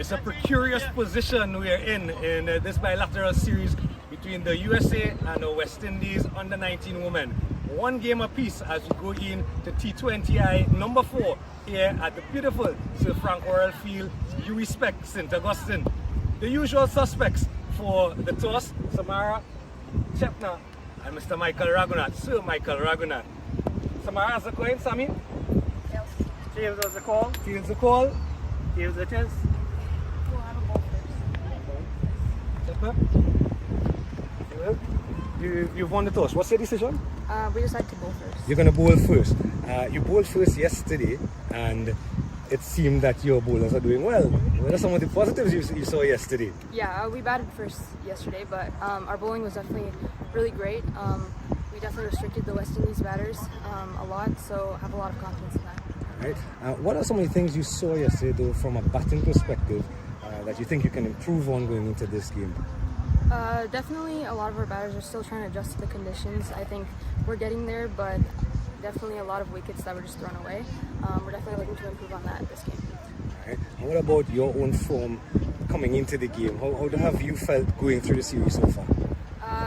It's a precarious position we're in this bilateral series between the USA and the West Indies under 19 women. One game apiece as we go in to T20I number 4 here at the beautiful Sir Frank Worrell Field, you respect St. Augustine. The usual suspects for the toss, Samara Chepna and Mr. Michael Raghunath, Sir Michael Raghunath. Samara has the coin, Sammy? Yes. James has the call. James the call. James it is. We'll have a ball first. Chepna? You've won the toss. What's your decision? We decided to bowl first. You're going to bowl first. You bowled first yesterday, and it seemed that your bowlers are doing well. What are some of the positives you saw yesterday? Yeah, we batted first yesterday, but our bowling was definitely really great. We definitely restricted the West Indies batters a lot, so I have a lot of confidence in that. Right. What are some of the things you saw yesterday, though, from a batting perspective, that you think you can improve on going into this game? Definitely a lot of our batters are still trying to adjust to the conditions. I think we're getting there, but definitely a lot of wickets that were just thrown away. We're definitely looking to improve on that this game. Right. And what about your own form coming into the game? How have you felt going through the series so far?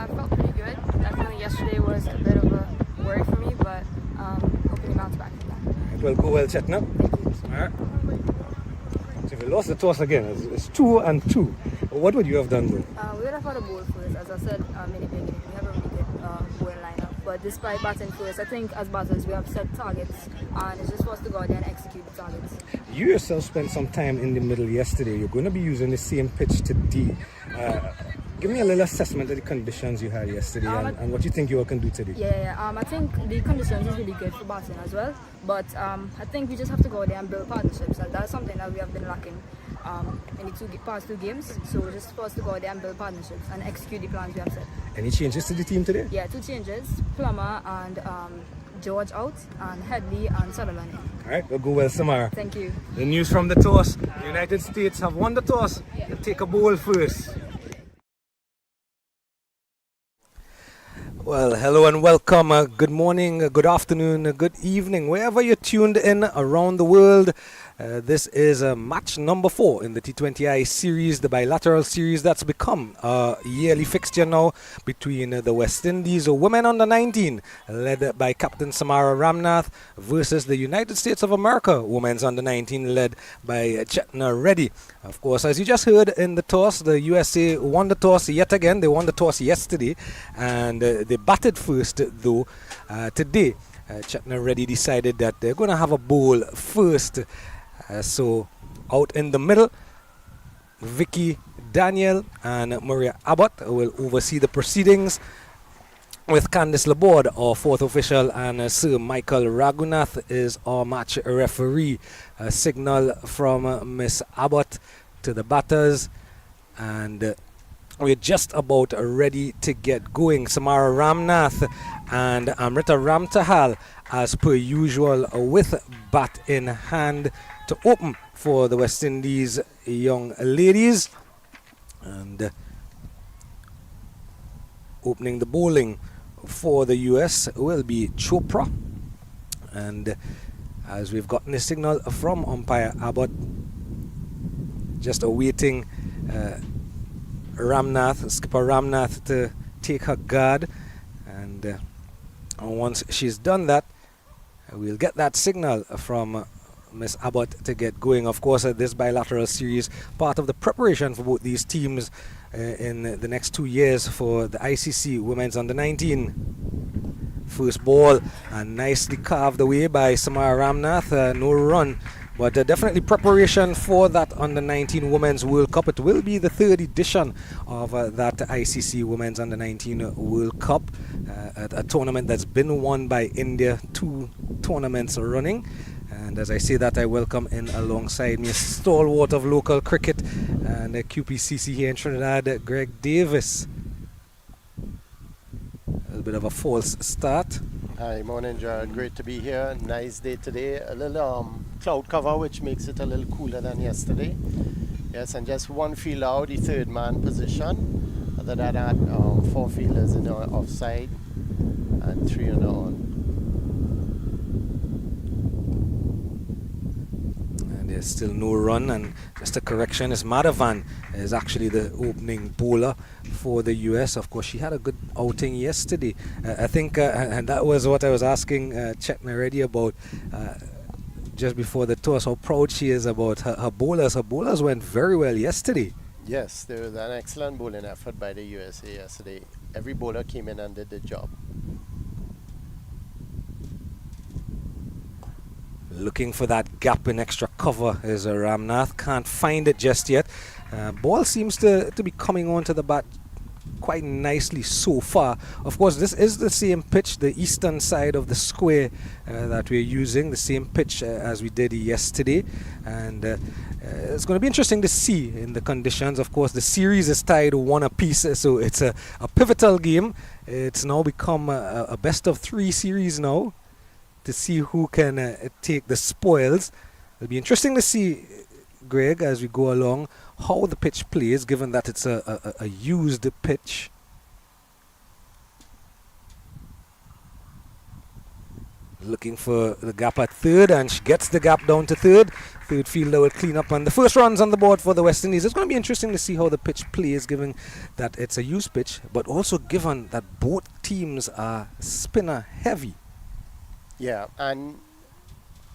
Felt pretty good. Definitely yesterday was a bit of a worry for me, but hoping to bounce back from that. Right, well, go well, Chetna. Thank you. All right. So if you lost the toss again, it's 2-2. What would you have done though? We would have had a bowl first. As I said in the beginning, we have a really good bowling lineup. But despite batting first, I think as batters we have set targets, and it's just for us to go out there and execute the targets. You yourself spent some time in the middle yesterday. You're going to be using the same pitch today. Give me a little assessment of the conditions you had yesterday and what you think you all can do today. Yeah. I think the conditions is really good for batting as well. But I think we just have to go out there and build partnerships. And that's something that we have been lacking in the past 2 games. So we're just supposed to go out there and build partnerships and execute the plans we have set. Any changes to the team today? Yeah, 2 changes. Plummer and George out, and Headley and Sutherland in. All right, we'll go well, Samara. Thank you. The news from the toss. The United States have won the toss. They'll take a bowl first. Well, hello and welcome. Good morning, good afternoon, good evening, wherever you're tuned in around the world. This is match number 4 in the T20I series, the bilateral series that's become a yearly fixture now between the West Indies women under 19, led by Captain Samara Ramnath, versus the United States of America women's under 19, led by Chetna Reddy. Of course, as you just heard in the toss, the USA won the toss yet again. They won the toss yesterday, and they batted first though today. Chetna Reddy decided that they're going to have a bowl first. So out in the middle, Vicky Daniel and Maria Abbott will oversee the proceedings, with Candice Laborde, our 4th official, and Sir Michael Raghunath is our match referee. A signal from Miss Abbott to the batters, and we're just about ready to get going. Samara Ramnath and Amrita Ramtahal, as per usual, with bat in hand to open for the West Indies young ladies. And opening the bowling for the US will be Chopra. And as we've gotten a signal from umpire Abbott, just awaiting skipper Ramnath to take her guard, and once she's done that, we'll get that signal from Miss Abbott to get going. Of course, this bilateral series, part of the preparation for both these teams in the next 2 years for the ICC Women's Under 19. First ball, and nicely carved away by Samara Ramnath. No run, but definitely preparation for that Under 19 Women's World Cup. It will be the 3rd edition of that ICC Women's Under 19 World Cup, a tournament that's been won by India 2 tournaments running. And as I say that, I welcome in alongside me a stalwart of local cricket and QPCC here in Trinidad, Greg Davis. A little bit of a false start. Hi, morning, Jared. Great to be here. Nice day today. A little cloud cover, which makes it a little cooler than yesterday. Yes, and just 1 field out, the 3rd man position. Other than that, 4 fielders in the offside and 3 on the on. There's still no run, and just a correction is Madhavan is actually the opening bowler for the US. Of course, she had a good outing yesterday. I think, and that was what I was asking Chetna already about just before the toss, how proud she is about her bowlers. Her bowlers went very well yesterday. Yes, there was an excellent bowling effort by the USA yesterday. Every bowler came in and did the job. Looking for that gap in extra cover is Ramnath. Can't find it just yet. Ball seems to be coming onto the bat quite nicely so far. Of course, this is the same pitch, the eastern side of the square that we're using, the same pitch as we did yesterday. And it's going to be interesting to see in the conditions. Of course, the series is tied 1 apiece, so it's a pivotal game. It's now become a best of 3 series now, to see who can take the spoils. It'll be interesting to see, Greg, as we go along, how the pitch plays, given that it's a used pitch. Looking for the gap at third, and she gets the gap down to third. Third fielder will clean up, and the first run's on the board for the West Indies. It's going to be interesting to see how the pitch plays, given that it's a used pitch, but also given that both teams are spinner heavy. Yeah, and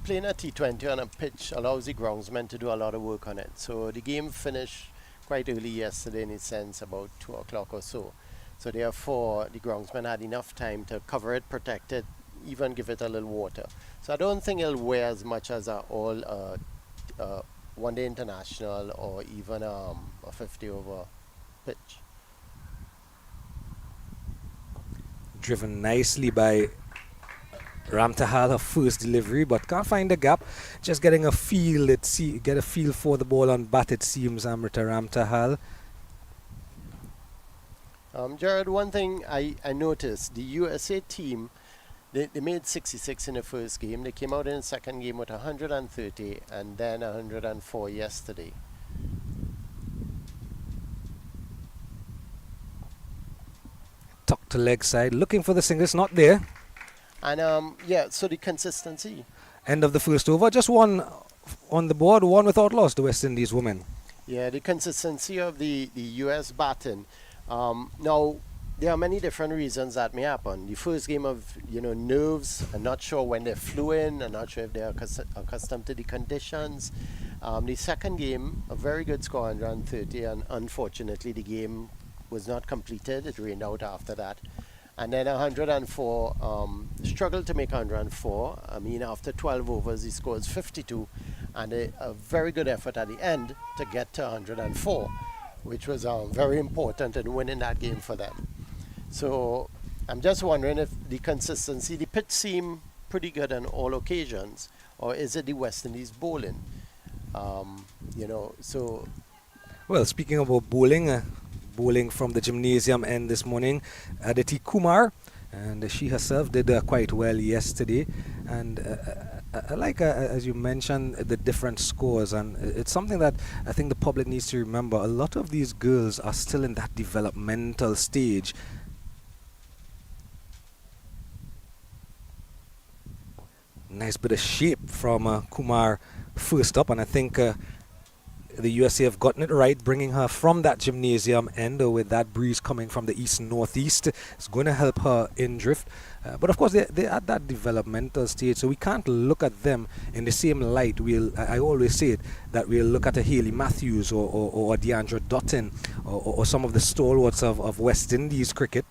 playing a T20 on a pitch allows the groundsmen to do a lot of work on it. So the game finished quite early yesterday, in a sense, about 2 o'clock or so. So therefore, the groundsmen had enough time to cover it, protect it, even give it a little water. So I don't think it'll wear as much as all one-day international or even a 50-over pitch. Driven nicely by Ramtahal, her first delivery, but can't find the gap. Just getting a feel, get a feel for the ball on bat, it seems, Amrita Ramtahal. Jared, one thing I noticed, the USA team, they made 66 in the first game. They came out in the second game with 130 and then 104 yesterday. Tuck to leg side, looking for the single, it's not there. And yeah, so the consistency. End of the first over, just one on the board, one without loss, the West Indies women. Yeah, the consistency of the US batting. Now, there are many different reasons that may happen. The first game of, nerves. I'm not sure when they flew in. I'm not sure if they're accustomed to the conditions. The second game, a very good score, 130, and unfortunately the game was not completed. It rained out after that. And then 104, struggled to make 104. I mean, after 12 overs, he scores 52. And a very good effort at the end to get to 104, which was very important in winning that game for them. So I'm just wondering if the consistency, the pitch seemed pretty good on all occasions, or is it the West Indies bowling? So... Well, speaking about bowling, bowling from the gymnasium end this morning, Aditi Kumar, and she herself did quite well yesterday. And I like, as you mentioned, the different scores, and it's something that I think the public needs to remember. A lot of these girls are still in that developmental stage. Nice bit of shape from Kumar first up, and I think the USA have gotten it right, bringing her from that gymnasium end with that breeze coming from the east-northeast. It's going to help her in drift. But of course, they're at that developmental stage, so we can't look at them in the same light. I always say it, that we'll look at a Hayley Matthews or Deandra Dutton or some of the stalwarts of West Indies cricket.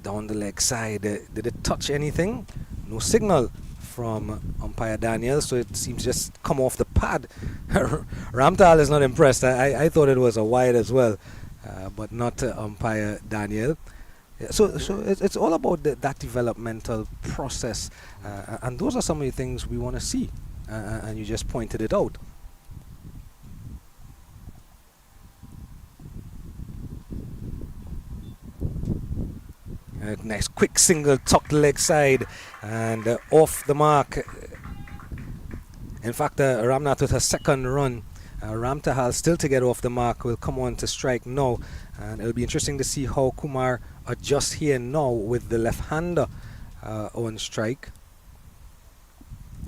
Down the leg side, did it touch anything? No signal from umpire Daniel, so it seems just come off the pad. Ramtal is not impressed. I thought it was a wide as well, but not umpire Daniel. So it's all about that developmental process, and those are some of the things we want to see, and you just pointed it out. Nice quick single, tucked leg side, and off the mark. In fact, Ramnath with her second run. Ramtahal still to get off the mark, will come on to strike now, and it'll be interesting to see how Kumar adjusts here now with the left-hander on strike.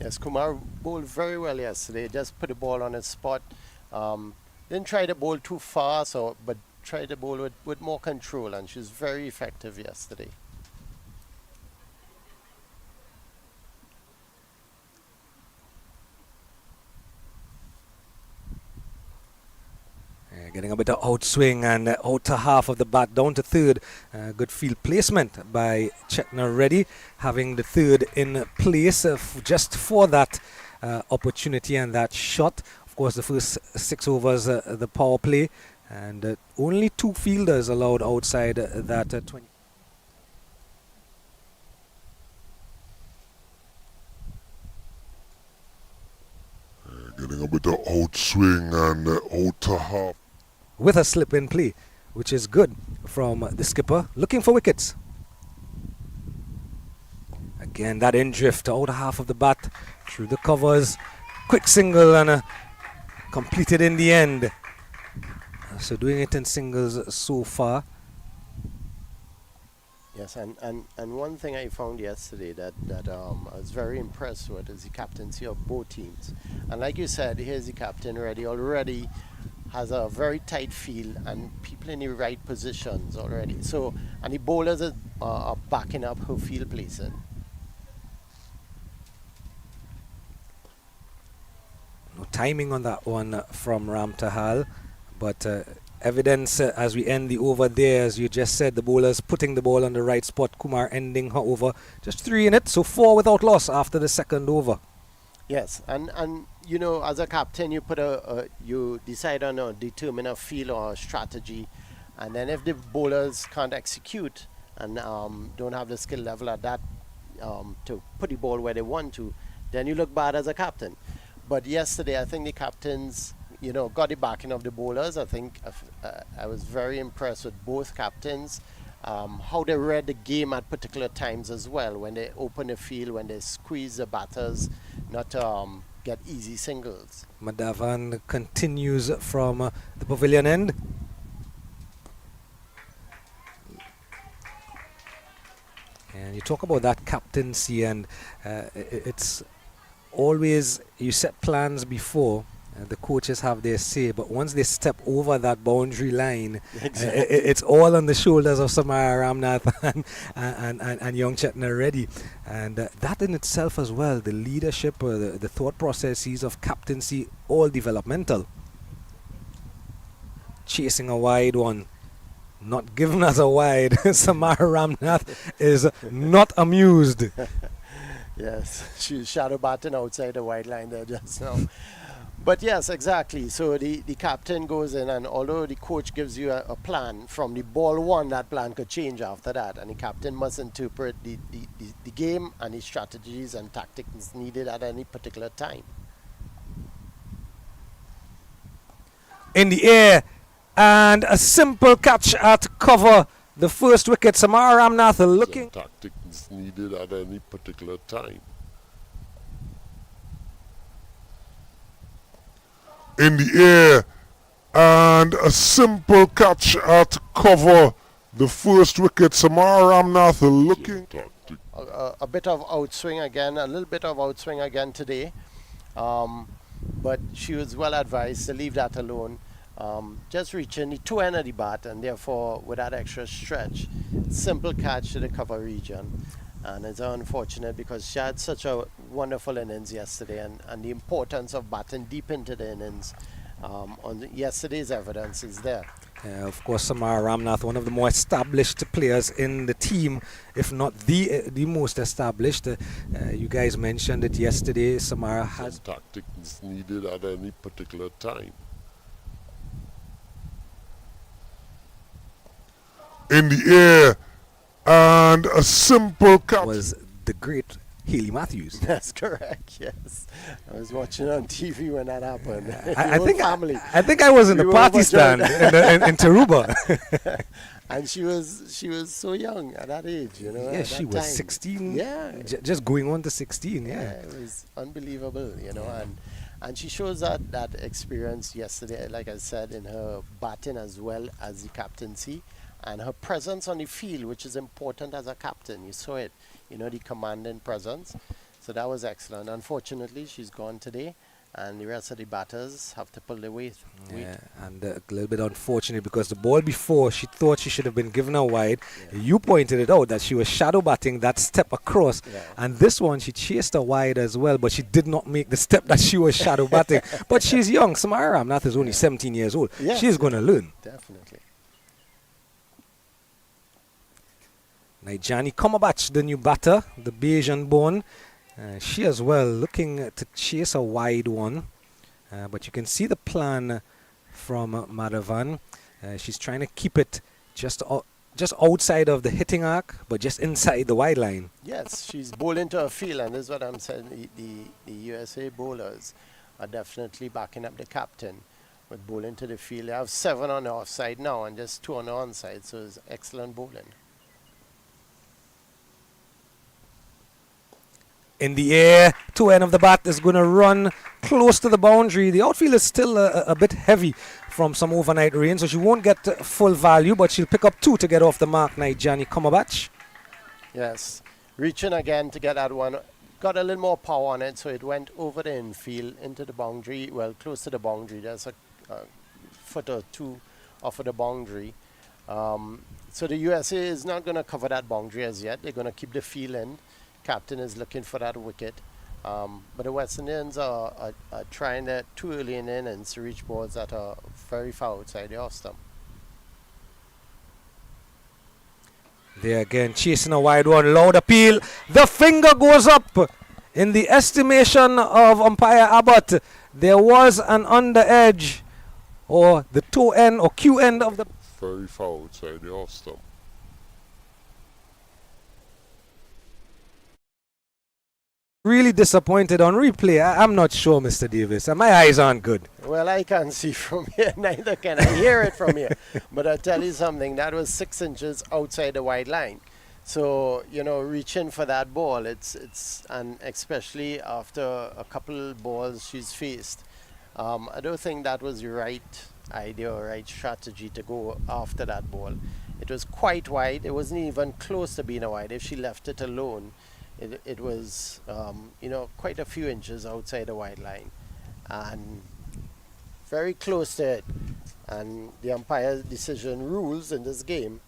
Yes, Kumar bowled very well yesterday. Just put the ball on its spot. Didn't try to bowl too fast, but tried to bowl with more control, and she's very effective yesterday. Getting a bit of outswing and outer half of the bat down to third. Good field placement by Chetna Reddy, having the third in place just for that opportunity and that shot. Of course, the first 6 overs, the power play, and only 2 fielders allowed outside that 20. Getting a bit of outswing and outer half. With a slip in play, which is good from the skipper, looking for wickets. Again, that in drift, outer half of the bat, through the covers, quick single and completed in the end. So doing it in singles so far. Yes, and one thing I found yesterday that I was very impressed with is the captaincy of both teams. And like you said, here's the captain already has a very tight field and people in the right positions already. So, and the bowlers are backing up her field placing. No timing on that one from Ram Tahal, but evidence as we end the over there, as you just said, the bowlers putting the ball on the right spot. Kumar ending her over, just 3 in it, so 4 without loss after the second over. Yes, and you know, as a captain, you you decide on determine a field or a strategy, and then if the bowlers can't execute and don't have the skill level at that to put the ball where they want to, then you look bad as a captain. But yesterday, I think the captains, you know, got the backing of the bowlers. I think I was very impressed with both captains, how they read the game at particular times as well, when they open the field, when they squeeze the batters, not to get easy singles. Madhavan continues from the pavilion end. And you talk about that captaincy, and it's always, you set plans before, the coaches have their say, but once they step over that boundary line, Exactly. It's all on the shoulders of Samara Ramnath and young Chetna Reddy. And that in itself as well, the leadership, the thought processes of captaincy, all developmental. Chasing a wide one, not giving us a wide. Samara Ramnath is not amused. Yes, she's shadow batting outside the white line there just now. But yes, exactly. So the captain goes in, and although the coach gives you a plan from the ball one, that plan could change after that. And the captain must interpret the game and the strategies and tactics needed at any particular time. In the air, and a simple catch at cover. The first wicket, Samara Ramnath looking. Tactics needed at any particular time. In the air, and a simple catch at cover. The first wicket, Samara Ramnath looking. A bit of outswing again, a little bit of outswing again today. But she was well advised to leave that alone. Just reaching the 2 end of the bat, and therefore with that extra stretch, simple catch to the cover region. And it's unfortunate because she had such a wonderful innings yesterday, and the importance of batting deep into the innings on yesterday's evidence is there. Of course, Samara Ramnath, one of the more established players in the team, if not the most established. You guys mentioned it yesterday. Samara has Tactics needed at any particular time. In the air, and a simple catch. was the great Haley Matthews. That's correct, yes. I was watching on TV when that happened. I think family. I think I was in We the were party overjoyed. stand in Taruba. And she was so young at that age, you know. Yeah, at she that was time. 16. Yeah. Just going on to 16. Yeah, Yeah. it was unbelievable, you know, and she shows that experience yesterday, like I said, in her batting as well as the captaincy, and her presence on the field, which is important as a captain. You saw it, you know, the commanding presence. So that was excellent. Unfortunately, she's gone today, and the rest of the batters have to pull their weight. Yeah, and a little bit unfortunate because the ball before, she thought she should have been given a wide. Yeah. You pointed it out that she was shadow batting that step across. Yeah. And this one, she chased a wide as well, but she did not make the step that she was shadow batting. But she's young. Samara Ramnath is only 17 years old. Yes, She's going to learn. Definitely. Nijani Komabach, the new batter, the Bajan born. She as well looking to chase a wide one. But you can see the plan from Madhavan. She's trying to keep it just outside of the hitting arc, but just inside the wide line. Yes, she's bowling to a field, and this is what I'm saying. The USA bowlers are definitely backing up the captain with bowling to the field. They have 7 on the offside now and just 2 on the onside, so it's excellent bowling. In the air, two end of the bat is going to run close to the boundary. The outfield is still a bit heavy from some overnight rain, so she won't get full value, but she'll pick up 2 to get off the mark, Nijani Komabach. Yes, reaching again to get that one. Got a little more power on it, so it went over the infield into the boundary, well, close to the boundary. There's a foot or 2 off of the boundary. So the USA is not going to cover that boundary as yet. They're going to keep the field in. Captain is looking for that wicket. But the West Indians are trying that too early in innings to reach balls that are very far outside the off stump. There again, chasing a wide one, loud appeal. The finger goes up. In the estimation of umpire Abbott, there was an under edge, or the toe end or Q end of the... Very far outside the off stump. Really disappointed on replay. I'm not sure, Mr. Davis. My eyes aren't good. Well, I can't see from here, neither can I hear it from here. But I'll tell you something, that was 6 inches outside the wide line. So, you know, reaching for that ball, and especially after a couple balls she's faced, I don't think that was the right idea or right strategy to go after that ball. It was quite wide. It wasn't even close to being a wide. If she left it alone, it was, you know, quite a few inches outside the wide line and very close to it. And the umpire's decision rules in this game.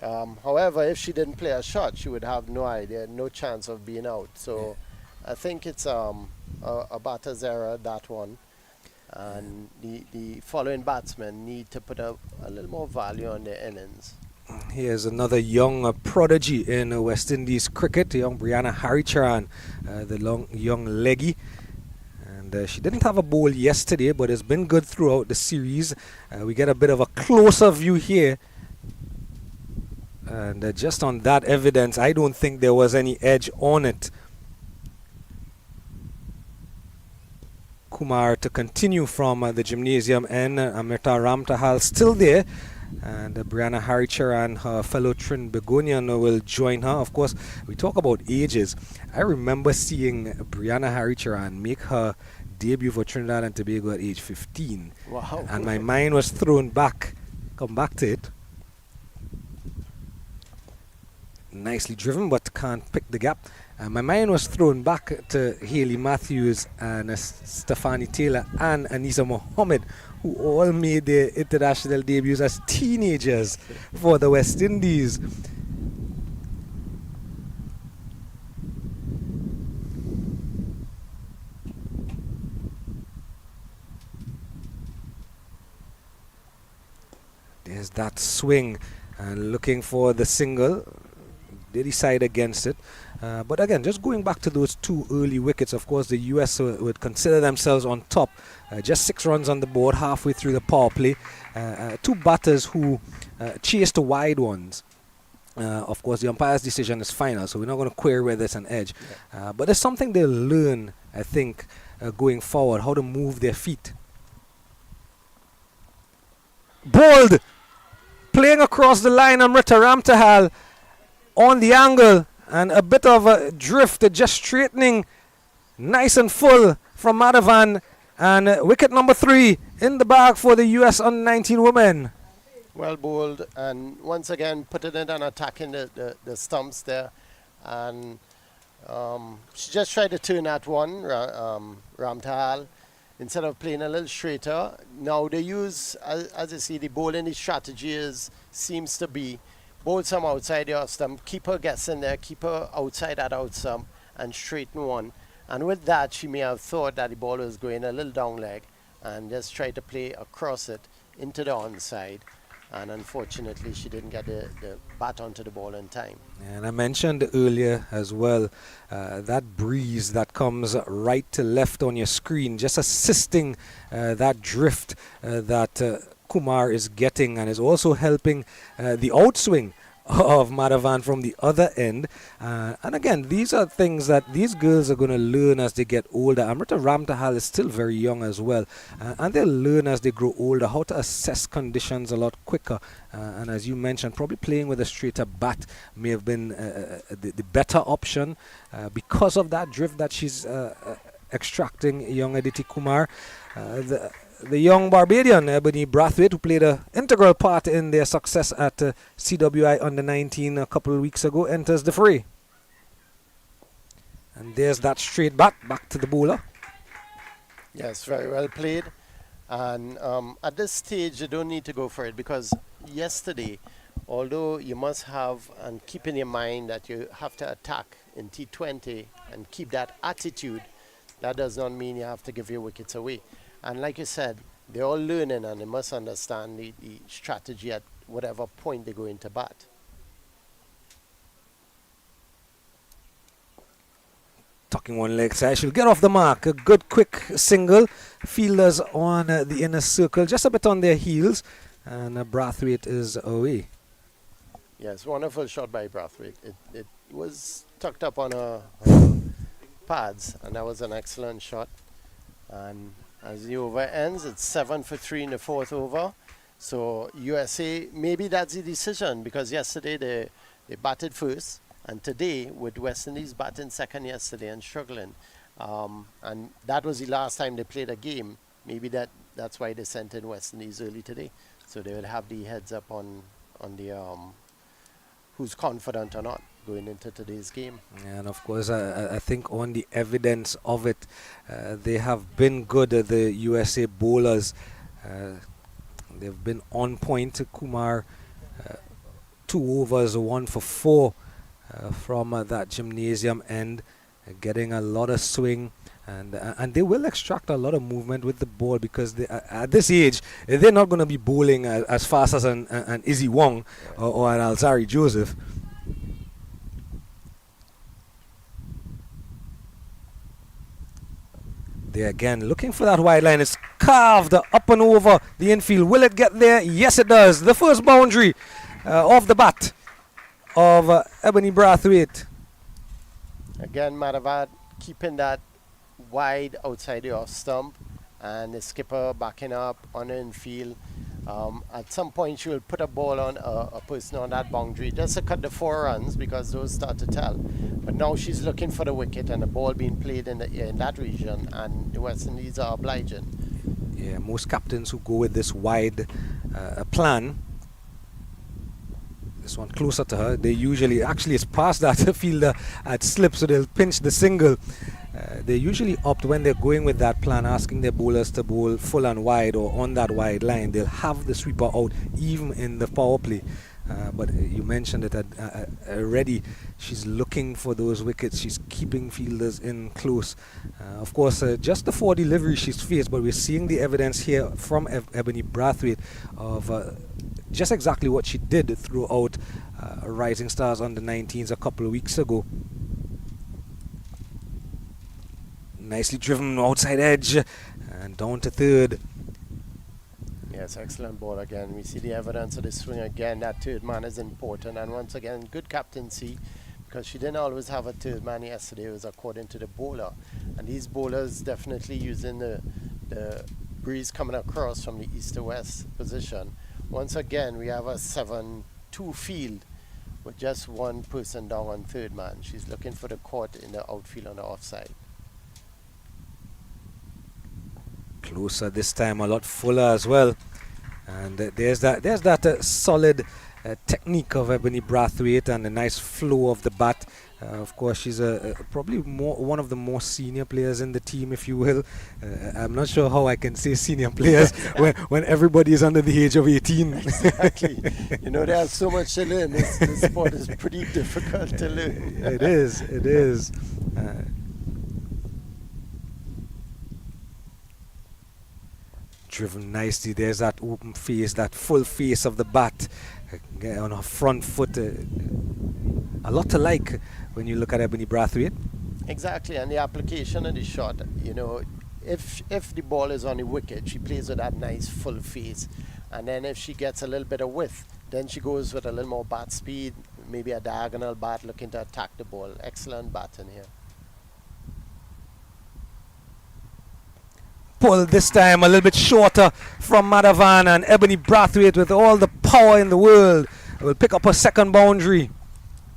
However, if she didn't play a shot, she would have no idea, no chance of being out. So I think it's a batter's error, that one. And the following batsmen need to put up a little more value on their innings. Here's another young prodigy in West Indies cricket, young Brianna Haricharan, the young leggy. And she didn't have a bowl yesterday, but it's been good throughout the series. We get a bit of a closer view here. And just on that evidence, I don't think there was any edge on it. Kumar to continue from the gymnasium, and Amrita Ramtahal still there. And Brianna Haricharan, her fellow Trin Begonian, will join her. Of course, we talk about ages. I remember seeing Brianna Haricharan make her debut for Trinidad and Tobago at age 15. Wow. And my mind was thrown back. Come back to it. Nicely driven, but can't pick the gap. My mind was thrown back to Hayley Matthews and Stefani Taylor and Anisa Mohammed, who all made their international debuts as teenagers for the West Indies. There's that swing and looking for the single. They decide against it. But again, just going back to those 2 early wickets, of course, the US would consider themselves on top. Just 6 runs on the board halfway through the power play. 2 batters who chased the wide ones. Of course, the umpire's decision is final, so we're not going to query whether it's an edge. But it's something they'll learn, I think, going forward, how to move their feet. Bowled! Playing across the line, Amrita Ramtahal on the angle. And a bit of a drift, just straightening nice and full from Madhavan. And wicket number 3 in the bag for the US under-19 women. Well bowled, and once again putting it and attacking the stumps there. And She just tried to turn that one, Ramtahal, instead of playing a little straighter. Now they use, as you see, the bowling strategy seems to be bowl some outside the off stump, keep her guessing there, keep her outside that out stump, and straighten one. And with that, she may have thought that the ball was going a little down leg and just tried to play across it into the onside. And unfortunately, she didn't get the bat onto the ball in time. And I mentioned earlier as well that breeze that comes right to left on your screen, just assisting that drift that Kumar is getting, and is also helping the outswing of Madhavan from the other end. And again, these are things that these girls are going to learn as they get older. Amrita Ramtahal is still very young as well, and they'll learn as they grow older how to assess conditions a lot quicker. And as you mentioned, probably playing with a straighter bat may have been the better option because of that drift that she's extracting young Aditi Kumar. The young Barbadian, Ebony Braithwaite, who played an integral part in their success at CWI Under-19 a couple of weeks ago, enters the fray. And there's that straight bat back to the bowler. Yes, very well played. And at this stage, you don't need to go for it, because yesterday, although you must have and keep in your mind that you have to attack in T20 and keep that attitude, that does not mean you have to give your wickets away. And like you said, they're all learning and they must understand the strategy at whatever point they go into bat. Tucking one leg side, she'll get off the mark. A good quick single. Fielders on the inner circle, just a bit on their heels. And Braithwaite is away. Yes, wonderful shot by Braithwaite. It was tucked up on her pads, and that was an excellent shot. And as the over ends, it's 7 for 3 in the fourth over. So USA, maybe that's the decision, because yesterday they batted first, and today with West Indies batting second yesterday and struggling, and that was the last time they played a game. Maybe that's why they sent in West Indies early today, so they would have the heads up on the who's confident or not going into today's game. And of course, I think on the evidence of it, they have been good, the USA bowlers. They've been on point. Kumar, 2 overs, 1 for 4 from that gymnasium end, getting a lot of swing. And they will extract a lot of movement with the ball, because they, at this age, they're not going to be bowling as fast as an Izzy Wong or an Alzari Joseph. There again, looking for that wide line. It's carved up and over the infield. Will it get there? Yes, it does. The first boundary off the bat of Ebony Braithwaite. Again, Madhavan keeping that wide outside the off stump, and the skipper backing up on the infield. At some point, she will put a ball on a person on that boundary just to cut the 4 runs, because those start to tell. But now she's looking for the wicket, and the ball being played in that region, and the West Indies are obliging. Yeah, most captains who go with this wide plan, this one closer to her, they usually, actually it's past that fielder at slip, so they'll pinch the single. They usually opt, when they're going with that plan, asking their bowlers to bowl full and wide or on that wide line. They'll have the sweeper out even in the power play. But you mentioned it already. She's looking for those wickets. She's keeping fielders in close. Of course, just the 4 deliveries she's faced, but we're seeing the evidence here from Ebony Braithwaite of just exactly what she did throughout Rising Stars Under-19s a couple of weeks ago. Nicely driven outside edge and down to third. Yes, excellent ball again. We see the evidence of the swing again. That third man is important, and once again, good captaincy, because she didn't always have a third man yesterday. It was according to the bowler, and these bowlers definitely using the breeze coming across from the east to west position. Once again, we have a 7-2 field with just one person down on third man. She's looking for the court in the outfield on the offside. Closer this time, a lot fuller as well. And there's that solid technique of Ebony Braithwaite and a nice flow of the bat. Of course, she's probably one of the more senior players in the team, if you will. I'm not sure how I can say senior players when everybody is under the age of 18. Exactly. There's so much to learn. This sport is pretty difficult to learn. It is. It is. Driven nicely. There's that open face, that full face of the bat on her front foot. A lot to like when you look at Ebony Braithwaite. Exactly, and the application of the shot, if the ball is on the wicket, she plays with that nice full face. And then if she gets a little bit of width, then she goes with a little more bat speed, maybe a diagonal bat looking to attack the ball. Excellent batting here. Pull this time a little bit shorter from Madhavan, and Ebony Braithwaite, with all the power in the world, will pick up a second boundary.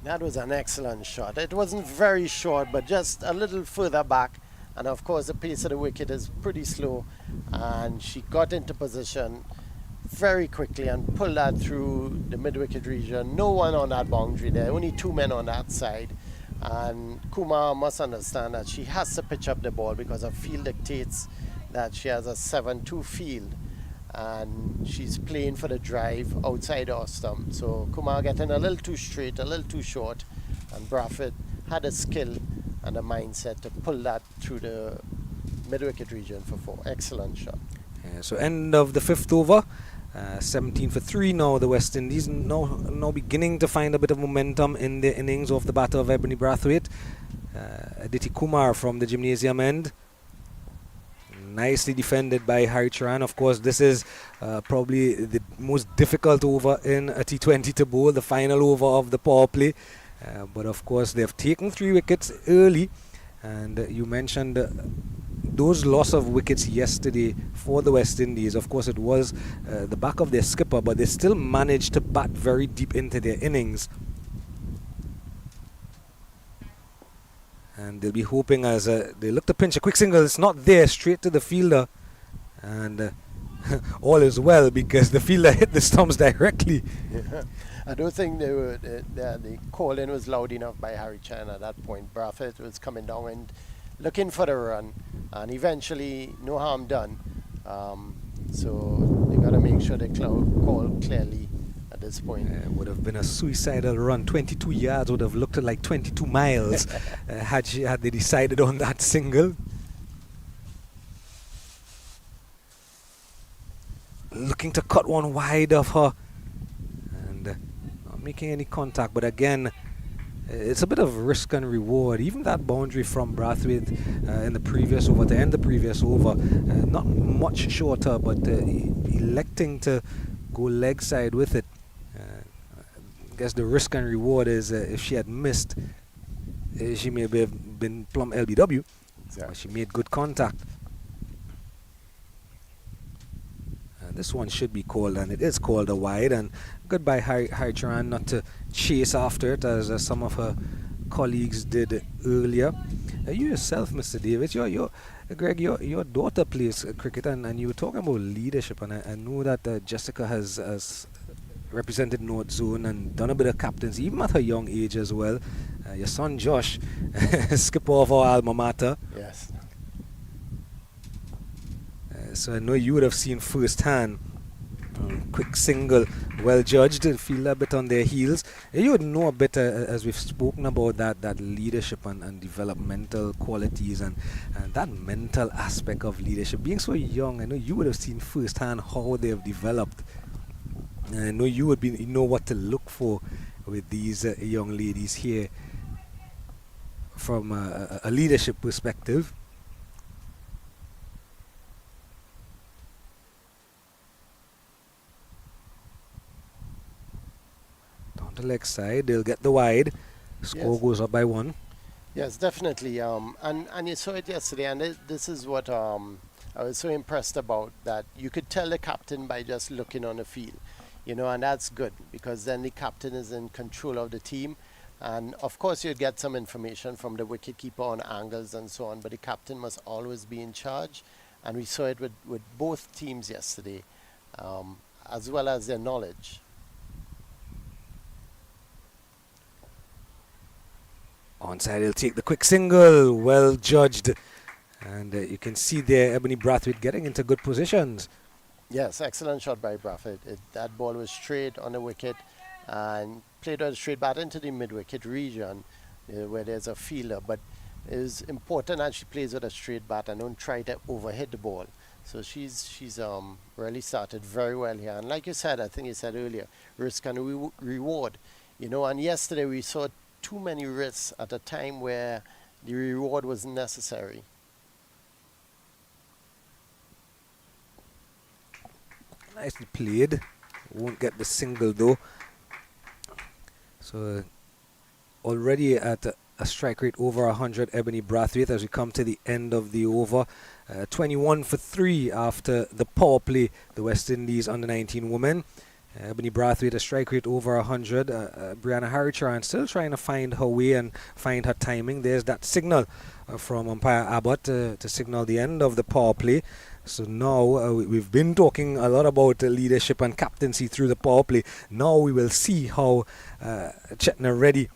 That was an excellent shot. It wasn't very short, but just a little further back. And of course, the pace of the wicket is pretty slow. And she got into position very quickly and pulled that through the mid-wicket region. No one on that boundary there, only 2 men on that side. And Kumar must understand that she has to pitch up the ball because her field dictates that she has a 7-2 field. And she's playing for the drive outside her stump. So Kumar getting a little too straight, a little too short, and Braithwaite had a skill and a mindset to pull that through the mid-wicket region for 4. Excellent shot. Yeah, so end of the 5th over, 17 for 3 now. The West Indies now beginning to find a bit of momentum in the innings of the batter of Ebony Braithwaite. Aditi Kumar from the gymnasium end. Nicely defended by Harry Charan. Of course, this is probably the most difficult over in a T20 to bowl, the final over of the power play. But of course, they've taken 3 wickets early. And you mentioned those loss of wickets yesterday for the West Indies. Of course, it was the back of their skipper, but they still managed to bat very deep into their innings. And they'll be hoping, as they look to pinch a quick single, it's not there, straight to the fielder. And all is well, because the fielder hit the stumps directly. Yeah. I don't think the call-in was loud enough by Harry Chan at that point. Braithwaite was coming down and looking for the run, and eventually no harm done. So they got to make sure they call clearly at this point. It would have been a suicidal run. 22 yards would have looked like 22 miles had they decided on that single. Looking to cut one wide of her, and not making any contact. But again, it's a bit of risk and reward. Even that boundary from Braithwaite in the previous over, to end the previous over, not much shorter, but electing to go leg side with it. I guess the risk and reward is if she had missed, she may have been plumb LBW. Exactly. She made good contact. This one should be called, and it is called a wide. And good by Harry Charan not to chase after it as some of her colleagues did earlier. You yourself, Mr. Davis, Greg, your daughter plays cricket, and you were talking about leadership, and I know that Jessica has represented North Zone and done a bit of captaincy, even at her young age as well. Your son Josh, skipper of our alma mater. Yes. So I know you would have seen firsthand. Quick single, well judged, feel a bit on their heels. You would know a bit, as we've spoken about, that leadership and developmental qualities and that mental aspect of leadership. Being so young, I know you would have seen firsthand how they have developed. And I know you know what to look for with these young ladies here from a leadership perspective. Down the leg side, they'll get the wide. Score goes up by 1. Yes, definitely. And you saw it yesterday, and this is what I was so impressed about, that you could tell the captain by just looking on the field. And that's good, because then the captain is in control of the team. And of course, you'd get some information from the wicketkeeper on angles and so on, but the captain must always be in charge. And we saw it with both teams yesterday, as well as their knowledge. Onside, he'll take the quick single. Well judged. And you can see there Ebony Braithwaite getting into good positions. Yes, excellent shot by Braithwaite. That ball was straight on the wicket and played a straight bat into the mid-wicket region where there's a fielder. But it is important that she plays with a straight bat and don't try to overhit the ball. So she's really started very well here. And like you said, I think you said earlier, risk and reward. You know, and yesterday we saw too many risks at a time where the reward was necessary. Nicely played. Won't get the single though. So already at a strike rate over 100, Ebony Braithwaite, as we come to the end of the over. 21 for 3 after the power play, the West Indies under-19 women. Ebony Braithwaite, a strike rate over 100. Brianna Harricharan still trying to find her way and find her timing. There's that signal from umpire Abbott to signal the end of the power play. So now we've been talking a lot about leadership and captaincy through the power play. Now we will see how Chetna Reddy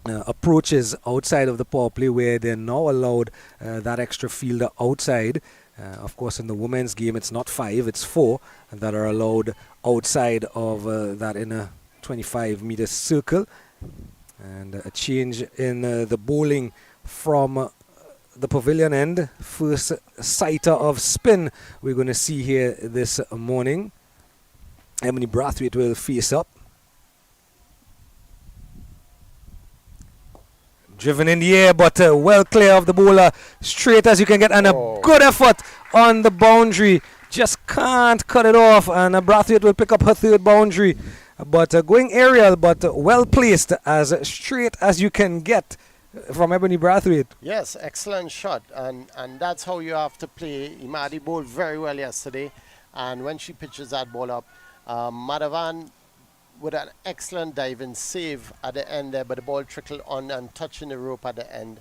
approaches outside of the power play, where they're now allowed that extra fielder outside. Of course, in the women's game, it's not 5, it's 4 that are allowed outside of that inner 25-meter circle. And a change in the bowling from the pavilion end. First sighter of spin we're going to see here this morning. Ebony Braithwaite will face up. Driven in the air, but well clear of the bowler. Straight as you can get, and a good effort on the boundary. Just can't cut it off, and Braithwaite will pick up her third boundary. But going aerial, but well placed, as straight as you can get from Ebony Braithwaite. Yes, excellent shot, and that's how you have to play. Imadi bowled very well yesterday, and when she pitches that ball up, Madhavan with an excellent dive and save at the end there, but the ball trickled on and touching the rope at the end.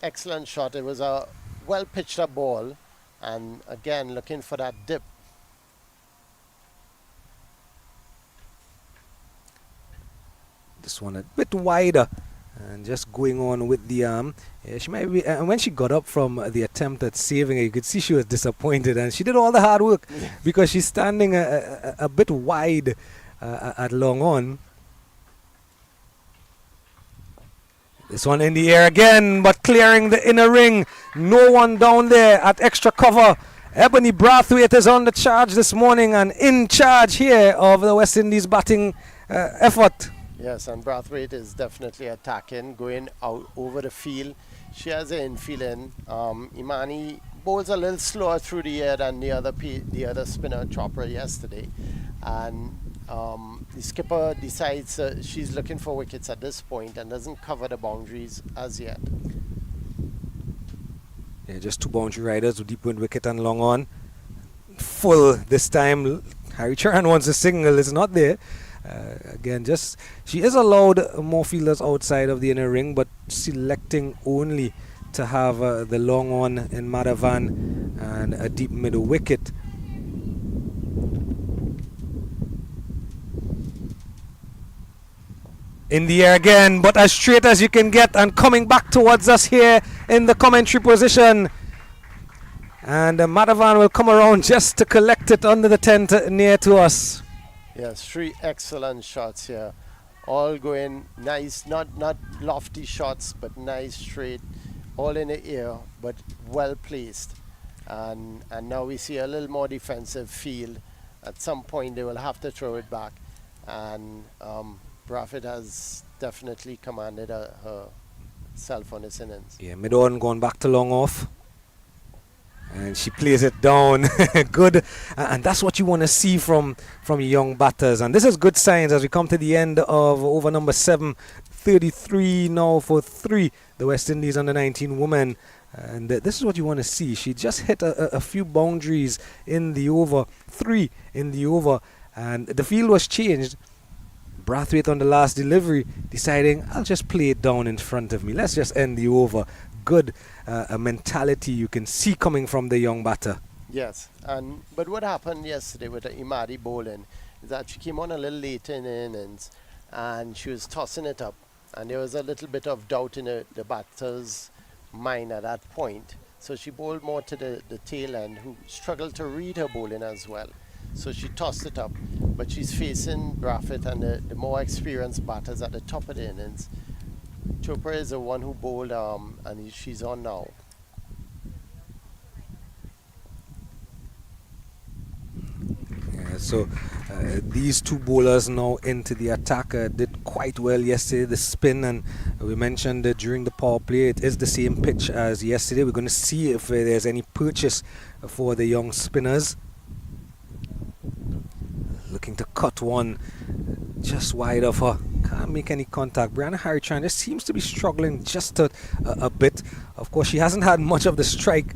Excellent shot. It was a well pitched up ball, and again looking for that dip. This one a bit wider. And just going on with the arm. She might be, and when she got up from the attempt at saving it, you could see she was disappointed, and she did all the hard work because she's standing a bit wide at long on. This one in the air again, but clearing the inner ring. No one down there at extra cover. Ebony Braithwaite is on the charge this morning and in charge here of the West Indies batting effort. Yes, and Braithwaite is definitely attacking, going out over the field. She has an infield in. Imani bowls a little slower through the air than the other spinner Chopra yesterday. And the skipper decides she's looking for wickets at this point and doesn't cover the boundaries as yet. Yeah, just 2 boundary riders with deep wind wicket and long on. Full this time. Harricharan wants a single, it's not there. Again, just she is allowed more fielders outside of the inner ring, but selecting only to have the long on in Madhavan and a deep middle wicket. In the air again, but as straight as you can get, and coming back towards us here in the commentary position. And Madhavan will come around just to collect it under the tent near to us. Yes, 3 excellent shots here. All going nice, not lofty shots, but nice, straight, all in the air, but well placed. And now we see a little more defensive field. At some point they will have to throw it back. And Braithwaite has definitely commanded herself on this innings. Yeah, mid-on going back to long off. And she plays it down. Good. And that's what you want to see from young batters. And this is good signs as we come to the end of over number 7. 33 now for 3. The West Indies under-19 women. And this is what you want to see. She just hit a few boundaries in the over. 3 in the over. And the field was changed. Braithwaite on the last delivery deciding, I'll just play it down in front of me. Let's just end the over. Good mentality you can see coming from the young batter. Yes, but what happened yesterday with the Imadi bowling is that she came on a little late in the innings and she was tossing it up. And there was a little bit of doubt in the batter's mind at that point. So she bowled more to the tail end, who struggled to read her bowling as well. So she tossed it up. But she's facing Braithwaite and the more experienced batters at the top of the innings. Chopra is the one who bowled, and she's on now. So these two bowlers now into the attack did quite well yesterday. The spin, and we mentioned during the power play, it is the same pitch as yesterday. We're going to see if there's any purchase for the young spinners. Looking to cut one just wide of her. Can't make any contact. Brianna Harry-Chan just seems to be struggling just a bit. Of course, she hasn't had much of the strike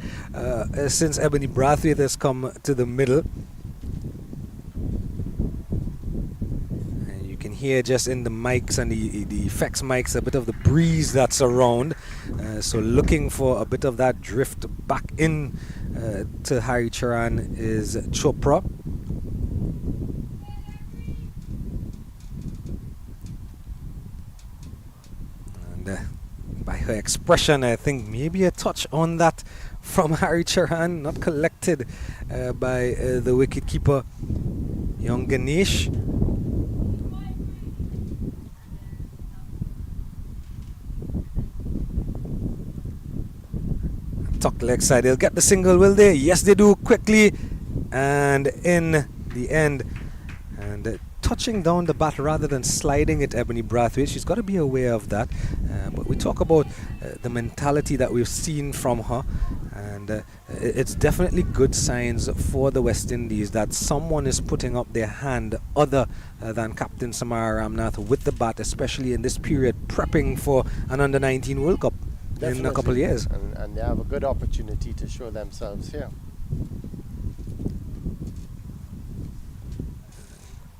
since Ebony Braithwaite has come to the middle. Can hear just in the mics and the effects mics a bit of the breeze that's around, so looking for a bit of that drift back in to Harry Charan is Chopra. And by her expression, I think maybe a touch on that from Harry Charan, not collected by the wicketkeeper young Ganesh. Tucked leg side, they'll get the single, will they? Yes, they do, quickly, and in the end, and touching down the bat rather than sliding it, Ebony Braithwaite. She's got to be aware of that. But we talk about the mentality that we've seen from her, and it's definitely good signs for the West Indies that someone is putting up their hand other than Captain Samara Ramnath with the bat, especially in this period prepping for an Under-19 World Cup. Definitely. In a couple of years. And they have a good opportunity to show themselves here.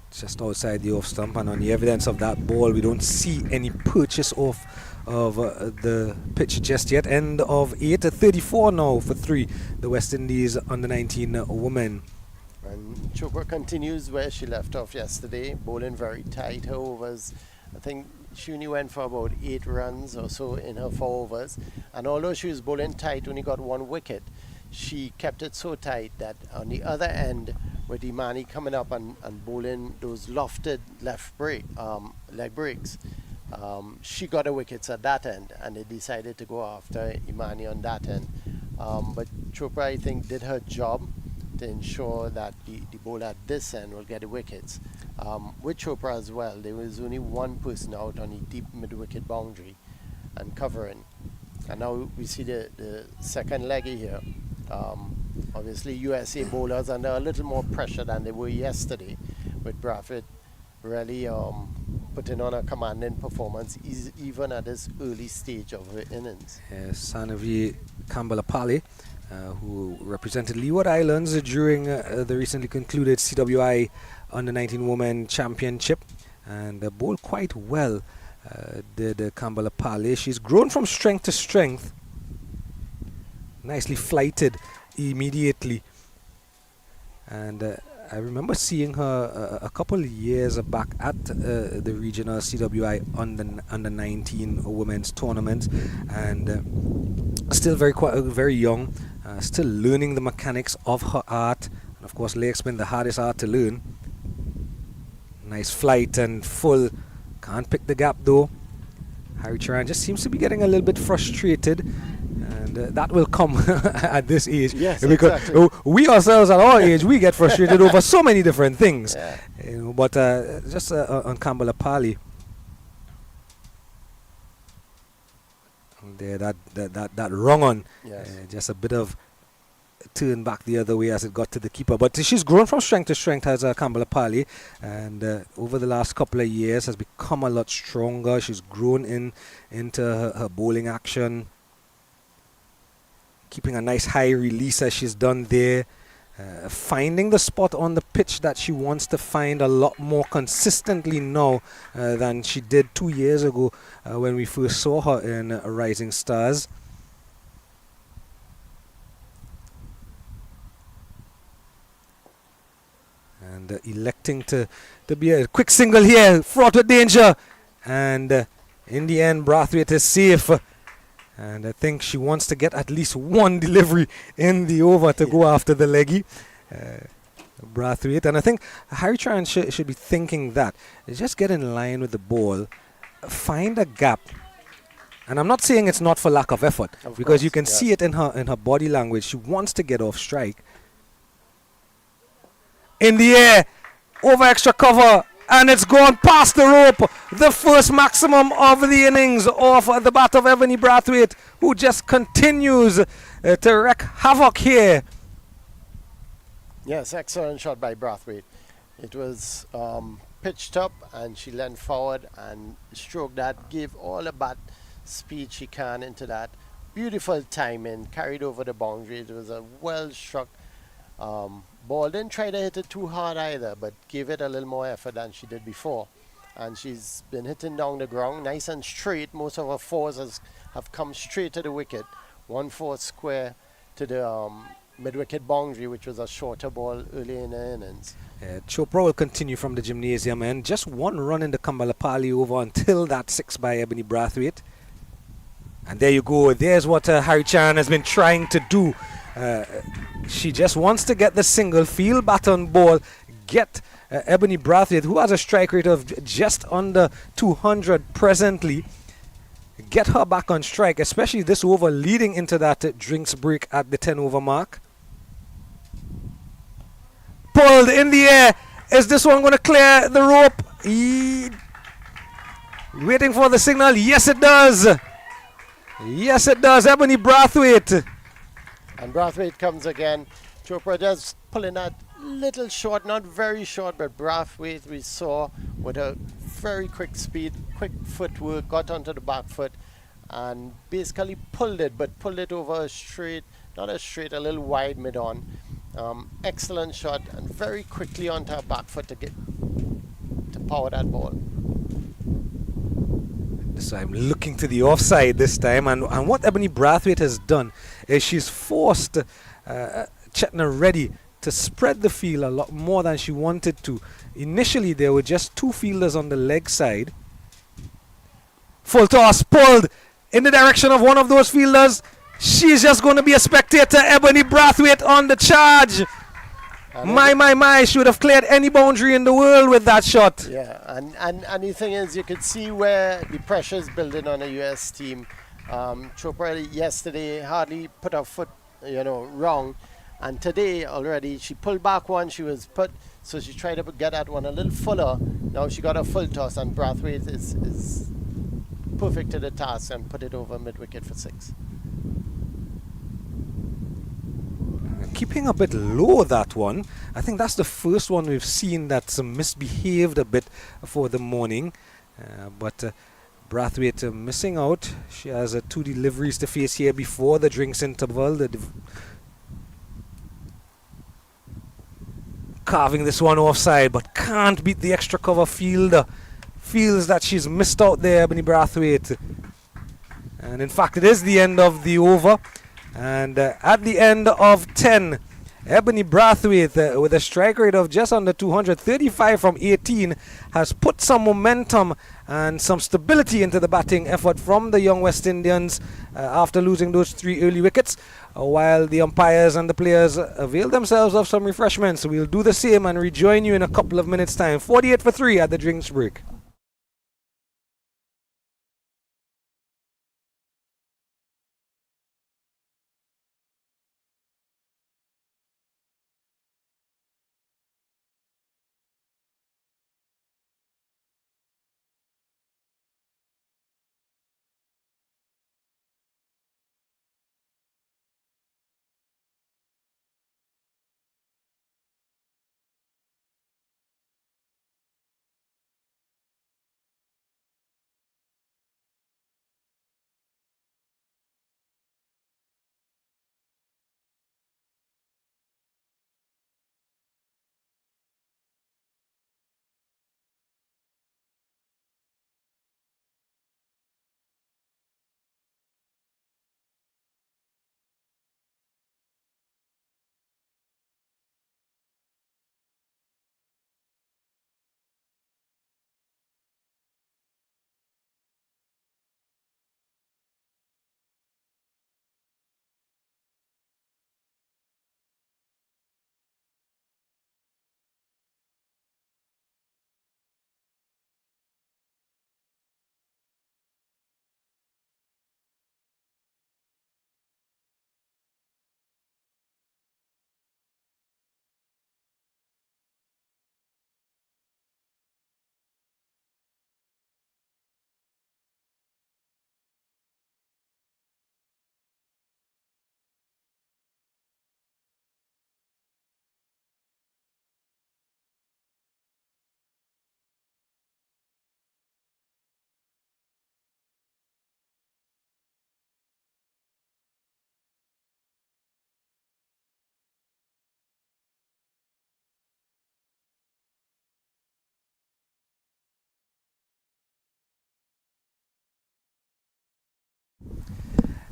Just outside the off stump, and on the evidence of that ball, we don't see any purchase of the pitch just yet. End of 8, 34 now for 3, the West Indies Under-19 women. And Chopra continues where she left off yesterday, bowling very tight. Her overs, I think she only went for about 8 runs or so in her 4 overs. And although she was bowling tight, only got 1 wicket, she kept it so tight that on the other end, with Imani coming up and bowling those lofted left leg breaks, she got the wickets at that end, and they decided to go after Imani on that end. But Chopra, I think, did her job to ensure that the bowler at this end will get the wickets. With Chopra as well, there was only one person out on the deep mid-wicket boundary and covering. And now we see the second leggy here. Obviously, USA bowlers under a little more pressure than they were yesterday, with Braithwaite really putting on a commanding performance even at this early stage of her innings. Sanavi Kambalapali, who represented Leeward Islands during the recently concluded CWI Under-19 Women Championship, and bowled quite well, did Kambalapali. She's grown from strength to strength, nicely flighted immediately, and I remember seeing her a couple of years back at the regional CWI under-19 women's tournament, and still very young, still learning the mechanics of her art, and of course leg spin, the hardest art to learn. Nice flight and full, can't pick the gap though. Harry Charan just seems to be getting a little bit frustrated, and that will come at this age. Yes, because exactly. We ourselves at our age, we get frustrated over so many different things. Yeah. But just on Kambalapali, there that wrong on, Yes. just a bit of turn back the other way as it got to the keeper. But she's grown from strength to strength as Kambalapali, and over the last couple of years has become a lot stronger. She's grown into her bowling action, keeping a nice high release as she's done there, finding the spot on the pitch that she wants to find a lot more consistently now than she did 2 years ago when we first saw her in Rising Stars. And electing to be a quick single here, fraught with danger, and In the end, Braithwaite is safe. And I think she wants to get at least one delivery in the over to go after the leggy. Braithwaite. And I think Harry Tran should be thinking that. Just get in line with the ball. Find a gap. And I'm not saying it's not for lack of effort. Because you can see it in her body language. She wants to get off strike. In the air. Over extra cover. And it's gone past the rope. The first maximum of the innings off the bat of Ebony Braithwaite, who just continues to wreak havoc here. Yes, excellent shot by Braithwaite. It was pitched up and she leaned forward and stroked that, gave all the bat speed she can into that. Beautiful timing, carried over the boundary. It was a well struck ball. Didn't try to hit it too hard either, but gave it a little more effort than she did before. And she's been hitting down the ground nice and straight. Most of her fours have come straight to the wicket. 1-4 square to the mid-wicket boundary, which was a shorter ball early in the innings. Chopra will continue from the gymnasium, and just one run in the Kambalapali over until that 6 by Ebony Braithwaite. And there you go. There's what Harry Chan has been trying to do. She just wants to get the single, field bat on ball, get Ebony Braithwaite, who has a strike rate of just under 200 presently, get her back on strike, especially this over leading into that drinks break at the 10 over mark. Pulled in the air. Is this one going to clear the rope? Waiting for the signal. Yes, it does. Yes, it does. Ebony Braithwaite. And Braithwaite comes again. Chopra just pulling that little short, not very short, but Braithwaite we saw with a very quick speed, quick footwork, got onto the back foot and basically pulled it, but pulled it over a straight, not a straight, a little wide mid-on. Excellent shot and very quickly onto her back foot to power that ball. So I'm looking to the offside this time, and what Ebony Braithwaite has done is she's forced Chetna Reddy to spread the field a lot more than she wanted to. Initially there were just two fielders on the leg side. Full toss, pulled in the direction of one of those fielders. She's just going to be a spectator. Ebony Braithwaite on the charge. My, she would have cleared any boundary in the world with that shot. Yeah, and the thing is, you could see where the pressure is building on the US team. Chopra yesterday hardly put her foot, wrong. And today already, she pulled back one, she was put, so she tried to get that one a little fuller. Now she got a full toss, and Braithwaite is perfect to the task and put it over mid-wicket for 6. Keeping a bit low, that one. I think that's the first one we've seen that's misbehaved a bit for the morning. But Braithwaite missing out. She has 2 deliveries to face here before the drinks interval. Carving this one offside, but can't beat the extra cover fielder. Feels that she's missed out there, Ebony Braithwaite. And in fact, it is the end of the over. And at the end of 10, Ebony Braithwaite, with a strike rate of just under 235 from 18, has put some momentum and some stability into the batting effort from the young West Indians after losing those 3 early wickets, while the umpires and the players avail themselves of some refreshments. We'll do the same and rejoin you in a couple of minutes' time. 48 for 3 at the drinks break.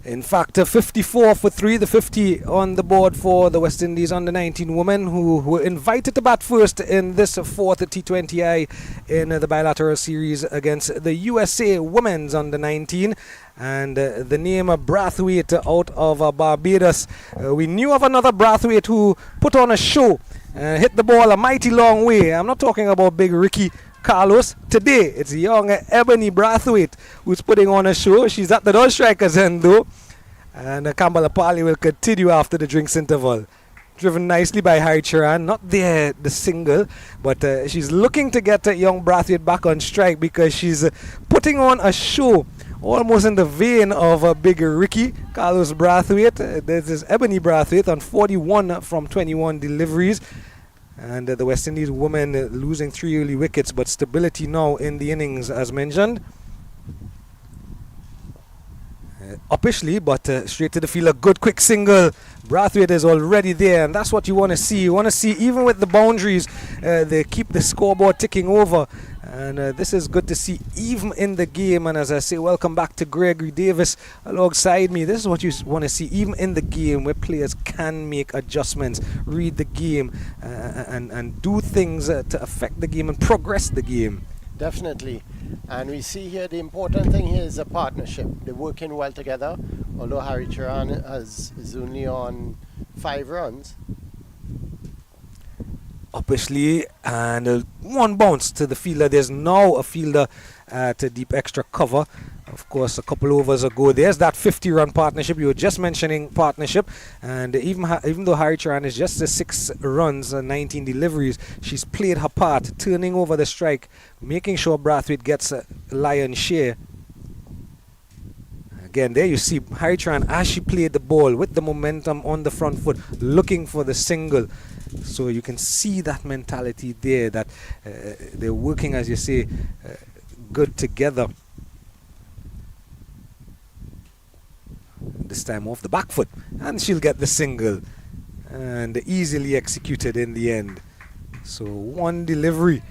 In fact, 54 for 3, the 50 on the board for the West Indies under-19 women who were invited to bat first in this fourth T20I in the bilateral series against the USA women's under-19. And the name of Braithwaite out of Barbados. We knew of another Braithwaite who put on a show, hit the ball a mighty long way. I'm not talking about big Ricky Carlos. Today, it's young Ebony Braithwaite who's putting on a show. She's at the non-strikers end though. And Kambala Pali will continue after the drinks interval. Driven nicely by Harry Charan. Not there, the single, but she's looking to get young Braithwaite back on strike because she's putting on a show almost in the vein of big Ricky Carlos Braithwaite. This is Ebony Braithwaite on 41 from 21 deliveries. And the West Indies women losing 3 early wickets, but stability now in the innings as mentioned. Uppishly, but straight to the field, a good quick single. Braithwaite is already there, and that's what you want to see. You want to see, even with the boundaries, they keep the scoreboard ticking over. And this is good to see, even in the game. And as I say, welcome back to Gregory Davis alongside me. This is what you want to see, even in the game, where players can make adjustments, read the game, and do things to affect the game and progress the game. Definitely. And we see here the important thing here is a partnership. They're working well together. Although Harry Charan is only on 5 runs. Uppishly, and one bounce to the fielder. There's now a fielder at deep extra cover. Of course, a couple overs ago, there's that 50-run partnership. You were just mentioning partnership, and even though Harry Charan is just 6 runs and 19 deliveries, she's played her part, turning over the strike, making sure Braithwaite gets a lion's share. Again, there you see Harry Charan as she played the ball with the momentum on the front foot, looking for the single. So you can see that mentality there, that they're working, as you say, good together. This time off the back foot, and she'll get the single, and easily executed in the end. So one delivery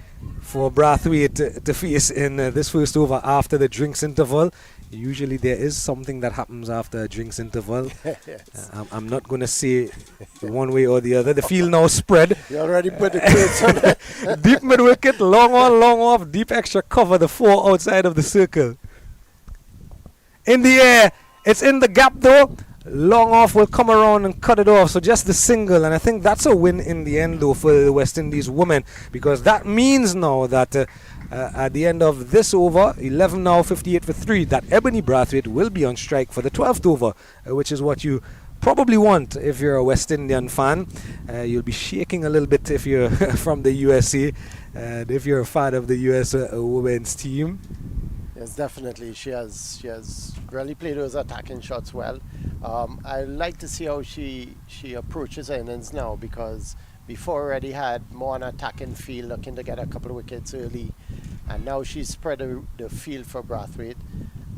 for Braithwaite to face in this first over after the drinks interval. Usually there is something that happens after a drinks interval. Yes. I'm not going to say one way or the other. The field now spread. You already put the quotes on it. Deep mid wicket, long on, long off, deep extra cover, the 4 outside of the circle. In the air, it's in the gap though. Long off will come around and cut it off. So just the single, and I think that's a win in the end though for the West Indies women, because that means now that at the end of this over, 11 now, 58 for 3, that Ebony Braithwaite will be on strike for the 12th over, which is what you probably want if you're a West Indian fan. You'll be shaking a little bit if you're from the USA, and if you're a fan of the US women's team. Yes, definitely. She has really played those attacking shots well. I like to see how she approaches her innings now, because before already had more an attacking field, looking to get a couple of wickets early, and now she's spread the field for Braithwaite.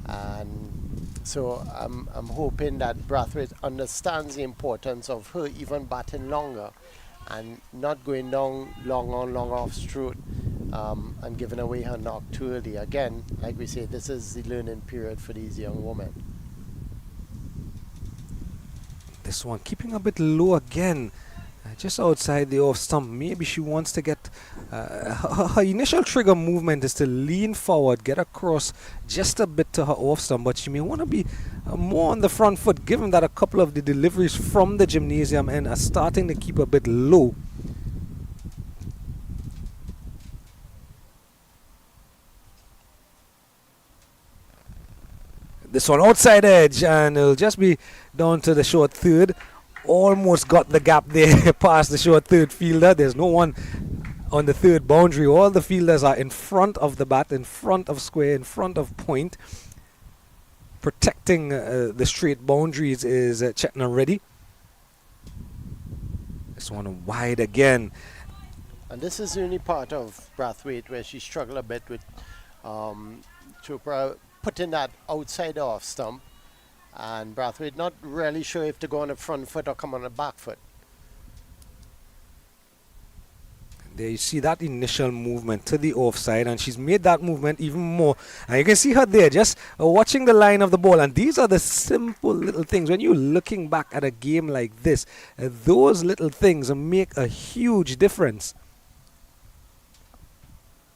And so I'm hoping that Braithwaite understands the importance of her even batting longer and not going down long on, long off stroke, and giving away her knock too early. Again, like we say, this is the learning period for these young women. This one keeping a bit low again, just outside the off stump. Maybe she wants to get her initial trigger movement is to lean forward, get across just a bit to her off stump, but she may want to be more on the front foot, given that a couple of the deliveries from the gymnasium end are starting to keep a bit low. This one outside edge, and it'll just be down to the short third. Almost got the gap there past the short third fielder. There's no one on the third boundary. All the fielders are in front of the bat, in front of square, in front of point. Protecting the straight boundaries is Chetna Reddy. This one wide again. And this is the only part of Braithwaite where she struggled a bit with Chopra putting that outside off stump, and Braithwaite not really sure if to go on the front foot or come on the back foot. There you see that initial movement to the offside, and she's made that movement even more. And you can see her there just watching the line of the ball. And these are the simple little things. When you're looking back at a game like this, those little things make a huge difference.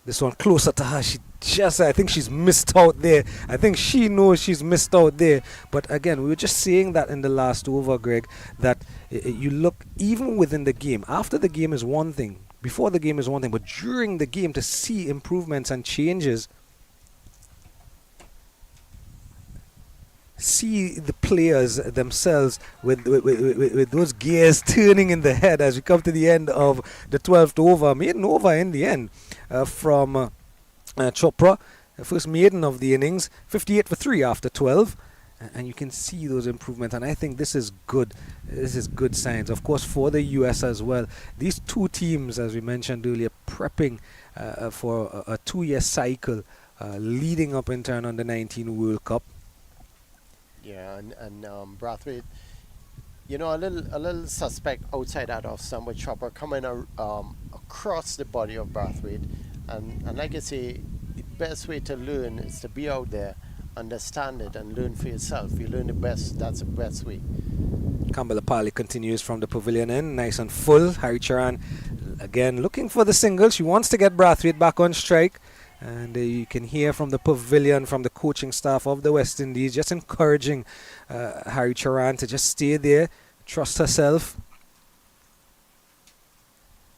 This one closer to her. I think she's missed out there. I think she knows she's missed out there. But again, we were just saying that in the last over, Greg, that you look even within the game. After the game is one thing. Before the game is one thing, but during the game to see improvements and changes, see the players themselves with those gears turning in the head as we come to the end of the 12th over. Maiden over in the end from Chopra, first maiden of the innings, 58 for 3 after 12. And you can see those improvements, and I think this is good. This is good signs, of course, for the US as well. These two teams, as we mentioned earlier, prepping for a 2-year cycle leading up into an under-19 World Cup. Yeah, and Braithwaite, you know, a little suspect outside that off some with Chopper coming across the body of Braithwaite, and like I say, the best way to learn is to be out there, understand it, and learn for yourself. You learn the best. That's the best way. Kambalapali continues from the pavilion end, nice and full. Harry Charan again looking for the single. She wants to get Braithwaite back on strike, and you can hear from the pavilion, from the coaching staff of the West Indies, just encouraging Harry Charan to just stay there, trust herself,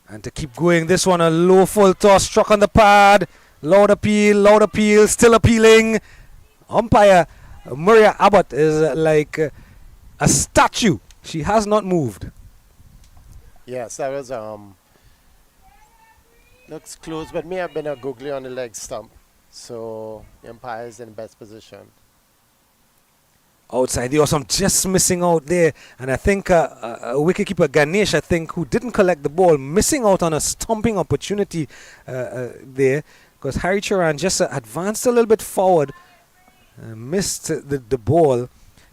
and to keep going. This one a low full toss, struck on the pad. Loud appeal, still appealing. Umpire Maria Abbott is like a statue. She has not moved. Yes, that was looks close, but may have been a googly on the leg stump. So the umpire is in the best position. Outside, there was some just missing out there, and I think a wicketkeeper Ganesh, I think, who didn't collect the ball, missing out on a stumping opportunity there, because Harry Charan just advanced a little bit forward. Missed the ball,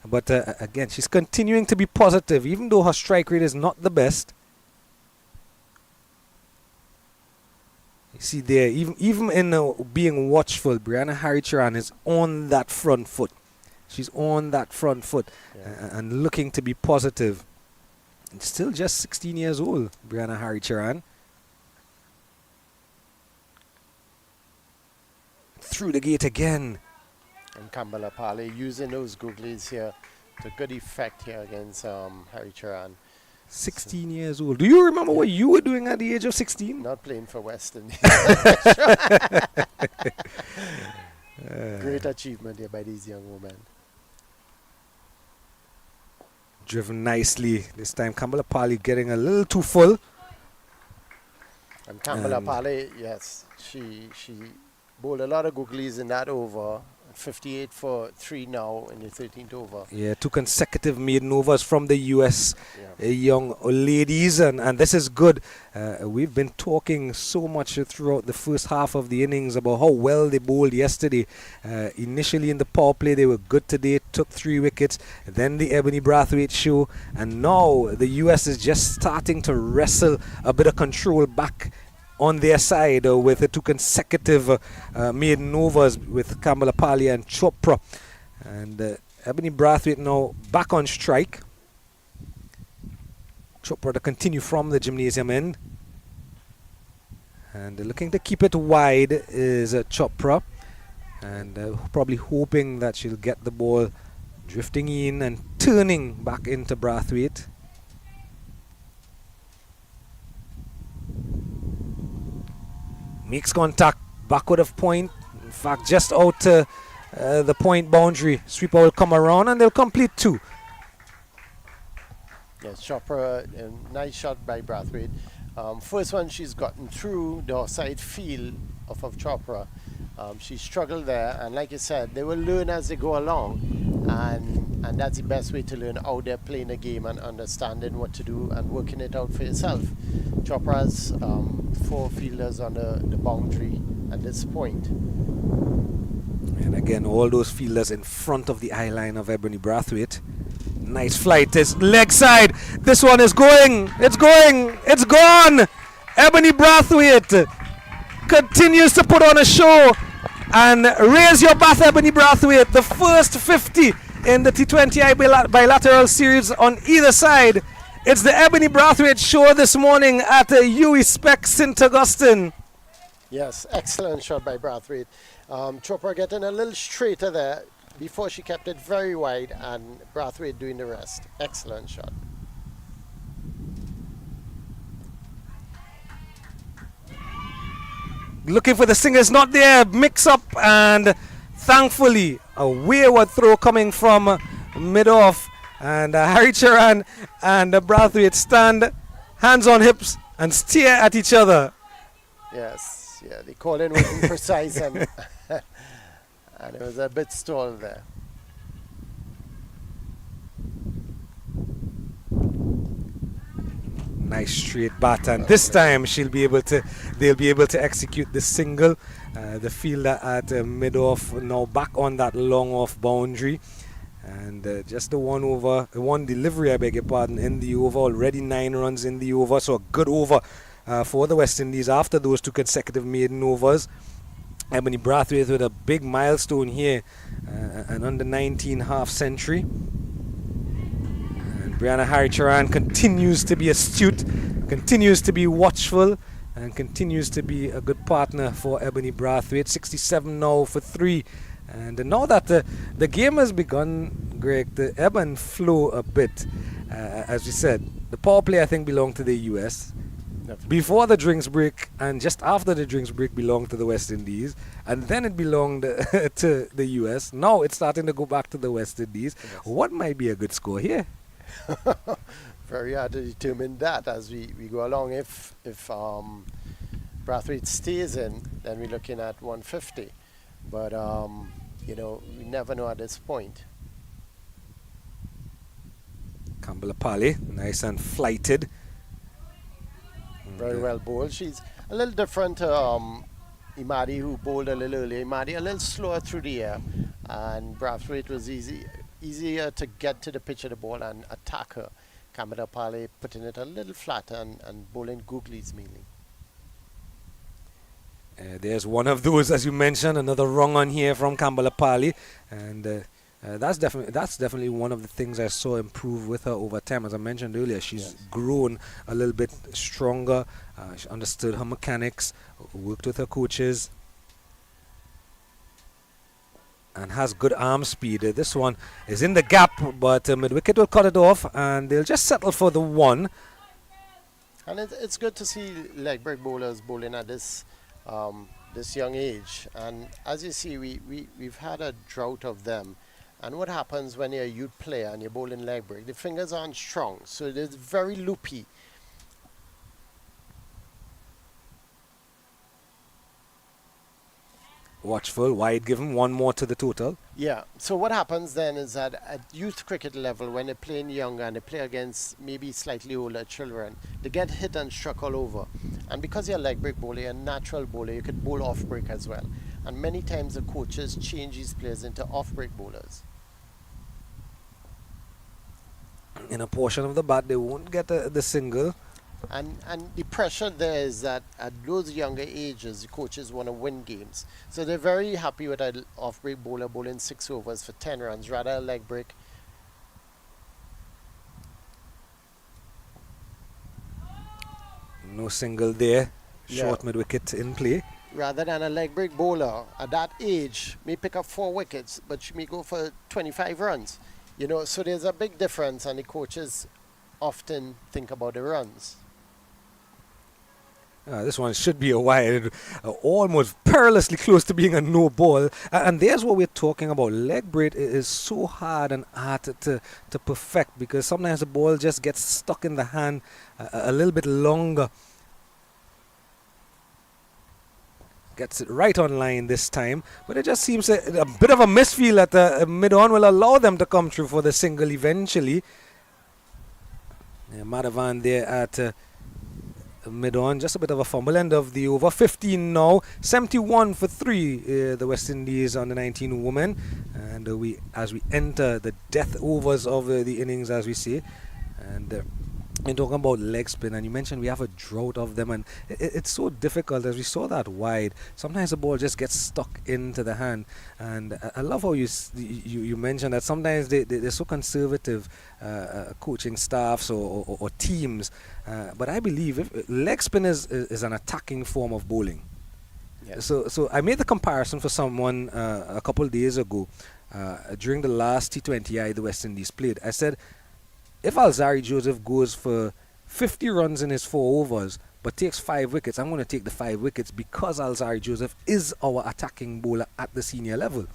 but again, she's continuing to be positive, even though her strike rate is not the best. You see there, even in being watchful, Brianna Harry Charan is on that front foot. She's on that front foot, and looking to be positive. And still just 16 years old, Brianna Harry Charan. Through the gate again. And Kambalapali using those googlies here to good effect here against Harry Charan. 16 years old. Do you remember what you were doing at the age of 16? Not playing for West Indies. Great achievement here by these young women. Driven nicely. This time Kambalapali getting a little too full. And Kambalapali, yes, she bowled a lot of googlies in that over. 58 for 3 now in the 13th over. Yeah, 2 consecutive maiden overs from the US young ladies, and this is good. We've been talking so much throughout the first half of the innings about how well they bowled yesterday. Initially in the power play, they were good today, took 3 wickets. Then the Ebony Braithwaite show, and now the US is just starting to wrestle a bit of control back on their side with the 2 consecutive maiden overs with Kambalapali and Chopra. And Ebony Braithwaite now back on strike. Chopra to continue from the gymnasium end. And looking to keep it wide is Chopra. And probably hoping that she'll get the ball drifting in and turning back into Braithwaite. Makes contact, backward of point. In fact, just out to the point boundary. Sweeper will come around and they'll complete 2. Yes, Chopra, a nice shot by Braithwaite. First one she's gotten through the side field of Chopra. She struggled there, and like you said, they will learn as they go along, and that's the best way to learn how they're playing the game and understanding what to do and working it out for yourself. Chopra's 4 fielders on the boundary at this point. And again, all those fielders in front of the eye line of Ebony Braithwaite. Nice flight, it's leg side. This one is going, it's gone. Ebony Braithwaite continues to put on a show. And raise your bat, Ebony Braithwaite. The first 50 in the T20I bilateral series on either side. It's the Ebony Braithwaite show this morning at UE Spec St. Augustine. Yes, excellent shot by Braithwaite. Chopper getting a little straighter there before she kept it very wide, and Braithwaite doing the rest. Excellent shot. Looking for the singers, not there. Mix up, and thankfully a wayward throw coming from mid-off. And Harry Charan and Braithwaite stand hands on hips and stare at each other. Yes, yeah, the calling wasn't precise, and and it was a bit stalled there. Nice straight bat, and this time they'll be able to execute the single. The fielder at mid-off now back on that long off boundary, and just the one delivery, I beg your pardon, in the over. Already 9 runs in the over, so a good over for the West Indies after those 2 consecutive maiden overs. Ebony Braithwaite with a big milestone here, an under 19 half century. Brianna Haricharan continues to be astute, continues to be watchful, and continues to be a good partner for Ebony Braithwaite. 67 now for 3. And now that the game has begun, Greg, the ebb and flow a bit. As we said, the power play, I think, belonged to the US. Before the drinks break and just after the drinks break belonged to the West Indies. And then it belonged to the US. Now it's starting to go back to the West Indies. Yes. What might be a good score here? Very hard to determine that as we go along. If Braithwaite stays in, then we're looking at 150. But we never know at this point. Kambalapali, nice and flighted. Very well bowled. She's a little different to Imadi, who bowled a little earlier. Imadi a little slower through the air, and Braithwaite was easier to get to the pitch of the ball and attack her. Kambalapali putting it a little flatter and bowling googlies mainly. There's one of those, as you mentioned, another wrong on here from Kambalapali, and that's definitely one of the things I saw improve with her over time. As I mentioned earlier, she's grown a little bit stronger. She understood her mechanics, worked with her coaches, and has good arm speed. This one is in the gap, but mid-wicket will cut it off, and they'll just settle for the 1. And it's good to see leg break bowlers bowling at this young age. And as you see, we've had a drought of them. And what happens when you're a youth player and you're bowling leg break? The fingers aren't strong, so it is very loopy. Watchful, wide given, 1 more to the total. Yeah, so what happens then is that at youth cricket level, when they're playing younger and they play against maybe slightly older children, they get hit and struck all over. And because you're a leg break bowler, you're a natural bowler, you could bowl off break as well. And many times the coaches change these players into off break bowlers. In a portion of the bat, they won't get the single. And the pressure there is that at those younger ages, the coaches want to win games. So they're very happy with an off-break bowler bowling 6 overs for 10 runs, rather a leg break. No single there. Short mid-wicket in play. Rather than a leg break bowler at that age may pick up 4 wickets, but she may go for 25 runs. So there's a big difference, and the coaches often think about the runs. This one should be a wide, almost perilously close to being a no ball. And there's what we're talking about. Leg break is so hard and hard to perfect, because sometimes the ball just gets stuck in the hand a little bit longer. Gets it right on line this time, but it just seems a bit of a misfeel at the mid-on will allow them to come through for the single eventually. Madhavan there at mid-on, just a bit of a fumble. End of the over. 15 now, 71 for 3. The West Indies under 19 women, and as we enter the death overs of the innings, as we say, and You're talking about leg spin, and you mentioned we have a drought of them, and it's so difficult. As we saw that wide, sometimes the ball just gets stuck into the hand. And I love how you mentioned that sometimes they're so conservative, coaching staffs or teams. But I believe leg spin is an attacking form of bowling. Yes. So I made the comparison for someone a couple of days ago during the last T20I the West Indies played. I said, if Alzari Joseph goes for 50 runs in his 4 overs but takes 5 wickets, I'm going to take the 5 wickets because Alzari Joseph is our attacking bowler at the senior level.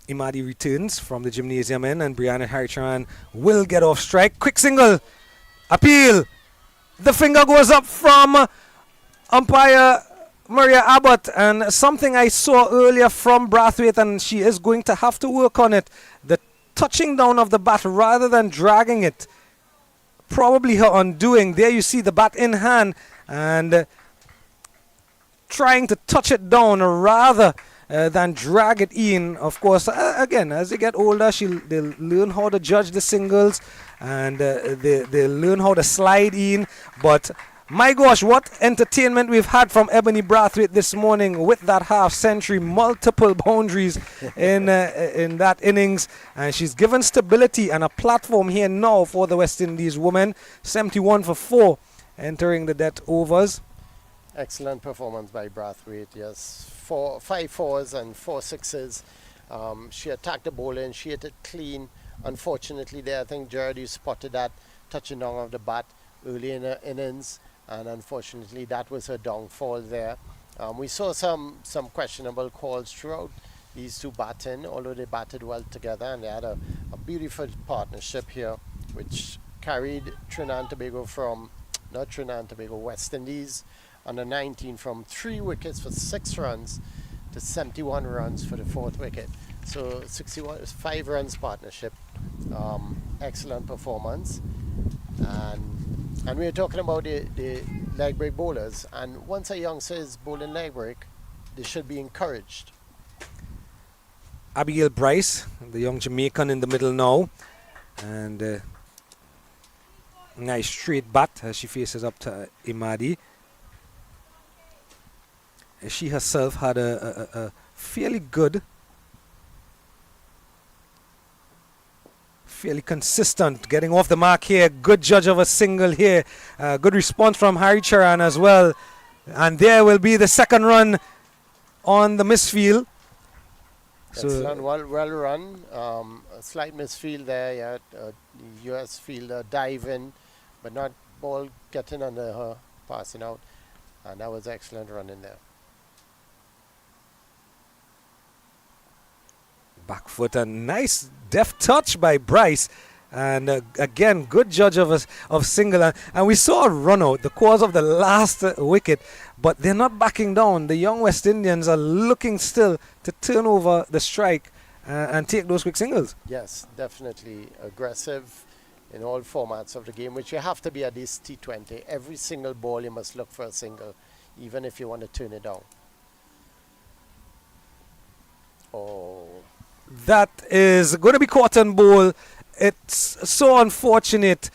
Imadi returns from the gymnasium end, and Brianna Harichan will get off strike. Quick single. Appeal. The finger goes up from umpire Maria Abbott, and something I saw earlier from Braithwaite, and she is going to have to work on it. The touching down of the bat rather than dragging it, probably her undoing. There you see the bat in hand and trying to touch it down rather than drag it in. Of course, again, as they get older, they'll learn how to judge the singles, and they'll learn how to slide in. But my gosh, what entertainment we've had from Ebony Braithwaite this morning with that half century, multiple boundaries in that innings. And she's given stability and a platform here now for the West Indies women. 71 for 4 entering the death overs. Excellent performance by Braithwaite, yes. 5 fours and 4 sixes. She attacked the bowler and she hit it clean. Unfortunately there, I think Jared, you spotted that touching down of the bat early in her innings. And unfortunately that was her downfall there. We saw some questionable calls throughout these two batting, although they batted well together, and they had a beautiful partnership here which carried West Indies under 19 from 3 wickets for 6 runs to 71 runs for the 4th wicket. So 5 runs partnership. Excellent performance. And we were talking about the leg break bowlers, and once a youngster is bowling leg break, they should be encouraged. Abigail Bryce, the young Jamaican in the middle now, and nice straight bat as she faces up to Imadi. She herself had a fairly good, fairly consistent getting off the mark here. Good judge of a single here. Good response from Harry Charan as well. And there will be the second run on the misfield. Excellent, well run. A slight misfield there. Yeah, US fielder diving, but not ball getting under her, passing out. And that was excellent run in there. Back foot, a nice deft touch by Bryce, and again good judge of single, and we saw a run out, the cause of the last wicket, but they're not backing down. The young West Indians are looking still to turn over the strike and take those quick singles. Yes, definitely aggressive in all formats of the game, which you have to be at this T20. Every single ball you must look for a single, even if you want to turn it down. Oh, that is going to be caught on ball. It's so unfortunate.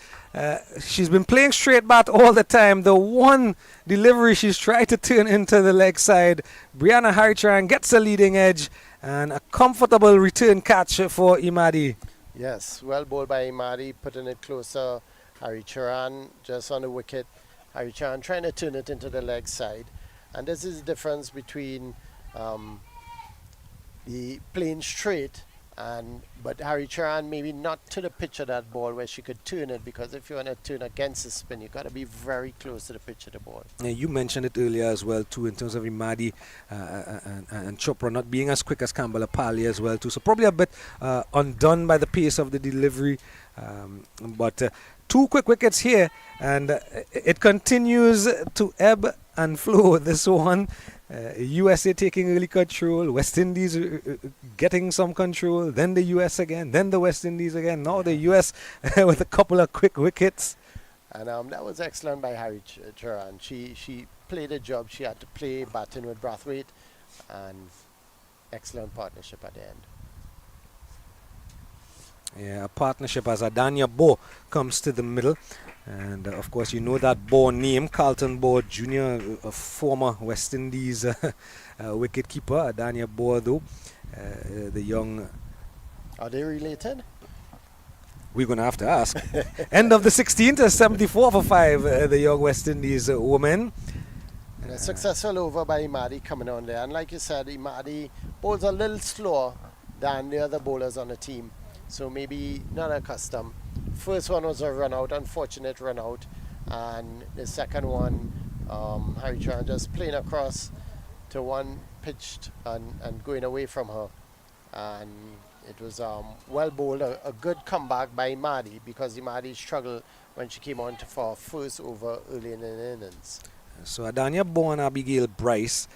She's been playing straight bat all the time. The one delivery she's tried to turn into the leg side. Brianna Harichan gets a leading edge and a comfortable return catch for Imadi. yes, well bowled by Imadi, putting it closer. Harichan just on the wicket. Harichan trying to turn it into the leg side. And this is the difference between the playing straight, but Harichan maybe not to the pitch of that ball where she could turn it, because if you want to turn against the spin, you've got to be very close to the pitch of the ball. You mentioned it earlier as well too, in terms of Imadi and Chopra not being as quick as Campbell Apali as well too, so probably a bit undone by the pace of the delivery, but 2 quick wickets here, and it continues to ebb and flow. This one, USA taking early control, West Indies getting some control, then the US again, then the West Indies again, now the US with a couple of quick wickets. And that was excellent by Harry Charan. She played a job she had to play, batting with Braithwaite, and excellent partnership at the end. Yeah, a partnership as Adanya Bo comes to the middle. And of course, you know that Bo name, Carlton Bo Jr., a former West Indies wicketkeeper. Adanya Bo, though, the young. Are they related? We're going to have to ask. End of the 16th, 74 for 5, the young West Indies woman. And a successful over by Imadi coming on there. And like you said, Imadi bowls a little slower than the other bowlers on the team. So maybe not accustomed. First one was a run out, unfortunate run out. And the second one, Harry Chan just playing across to one pitched and going away from her. And it was well bowled, a good comeback by Imadi, because Imadi struggled when she came on for first over early in the innings. So Adanya Bo and Abigail Bryce,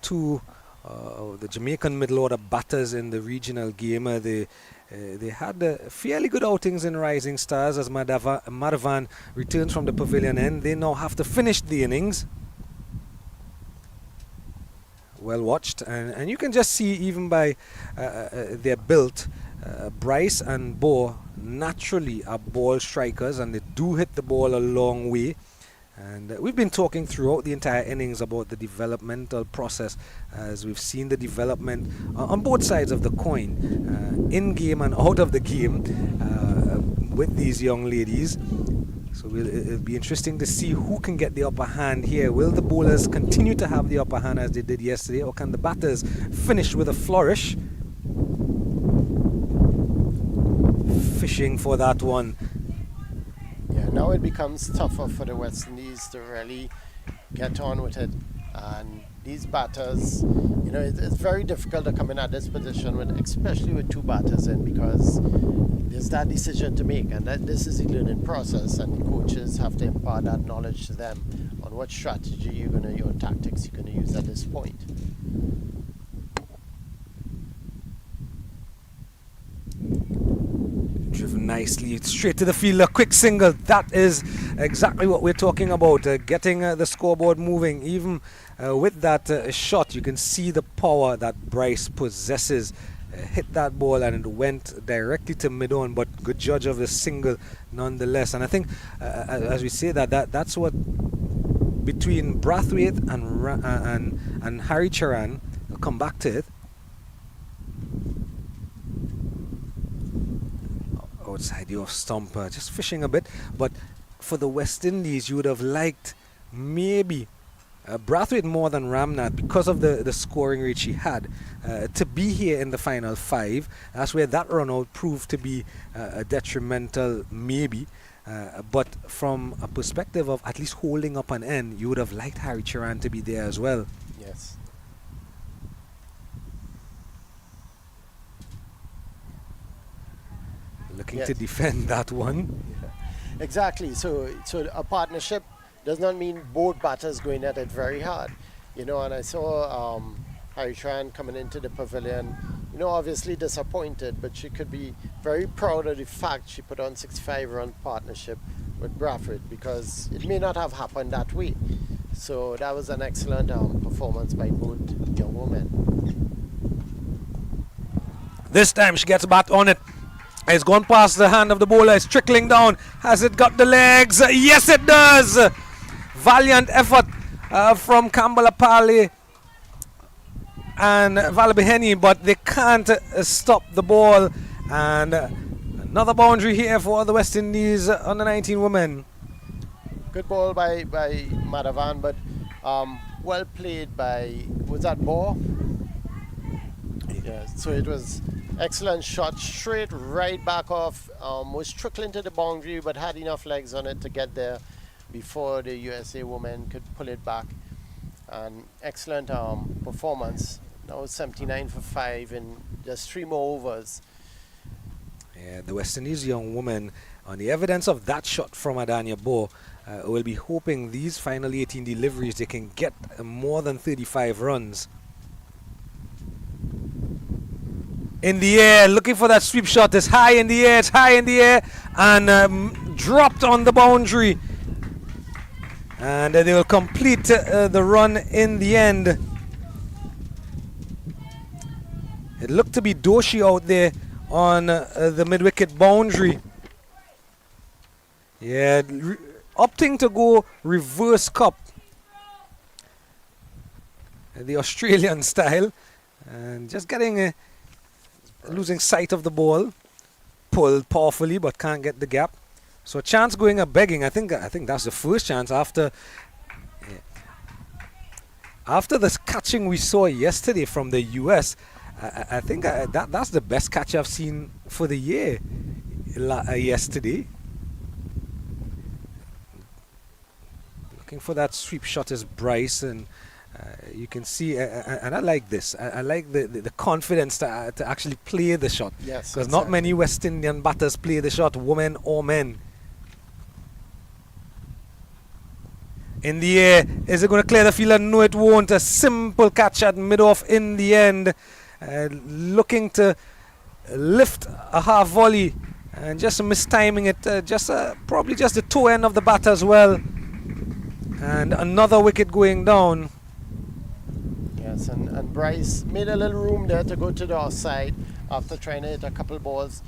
two the Jamaican middle order batters in the regional game. They had fairly good outings in Rising Stars as Madhavan returns from the pavilion end. They now have to finish the innings. Well watched, and you can just see even by their build, Bryce and Bo naturally are ball strikers, and they do hit the ball a long way. And we've been talking throughout the entire innings about the developmental process, as we've seen the development on both sides of the coin, in game and out of the game, with these young ladies. So it'll be interesting to see who can get the upper hand here. Will the bowlers continue to have the upper hand as they did yesterday, or can the batters finish with a flourish? Fishing for that one. Yeah, now it becomes tougher for the West Indies to really get on with it. And these batters, it's very difficult to come in at this position, especially with two batters in, because there's that decision to make, and this is a learning process, and the coaches have to impart that knowledge to them on what strategy your tactics you're going to use at this point. Driven nicely straight to the field, a quick single. That is exactly what we're talking about, getting the scoreboard moving. Even with that shot, you can see the power that Bryce possesses. Hit that ball and it went directly to mid-on, but good judge of the single nonetheless. And I think as we say that's what between Braithwaite and Harry Charan, I'll come back to it, outside the off stump, just fishing a bit. But for the West Indies, you would have liked maybe Braithwaite more than Ramnath, because of the scoring rate she had, to be here in the final 5. That's where that run out proved to be detrimental maybe, but from a perspective of at least holding up an end, you would have liked Harry Charan to be there as well. Yes. Looking to defend that one. Yeah. Exactly. So a partnership does not mean both batters going at it very hard. And I saw Harry Tran coming into the pavilion, obviously disappointed, but she could be very proud of the fact she put on 65-run partnership with Braithwaite, because it may not have happened that way. So that was an excellent performance by both young women. This time she gets back on it. It's gone past the hand of the bowler. It's trickling down. Has it got the legs? Yes, it does. Valiant effort from Campbell Apali and Valabiheni, but they can't stop the ball. And another boundary here for the West Indies under 19 women. Good ball by Madhavan, but well played by, was that Bohr? Yeah, so it was excellent shot, straight right back off, was trickling to the boundary, but had enough legs on it to get there before the USA woman could pull it back. And excellent performance. Now 79 for 5 in just 3 more overs. Yeah, the West Indies young woman, on the evidence of that shot from Adanya Bo, will be hoping these final 18 deliveries they can get more than 35 runs. In the air, looking for that sweep shot. It's high in the air, it's high in the air, and dropped on the boundary. And they will complete the run in the end. It looked to be Doshi out there on the mid-wicket boundary. Yeah, opting to go reverse cup, the Australian style, and just getting losing sight of the ball, pulled powerfully but can't get the gap. So a chance going a begging. I think that's the first chance after the catching we saw yesterday from the US. I think that's the best catch I've seen for the year yesterday. Looking for that sweep shot is Bryce, and you can see, and I like this. I like the confidence to actually play the shot. Yes, because not many West Indian batters play the shot, women or men. In the air, is it going to clear the field? No, it won't. A simple catch at mid-off in the end. Looking to lift a half volley and just mistiming it. Probably just the toe end of the bat as well. And another wicket going down. Yes, and Bryce made a little room there to go to the outside after trying to hit a couple balls,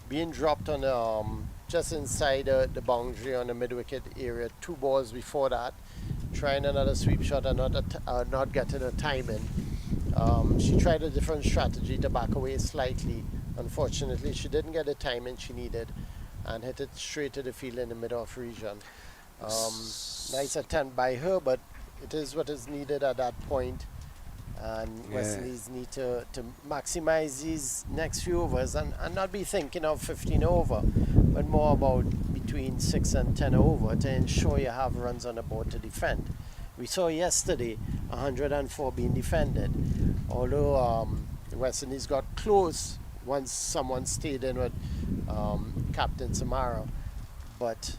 being dropped on just inside the boundary on the mid-wicket area. 2 balls before that, trying another sweep shot and not getting a timing. She tried a different strategy to back away slightly. Unfortunately, she didn't get the timing she needed and hit it straight to the field in the mid-off region. Nice attempt by her, but it is what is needed at that point. And West Indies need to maximize these next few overs and not be thinking of 15 over, but more about between 6 and 10 over to ensure you have runs on the board to defend. We saw yesterday 104 being defended, although West Indies got close once someone stayed in with Captain Samara, but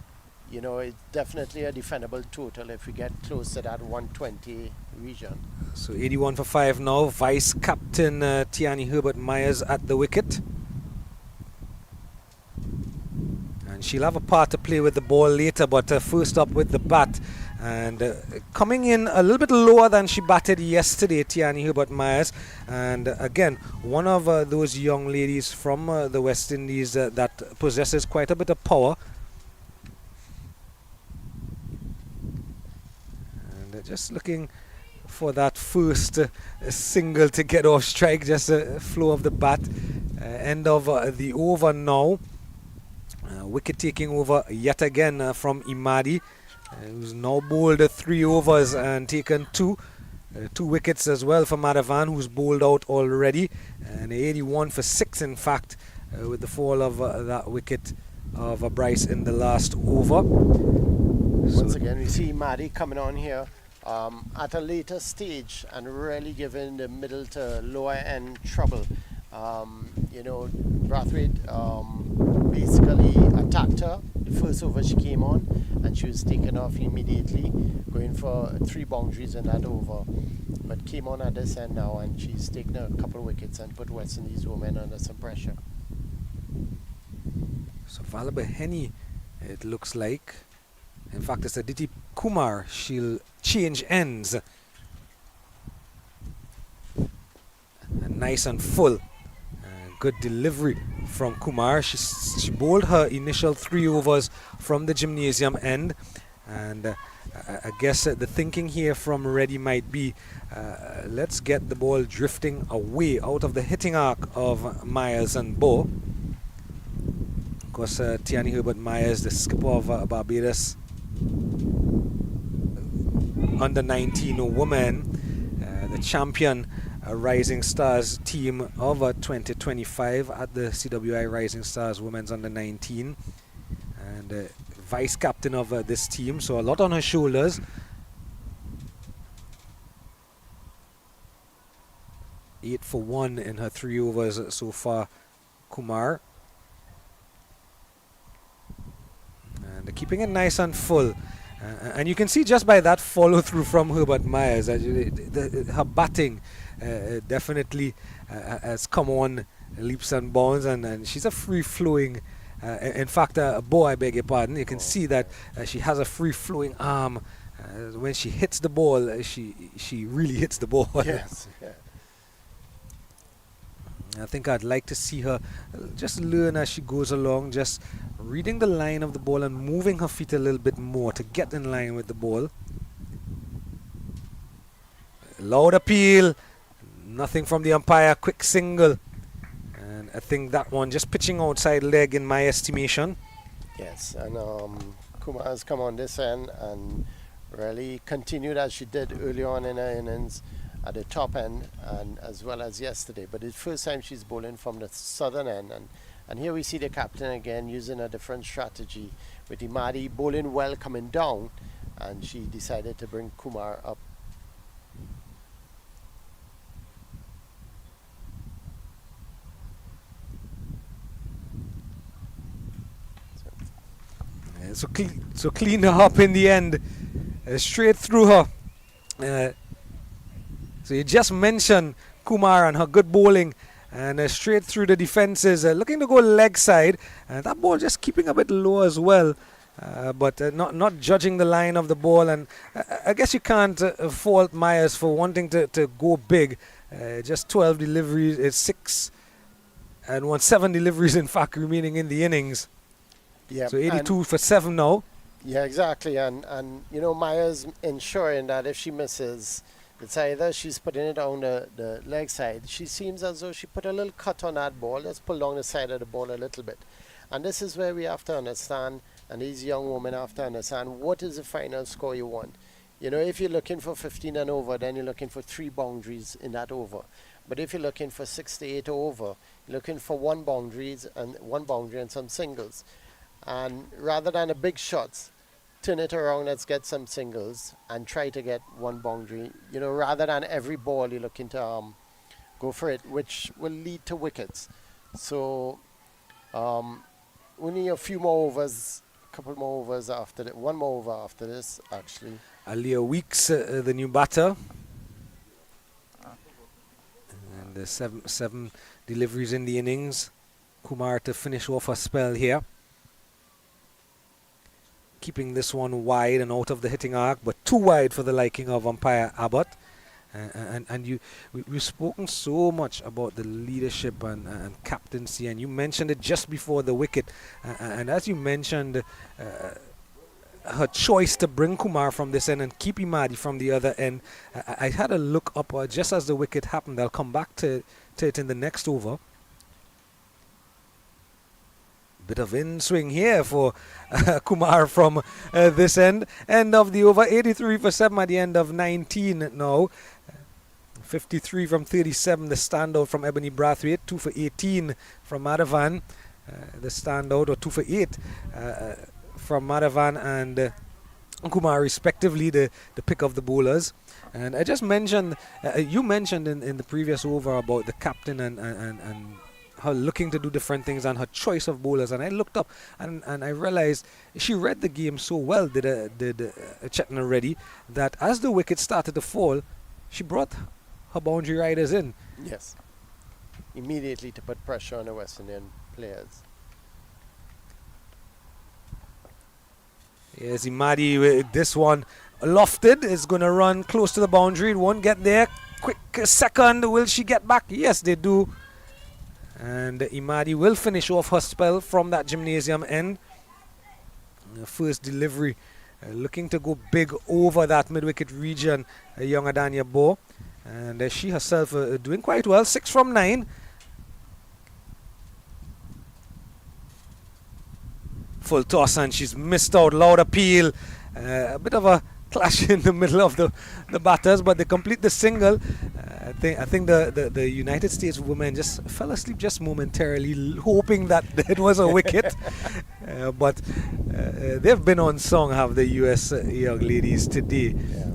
you know, it's definitely a defendable total if we get close to that 120 region. So 81 for 5 now. Vice captain Tiani Herbert Myers at the wicket. And she'll have a part to play with the ball later, but first up with the bat. And coming in a little bit lower than she batted yesterday, Tiani Herbert Myers. And again, one of those young ladies from the West Indies that possesses quite a bit of power. And just looking for that first single to get off strike, just a flow of the bat. End of the over now. Wicket taking over yet again from Imadi, who's now bowled 3 overs and taken 2 wickets as well for Madhavan, who's bowled out already, and 81 for 6 in fact, with the fall of that wicket of Bryce in the last over. Once again, we see Imadi coming on here at a later stage and really giving the middle to lower end trouble. You know, Braithwaite basically attacked her the first over she came on, and she was taken off immediately, going for 3 boundaries in that over. But came on at this end now, and she's taken a couple of wickets and put West Indies women under some pressure. So Vallabheni, it looks like. In fact, it's Aditi Kumar. She'll change ends. And nice and full. Good delivery from Kumar. She bowled her initial 3 overs from the gymnasium end, and I guess the thinking here from Reddy might be let's get the ball drifting away out of the hitting arc of Myers and Bow. Of course, Tiani Herbert Myers, the skipper of Barbados under 19 women, the champion Rising Stars team of 2025 at the CWI Rising Stars Women's Under 19, and vice captain of this team, so a lot on her shoulders. 8 for 1 in her 3 overs so far, Kumar, and keeping it nice and full. And you can see just by that follow through from Herbert Myers, her batting definitely has come on leaps and bounds, and she's a free-flowing. In fact, Bo, I beg your pardon, you can see that she has a free-flowing arm. When she hits the ball, she really hits the ball. Yes. Yeah. I think I'd like to see her just learn as she goes along, just reading the line of the ball and moving her feet a little bit more to get in line with the ball. Loud appeal, nothing from the umpire, quick single. And I think that one just pitching outside leg in my estimation. Yes, and Kumar has come on this end and really continued as she did early on in her innings at the top end, and as well as yesterday. But it's the first time she's bowling from the southern end, and here we see the captain again using a different strategy with Imadi bowling well coming down, and she decided to bring Kumar up. So clean her up in the end, straight through her. So you just mentioned Kumar and her good bowling, and straight through the defenses, looking to go leg side, and that ball just keeping a bit low as well, but not judging the line of the ball. And I guess you can't fault Myers for wanting to go big. Just 12 deliveries, it's 6 and 7 deliveries in fact remaining in the innings. Yeah, so 82 for 7 now. Yeah, exactly, and you know, Myers ensuring that if she misses, it's either she's putting it on the leg side. She seems as though she put a little cut on that ball. Let's pull down the side of the ball a little bit. And this is where we have to understand, and these young women have to understand, what is the final score you want. You know, if you're looking for 15 and over, then you're looking for 3 boundaries in that over. But if you're looking for 6 to 8 over, you're looking for 1 boundary and some singles. And rather than a big shots, turn it around, let's get some singles and try to get 1 boundary. You know, rather than every ball you're looking to go for it, which will lead to wickets. So only a few more overs, a couple more overs after that, 1 more over after this actually. Aliyah Weeks, the new batter. And the 7 deliveries in the innings. Kumar to finish off a spell here. Keeping this one wide and out of the hitting arc, but too wide for the liking of umpire Abbott. We've spoken so much about the leadership and captaincy, and you mentioned it just before the wicket. And as you mentioned, her choice to bring Kumar from this end and keep Imadi from the other end. I had a look up just as the wicket happened. I'll come back to it in the next over. Bit of in swing here for Kumar from this end. End of the over, 83 for 7 at the end of 19 now. 53 from 37, the standout from Ebony Braithwaite. 2 for 18 from Madhavan, the standout, or 2 for 8 from Madhavan and Kumar respectively, the pick of the bowlers. And I just mentioned, you mentioned in the previous over about the captain and her looking to do different things and her choice of bowlers, and I looked up and I realized she read the game so well, did Chetna Reddy, that as the wicket started to fall, she brought her boundary riders in. Yes, immediately to put pressure on the West Indian players. Yes, Imadi with this one lofted, is going to run close to the boundary, it won't get there. Quick second, will she get back? Yes, they do. And Imadi will finish off her spell from that gymnasium end. First delivery, looking to go big over that mid-wicket region, young Adanya Bo. And she herself doing quite well, 6 from 9. Full toss and she's missed out, loud appeal. A bit of a clash in the middle of the batters, but they complete the single. I think the United States women just fell asleep just momentarily, hoping that it was a wicket. But they've been on song, have the US young ladies today. Yeah.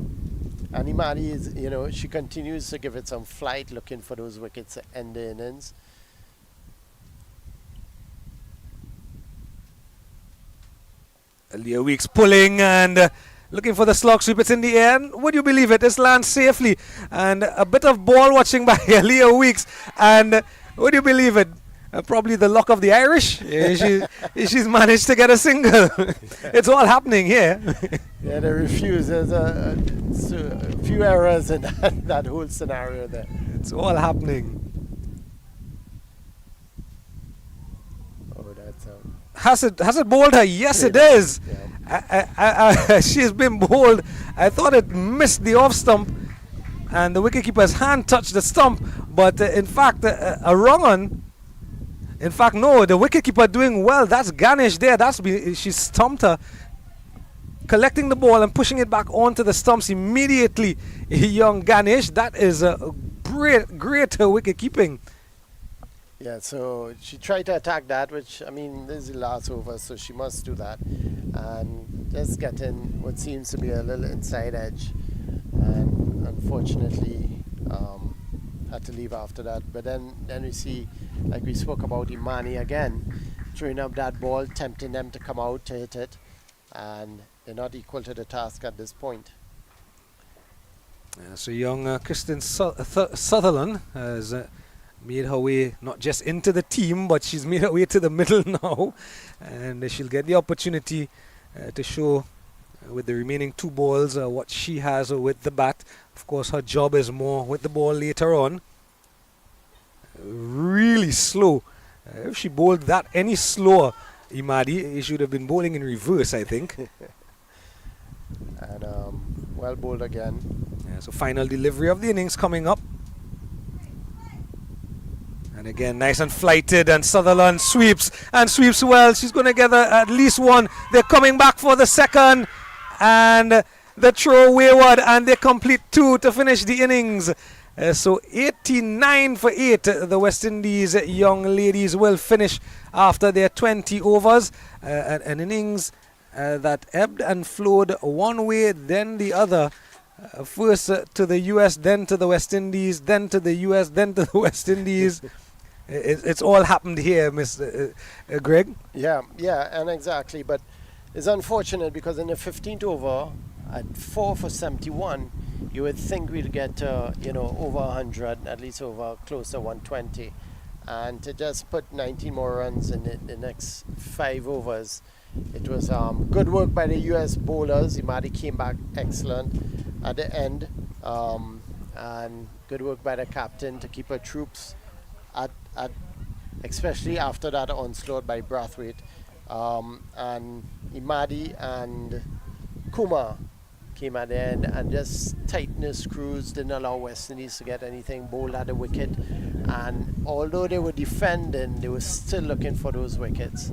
And Imadi is, you know, she continues to give it some flight, looking for those wickets to end the innings. Aliyah Weeks pulling and looking for the slog sweep. It's in the air. Would you believe it? This lands safely. And a bit of ball watching by Aliyah Weeks. And would you believe it? Probably the luck of the Irish. She's managed to get a single. It's all happening here. Yeah, they refuse. There's a few errors in that whole scenario there. It's all happening. Has it bowled her? Yes, it is. Yeah. She's been bowled. I thought it missed the off stump, and the wicketkeeper's hand touched the stump. But in fact, a wrong on. In fact, no, the wicketkeeper doing well. That's Ganesh there. She stumped her, collecting the ball and pushing it back onto the stumps immediately. Young Ganesh. That is a great wicket keeping. Yeah, so she tried to attack that, which, I mean, this is the last over, so she must do that. And just getting what seems to be a little inside edge. And unfortunately, had to leave after that. But then we see, like we spoke about, Imani again, throwing up that ball, tempting them to come out to hit it. And they're not equal to the task at this point. So young Kristen Sutherland has made her way not just into the team, but she's made her way to the middle now, and she'll get the opportunity to show with the remaining 2 balls what she has with the bat. Of course, her job is more with the ball later on. Really slow. If she bowled that any slower, Imadi, she should have been bowling in reverse, I think. And well bowled again. Yeah, so final delivery of the innings coming up. And again, nice and flighted, and Sutherland sweeps well. She's going to get at least one. They're coming back for the second, and the throw wayward, and they complete 2 to finish the innings. So 89 for 8. The West Indies young ladies will finish after their 20 overs. An innings that ebbed and flowed one way, then the other. First to the US, then to the West Indies, then to the US, then to the West Indies. It's all happened here, Mr. Greg. Yeah, and exactly. But it's unfortunate because in the 15th over, at 4 for 71, you would think we'd get over 100, at least over close to 120, and to just put 19 more runs in the next 5 overs. It was good work by the US bowlers. Imadi came back excellent at the end, and good work by the captain to keep her troops at especially after that onslaught by Braithwaite, and Imadi and Kumar came at the end and just tightened the screws, didn't allow West Indies to get anything, bowled at the wicket, and although they were defending, they were still looking for those wickets,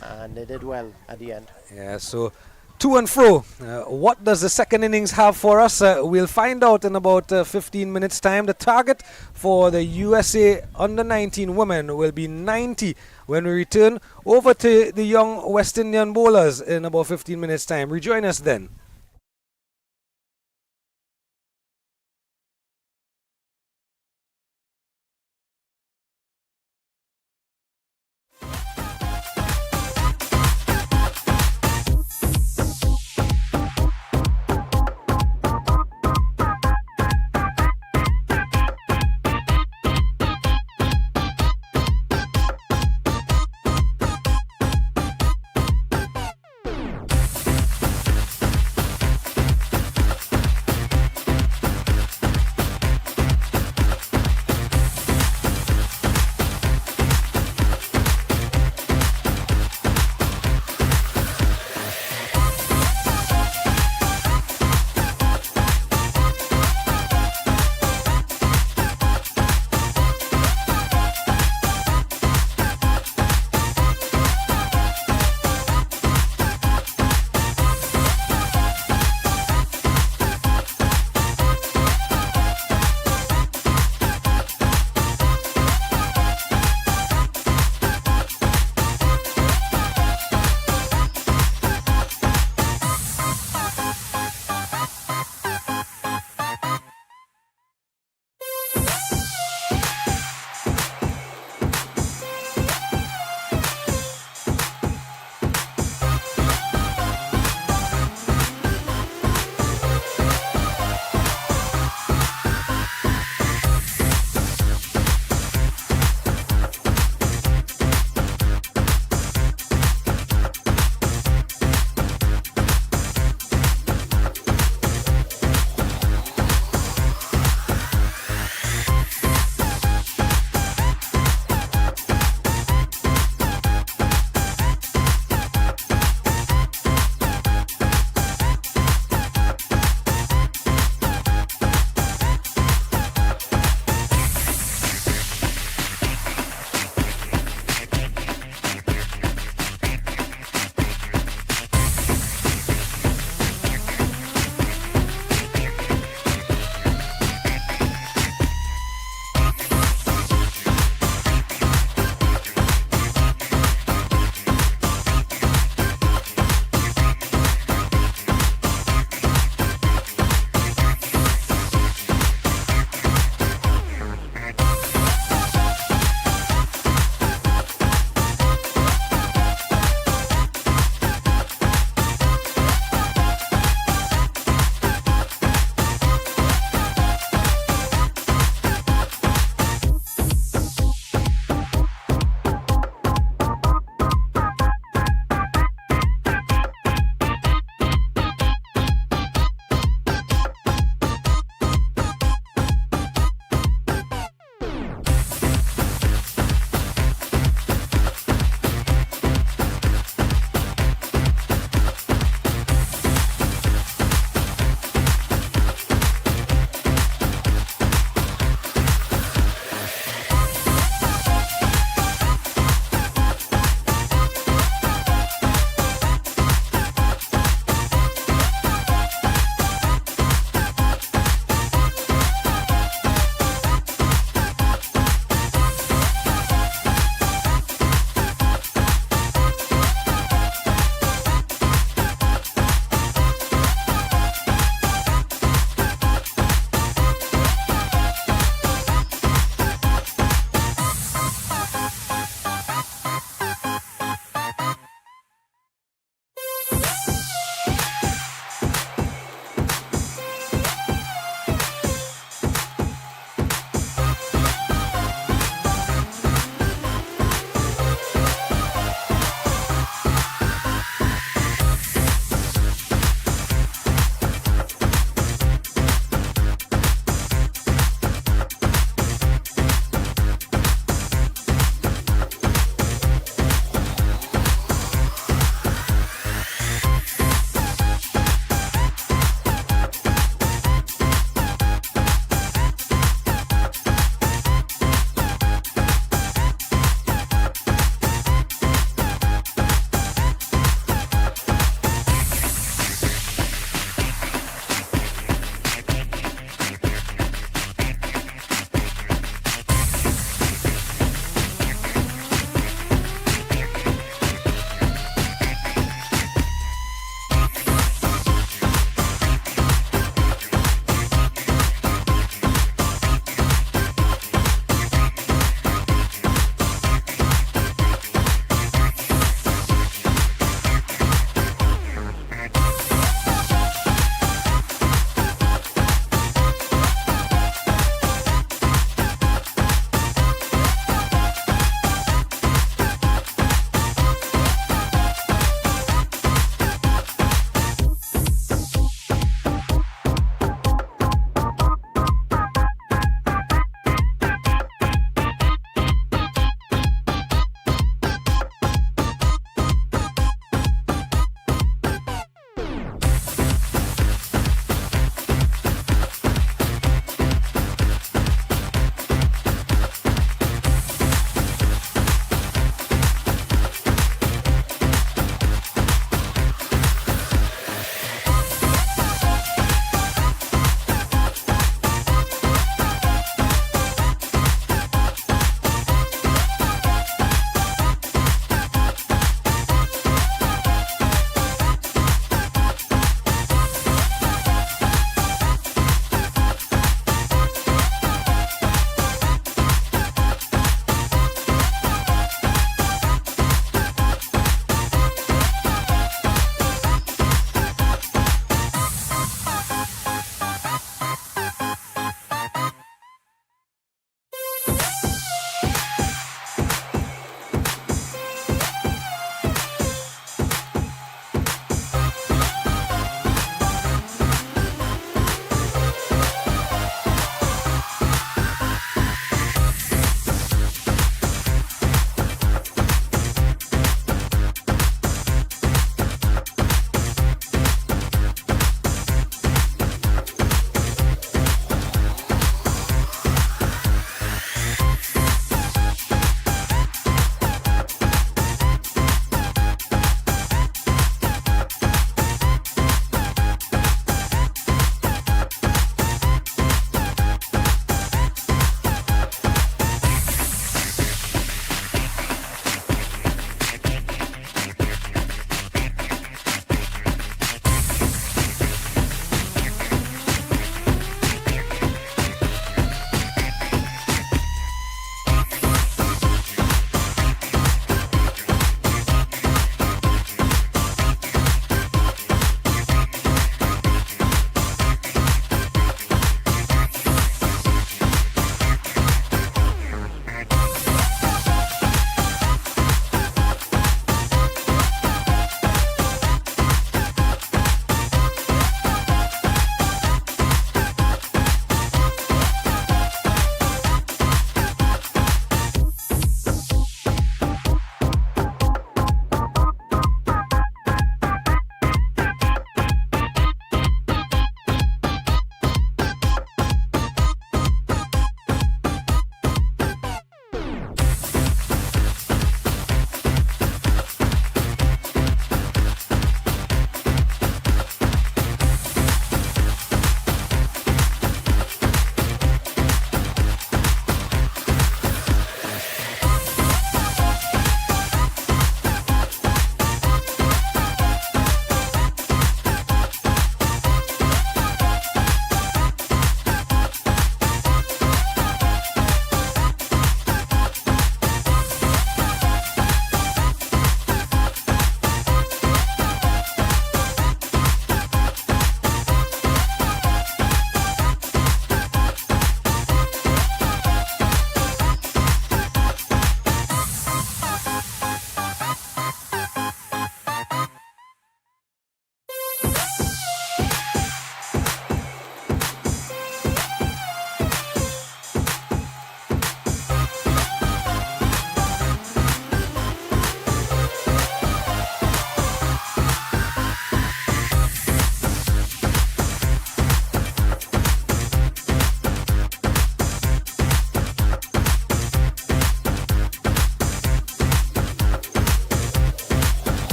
and they did well at the end. Yeah, so to and fro. What does the second innings have for us? We'll find out in about 15 minutes time. The target for the USA under-19 women will be 90 when we return over to the young West Indian bowlers in about 15 minutes time. Rejoin us then.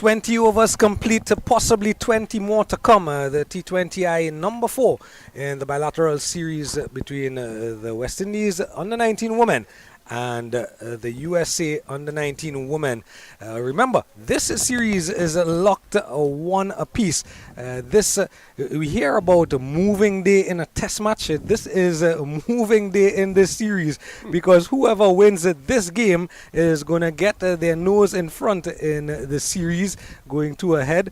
20 overs complete, possibly 20 more to come. The T20I number 4 in the bilateral series between the West Indies under-19 women and the USA under-19 women. Remember, this series is locked 1 apiece. We hear about a moving day in a test match. This is a moving day in this series, because whoever wins this game is going to get their nose in front in the series going 2 ahead.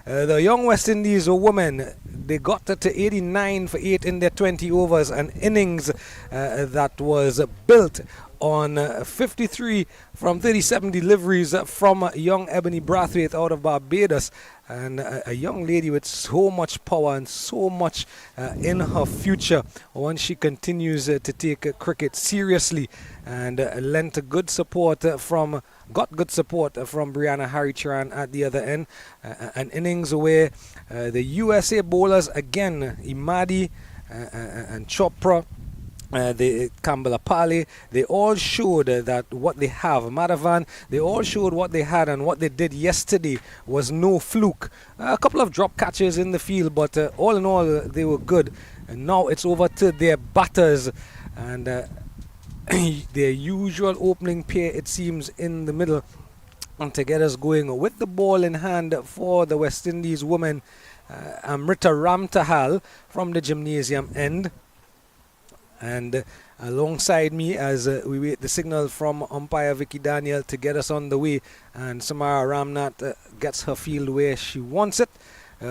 The young West Indies women, they got to 89 for 8 in their 20 overs, an innings that was built on 53 from 37 deliveries from young Ebony Braithwaite out of Barbados, and a young lady with so much power and so much in her future once she continues to take cricket seriously, and got good support from Brianna Haricharan at the other end. An innings where the USA bowlers again, Imadi and Chopra, the Campbell Apale, they all showed that what they have. Madhavan, they all showed what they had, and what they did yesterday was no fluke. A couple of drop catches in the field, but all in all, they were good. And now it's over to their batters, and their usual opening pair, it seems, in the middle, and to get us going with the ball in hand for the West Indies women. Amrita Ramtahal from the gymnasium end. And alongside me, as we wait the signal from umpire Vicky Daniel to get us on the way, and Samara Ramnath gets her field where she wants it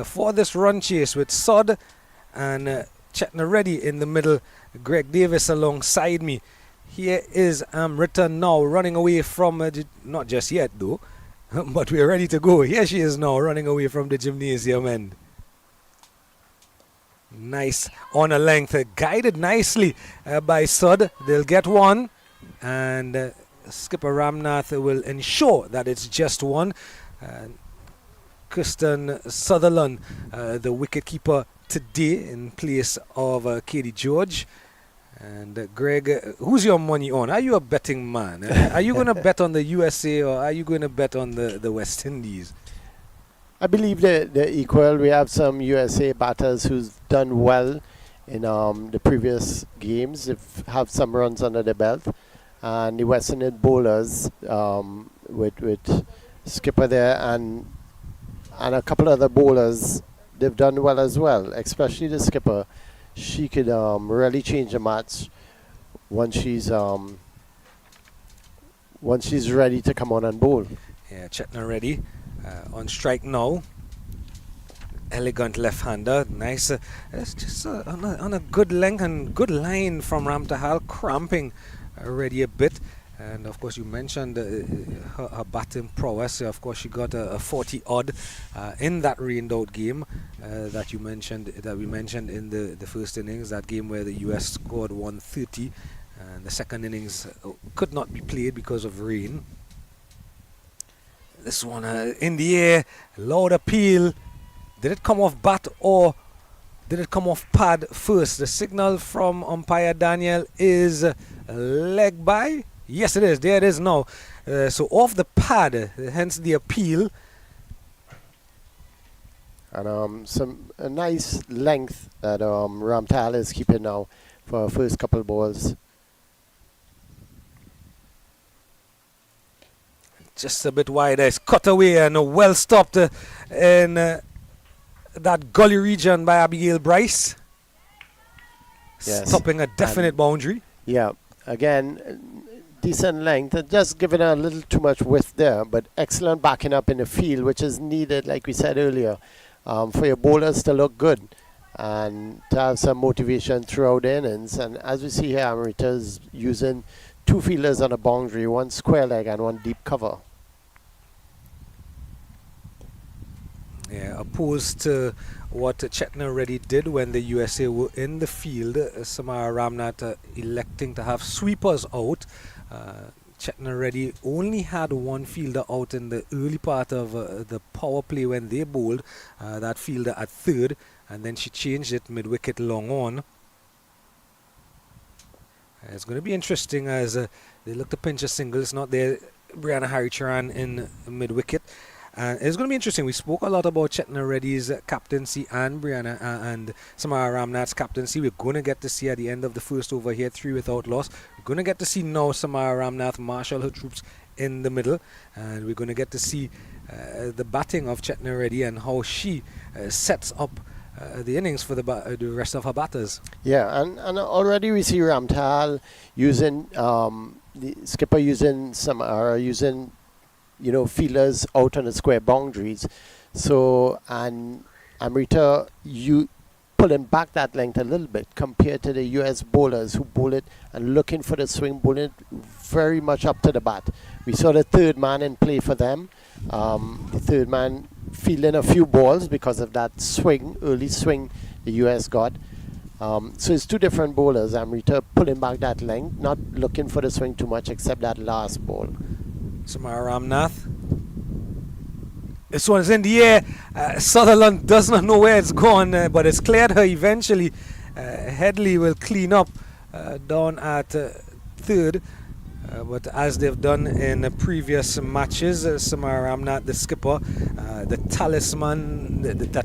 for this run chase with Sod and Chetna Reddy in the middle, Greg Davis alongside me. Here is Amrita now running away from, not just yet though, but we're ready to go. Here she is now running away from the gymnasium end. Nice on a length, guided nicely by Sud. They'll get one, and skipper Ramnath will ensure that it's just one. Kristen Sutherland, the wicketkeeper today in place of Katie George. And Greg, who's your money on? Are you a betting man? Are you going to bet on the USA, or are you going to bet on the West Indies? I believe they're equal. We have some USA batters who's done well in the previous games. They have some runs under their belt, and the West Indian bowlers with skipper there and a couple other bowlers, they've done well as well. Especially the skipper, she could really change the match once she's ready to come on and bowl. Yeah, Chetna Reddy. On strike now. Elegant left-hander. Nice. It's just on a good length and good line from Ramtahal, cramping already a bit. And of course, you mentioned her batting prowess. Of course, she got a 40-odd in that rained-out game that we mentioned in the first innings. That game where the US scored 130, and the second innings could not be played because of rain. This one in the air, loud appeal. Did it come off bat or did it come off pad first? The signal from umpire Daniel is leg by. Yes, it is. There it is now. So off the pad, hence the appeal. And a nice length that Ramtal is keeping now for her first couple balls. Just a bit wider. It's cut away and well stopped in that gully region by Abigail Bryce. Yes. Stopping a definite boundary. Yeah. Again, decent length. Just giving her a little too much width there, but excellent backing up in the field, which is needed, like we said earlier, for your bowlers to look good and to have some motivation throughout the innings. And as we see here, Amrita's using 2 fielders on a boundary, 1 square leg and 1 deep cover. Yeah, opposed to what Chetna Reddy did when the USA were in the field. Samara Ramnath electing to have sweepers out. Chetna Reddy only had 1 fielder out in the early part of the power play when they bowled. That fielder at third, and then she changed it mid-wicket long on. It's going to be interesting as they look to pinch a single. It's not there. Brianna Haricharan in mid-wicket. And it's going to be interesting. We spoke a lot about Chetna Reddy's captaincy and Brianna and Samara Ramnath's captaincy. We're going to get to see at the end of the first over here, 3 without loss. We're going to get to see now Samara Ramnath marshal her troops in the middle. And we're going to get to see the batting of Chetna Reddy and how she sets up the innings for the rest of her batters. Yeah, and already we see Ramtal using, the skipper using Samara, using feelers out on the square boundaries. So, and Amrita, you pulling back that length a little bit compared to the US bowlers who bowl it and looking for the swing, bowling it very much up to the bat. We saw the third man in play for them. The third man fielding a few balls because of that swing, early swing the US got. So it's two different bowlers. Amrita pulling back that length, not looking for the swing too much except that last ball. Samara Ramnath. This one is in the air. Sutherland does not know where it's gone, but it's cleared her eventually. Headley will clean up down at third. But as they've done in previous matches, Samara Ramnath, the skipper, the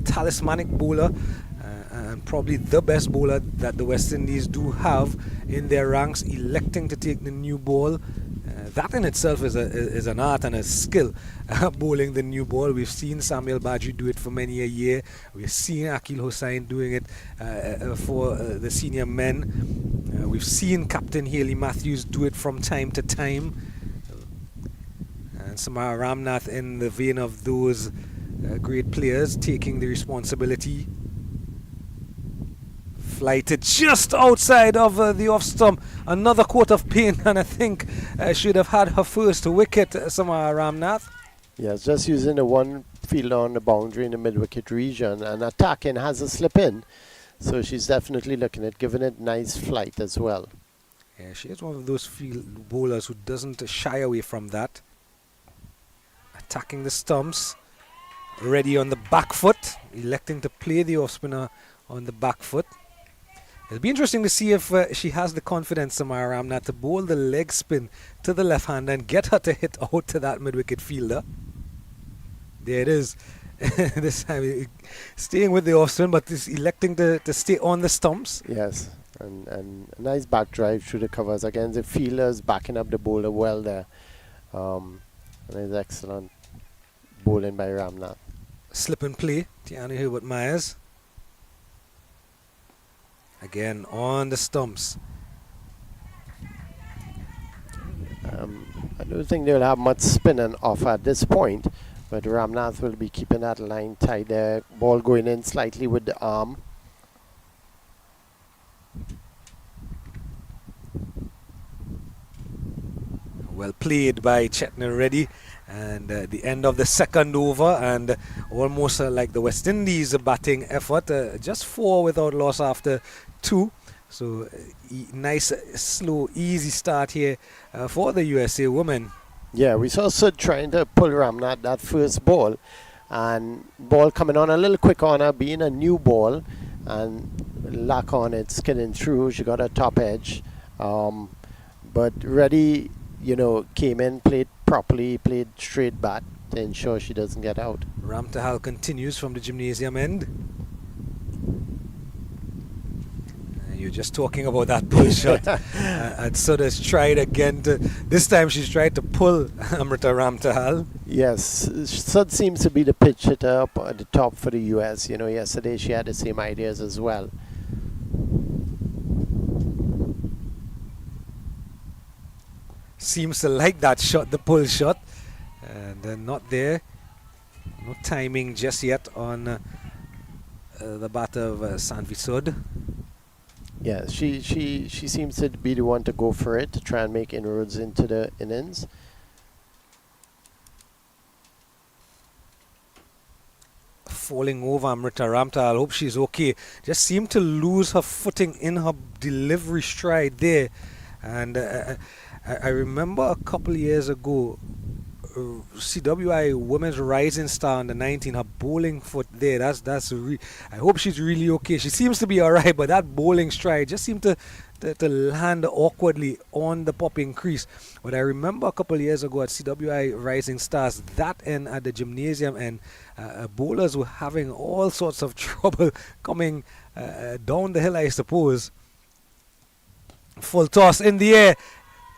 talismanic bowler, and probably the best bowler that the West Indies do have in their ranks, electing to take the new ball. That in itself is an art and a skill, bowling the new ball. We've seen Samuel Badri do it for many a year. We've seen Akil Hossain doing it for the senior men. We've seen Captain Haley Matthews do it from time to time. And Samara Ramnath, in the vein of those great players, taking the responsibility. Flighted just outside of the off stump. Another quart of pain, and I think should have had her first wicket, Samara Ramnath. Yes, just using the one fielder on the boundary in the mid-wicket region and attacking has a slip in. So she's definitely looking at giving it nice flight as well. Yeah, she is one of those field bowlers who doesn't shy away from that. Attacking the stumps. Ready on the back foot. Electing to play the off-spinner on the back foot. It'll be interesting to see if she has the confidence, Samara Ramnath, to bowl the leg spin to the left hand and get her to hit out to that mid-wicket fielder. There it is. This time staying with the off-spin, but is electing to stay on the stumps. Yes, and a nice back drive through the covers. Again, the fielders backing up the bowler well there. And it's excellent bowling by Ramnath. Slip and play, Tiana Herbert Myers. Again, on the stumps. I don't think they'll have much spinning off at this point, but Ramnath will be keeping that line tight there. Ball going in slightly with the arm. Well played by Chetna Reddy. And the end of the second over, and almost like the West Indies batting effort. Just 4 without loss after 2. So nice, slow, easy start here for the USA women. Yeah, we saw Sud trying to pull Ramnath that first ball, and ball coming on a little quick on her, being a new ball, and lack on it, skidding through. She got a top edge, but Reddy, came in, played properly, played straight bat to ensure she doesn't get out. Ramtahal continues from the gymnasium end. You're just talking about that pull shot. And Sudha's tried again this time she's tried to pull Amrita Ramtahal. Yes, Sud seems to be the pitch hitter up at the top for the US. Yesterday she had the same ideas as well. Seems to like that shot, the pull shot, and not there. No timing just yet on the bat of Sanvi Sud. Yeah, she seems to be the one to go for it, to try and make inroads into the innings. Falling over Amrita Ramtahal. I hope she's okay. Just seemed to lose her footing in her delivery stride there, and I remember a couple of years ago, CWI Women's Rising Star under 19, her bowling foot there, I hope she's really okay. She seems to be alright, but that bowling stride just seemed to land awkwardly on the popping crease. But I remember a couple of years ago at CWI Rising Stars, that end at the gymnasium, and bowlers were having all sorts of trouble coming down the hill, I suppose. Full toss in the air.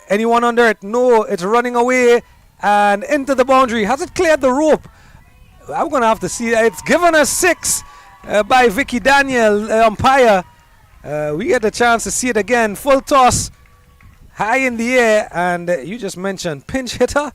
Anyone under it? No, it's running away and into the boundary. Has it cleared the rope? I'm going to have to see. It's given us 6 by Vicky Daniel, umpire. We get a chance to see it again. Full toss, high in the air, and you just mentioned pinch hitter.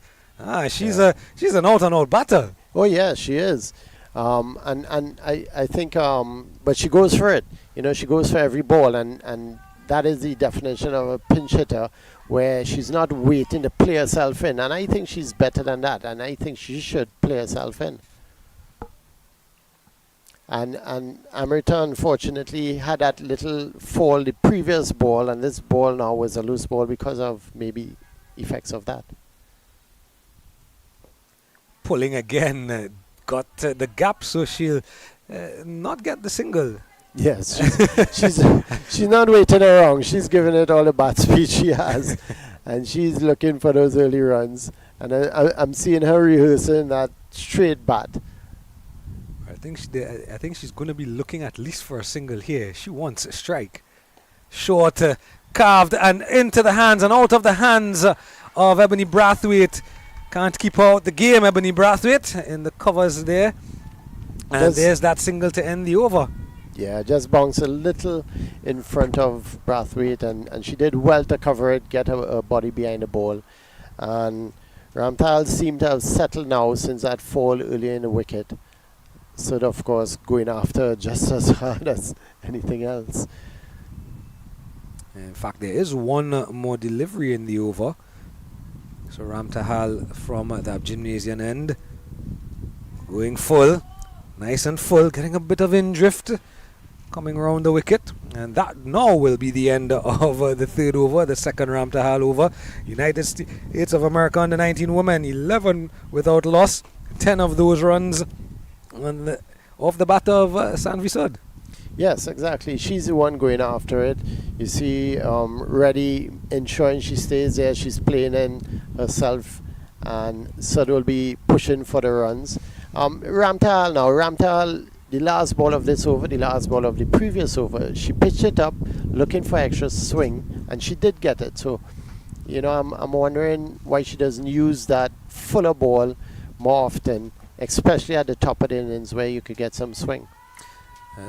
She's an out-and-out batter. Oh yeah, she is. And I think, but she goes for it. You know, she goes for every ball, and that is the definition of a pinch hitter, where she's not waiting to play herself in. And I think she's better than that, and I think she should play herself in. And Amrita, unfortunately, had that little fall the previous ball, and this ball now was a loose ball because of maybe effects of that. Pulling again, got the gap, so she'll not get the single. Yes, she's not waiting around. She's giving it all the bat speed she has, and she's looking for those early runs. And I'm seeing her rehearsing that straight bat. I think she's going to be looking at least for a single here. She wants a strike. Short, carved, and into the hands and out of the hands of Ebony Braithwaite. Can't keep out the game, Ebony Braithwaite, in the covers there. And there's that single to end the over. Yeah, just bounced a little in front of Braithwaite, and she did well to cover it, get her body behind the ball. And Ramtal seemed to have settled now since that fall earlier in the wicket. So, of course, going after just as hard as anything else. In fact, there is one more delivery in the over. So Ramtahal from the gymnasium end, going full, nice and full, getting a bit of in drift, coming around the wicket. And that now will be the end of the third over, the second Ramtahal over. United States of America under 19 women, 11 without loss, 10 of those runs off the bat of Sanvi Sud. Yes, exactly. She's the one going after it. You see, Reddy ensuring she stays there. She's playing in herself, and Sud will be pushing for the runs. Ramtal now. Ramtal, the last ball of this over, the last ball of the previous over, she pitched it up, looking for extra swing, and she did get it. So, you know, I'm wondering why she doesn't use that fuller ball more often, especially at the top of the innings where you could get some swing.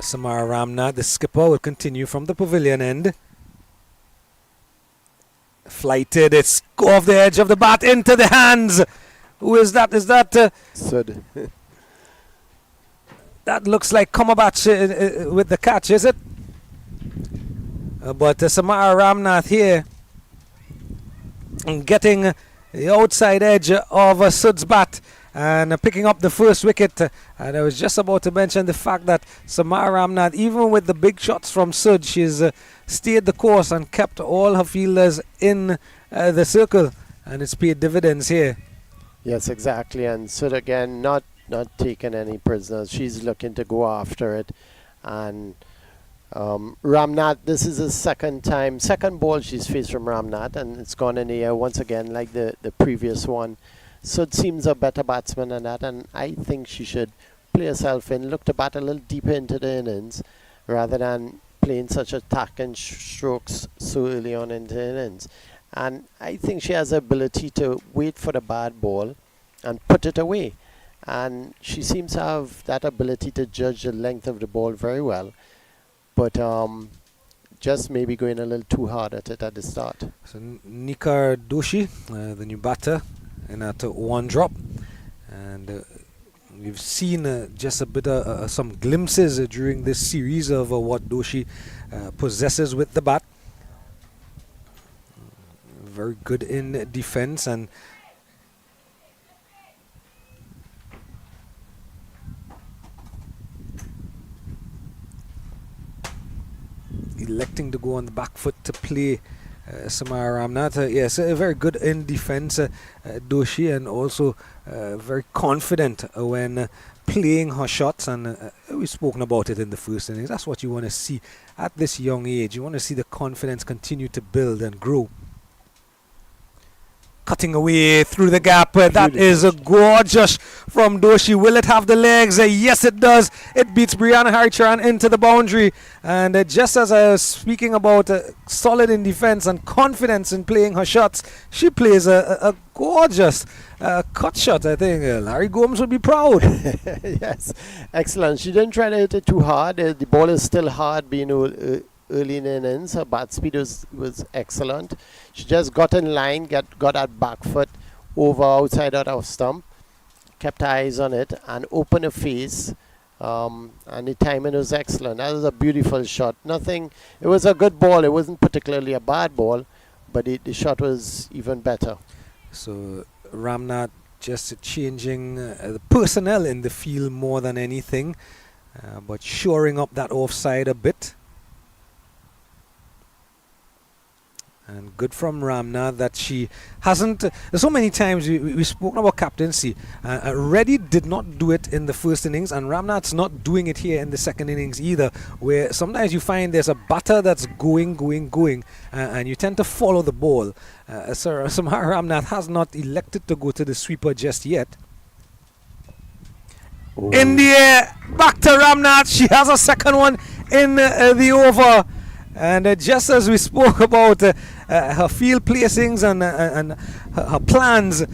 Samara Ramnath, the skipper, will continue from the pavilion end. Flighted, it's off the edge of the bat into the hands. Who is that? Is that Sud? That looks like Cumberbatch with the catch, is it? But Samara Ramnath here getting the outside edge of Sud's bat and picking up the first wicket. And I was just about to mention the fact that Samara Ramnath, even with the big shots from Sud, she's stayed the course and kept all her fielders in the circle, and it's paid dividends here. Yes, exactly. And Sud again not taking any prisoners. She's looking to go after it. And Ramnath, this is the second ball she's faced from Ramnath, and it's gone in the air once again like the previous one. Sud seems a better batsman than that, and I think she should play herself in, look to bat a little deeper into the innings rather than playing such attacking strokes so early on into the innings. And I think she has the ability to wait for the bad ball and put it away. And she seems to have that ability to judge the length of the ball very well. But just maybe going a little too hard at it at the start. So Nikar Doshi, the new batter, and at one drop. And we've seen just a bit of some glimpses during this series of what Doshi possesses with the bat. Very good in defense, and electing to go on the back foot to play Samara Ramnath. Yes, very good in defense, Doshi, and also very confident when playing her shots. And we've spoken about it in the first innings. That's what you want to see at this young age. You want to see the confidence continue to build and grow. Cutting away through the gap. That is gorgeous from Doshi. Will it have the legs? Yes, it does. It beats Brianna Harichan into the boundary. And just as I was speaking about solid in defense and confidence in playing her shots, she plays a gorgeous cut shot. I think Larry Gomes would be proud. Yes, excellent. She didn't try to hit it too hard. The ball is still hard being early in innings. Her bat speed was excellent. She just got in line, got that back foot over outside that off stump, kept her eyes on it, and opened her face. And the timing was excellent. That was a beautiful shot. It was a good ball. It wasn't particularly a bad ball, but the shot was even better. So Ramnath just changing the personnel in the field more than anything, but shoring up that offside a bit. And good from Ramnath that she hasn't. So many times we've spoken about captaincy. Reddy did not do it in the first innings, and Ramnath's not doing it here in the second innings either. Where sometimes you find there's a batter that's going, and you tend to follow the ball. Samara Ramnath has not elected to go to the sweeper just yet. Oh. In the air, back to Ramnath. She has a second one in the over. And just as we spoke about her field placings and her plans,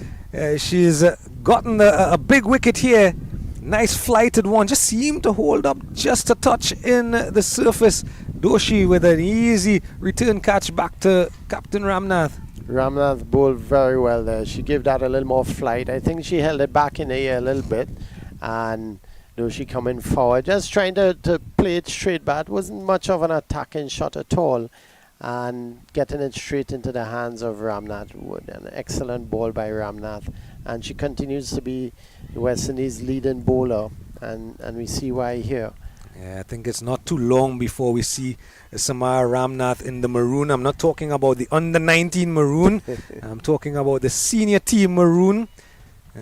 she's gotten a big wicket here. Nice flighted one. Just seemed to hold up just a touch in the surface. Doshi with an easy return catch back to Captain Ramnath. Ramnath bowled very well there. She gave that a little more flight. I think she held it back in the air a little bit. And Doshi coming forward, just trying to play it straight bat. Wasn't much of an attacking shot at all, and getting it straight into the hands of Ramnath. An excellent ball by Ramnath, and she continues to be the West Indies' leading bowler, and we see why here. Yeah, I think it's not too long before we see Samara Ramnath in the maroon. I'm not talking about the under-19 maroon. I'm talking about the senior team maroon.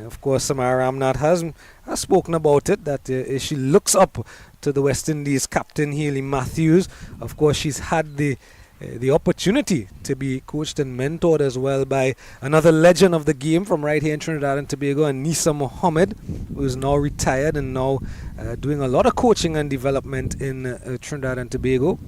Of course, Samara Ramnath has spoken about it, that she looks up to the West Indies captain, Hayley Matthews. Of course, she's had the opportunity to be coached and mentored as well by another legend of the game from right here in Trinidad and Tobago, Anisa Mohammed, who is now retired and now doing a lot of coaching and development in Trinidad and Tobago.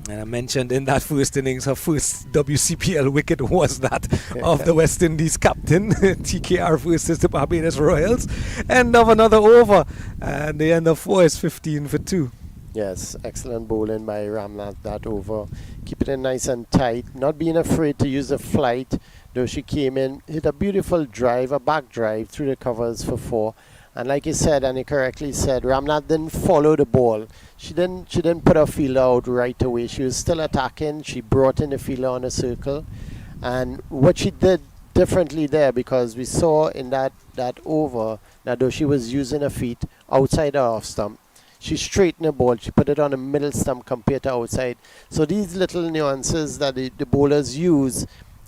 And I mentioned in that first innings, her first WCPL wicket was that of the West Indies captain, TKR versus the Barbados Royals. End of another over, and the end of 4 is 15 for 2. Yes, excellent bowling by Ramnath that over. Keeping it nice and tight, not being afraid to use a flight, though she came in, hit a beautiful drive, a back drive through the covers for 4. And like you said, and you correctly said, Ramnath didn't follow the ball. She didn't put her fielder out right away. She was still attacking. She brought in the fielder on a circle. And what she did differently there, because we saw in that over, that though she was using her feet outside her off stump, she straightened the ball. She put it on the middle stump compared to outside. So these little nuances that the bowlers use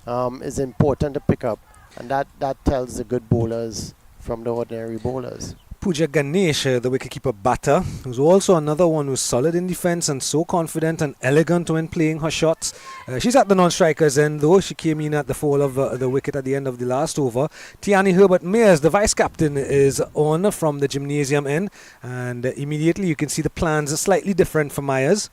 is important to pick up. And that tells the good bowlers from the ordinary bowlers. Pooja Ganesh, the wicketkeeper batter, who's also another one who's solid in defense and so confident and elegant when playing her shots. She's at the non-strikers end though. She came in at the fall of the wicket at the end of the last over. Tiani Herbert Mears, the vice captain, is on from the gymnasium end, and immediately you can see the plans are slightly different for Myers.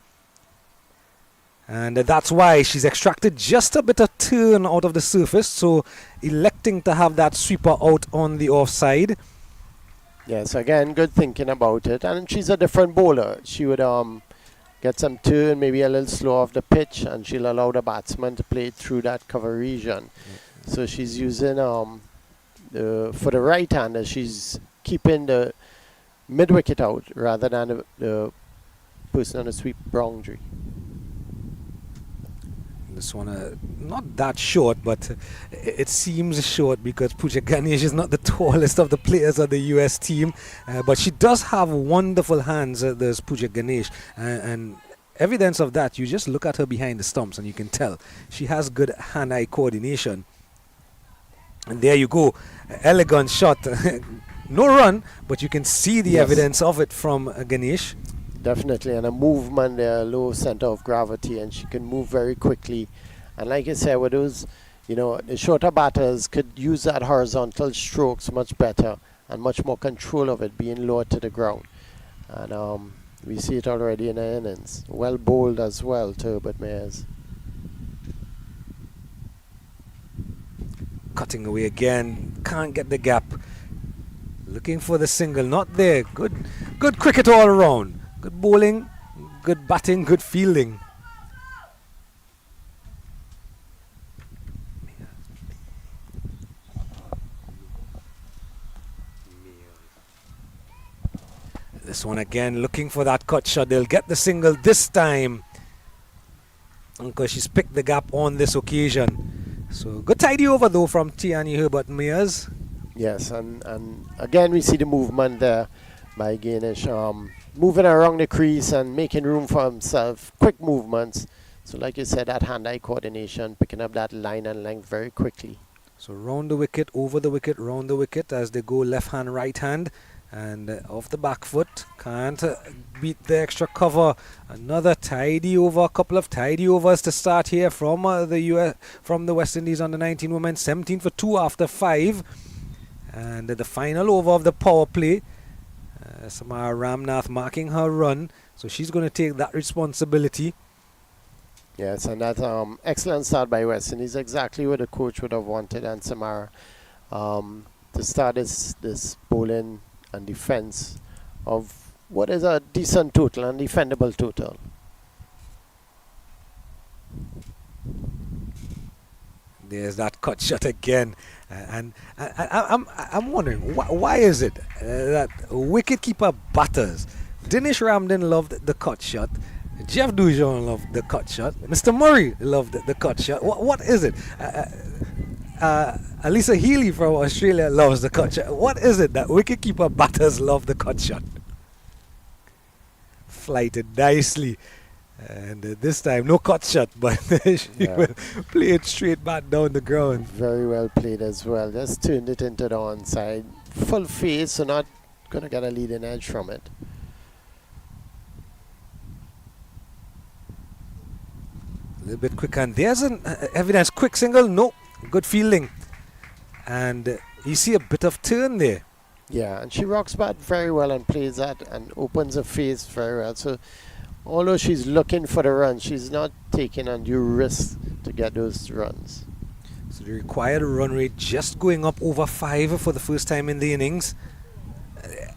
And that's why she's extracted just a bit of turn out of the surface, so electing to have that sweeper out on the offside. Yes, again, good thinking about it. And she's a different bowler. She would get some turn, maybe a little slow off the pitch, and she'll allow the batsman to play through that cover region. So she's using, for the right-hander, she's keeping the mid-wicket out rather than the person on the sweep boundary. This one, not that short, but it seems short because Pooja Ganesh is not the tallest of the players of the US team, but she does have wonderful hands. There's Pooja Ganesh, and evidence of that, you just look at her behind the stumps and you can tell she has good hand-eye coordination. And there you go, elegant shot. No run, but you can see the evidence of it from Ganesh. Definitely, and a movement there, low center of gravity, and she can move very quickly. And like I said, with those, the shorter batters could use that horizontal strokes much better and much more control of it being lower to the ground. And we see it already in the innings. Well bowled as well, Turbot Mayers. Cutting away again, can't get the gap. Looking for the single, not there. Good cricket all around. Good bowling, good batting, good fielding. This one again, looking for that cut shot. They'll get the single this time, because she's picked the gap on this occasion. So good tidy over though from Tiani Herbert Mears. Yes, and again we see the movement there by Ganesh, moving around the crease and making room for himself, quick movements. So like you said, that hand-eye coordination, picking up that line and length very quickly. So round the wicket, over the wicket, round the wicket as they go left hand, right hand. And off the back foot, can't beat the extra cover. Another tidy over, a couple of tidy overs to start here from the West Indies under 19 women. 17 for 2 after 5. And the final over of the power play. Samara Ramnath marking her run, so she's going to take that responsibility. Yes, and that's excellent start by West Indies, exactly what the coach would have wanted, and Samara to start this bowling and defense of what is a decent total and defendable total. There's that cut shot again, and I'm wondering why is it that wicketkeeper batters? Dinesh Ramdin loved the cut shot. Jeff Dujon loved the cut shot. Mr. Murray loved the cut shot. What is it? Alisa Healy from Australia loves the cut shot. What is it that wicketkeeper batters love the cut shot? Flighted nicely. And this time, no cut shot, but she will play it straight back down the ground. Very well played as well. Just turned it into the onside. Full face, so not going to get a leading edge from it. A little bit quicker, and there's an evidence. Quick single, no. Good fielding. And you see a bit of turn there. Yeah, and she rocks back very well and plays that and opens her face very well. So although she's looking for the run, she's not taking undue risk to get those runs. So the required run rate just going up over 5 for the first time in the innings.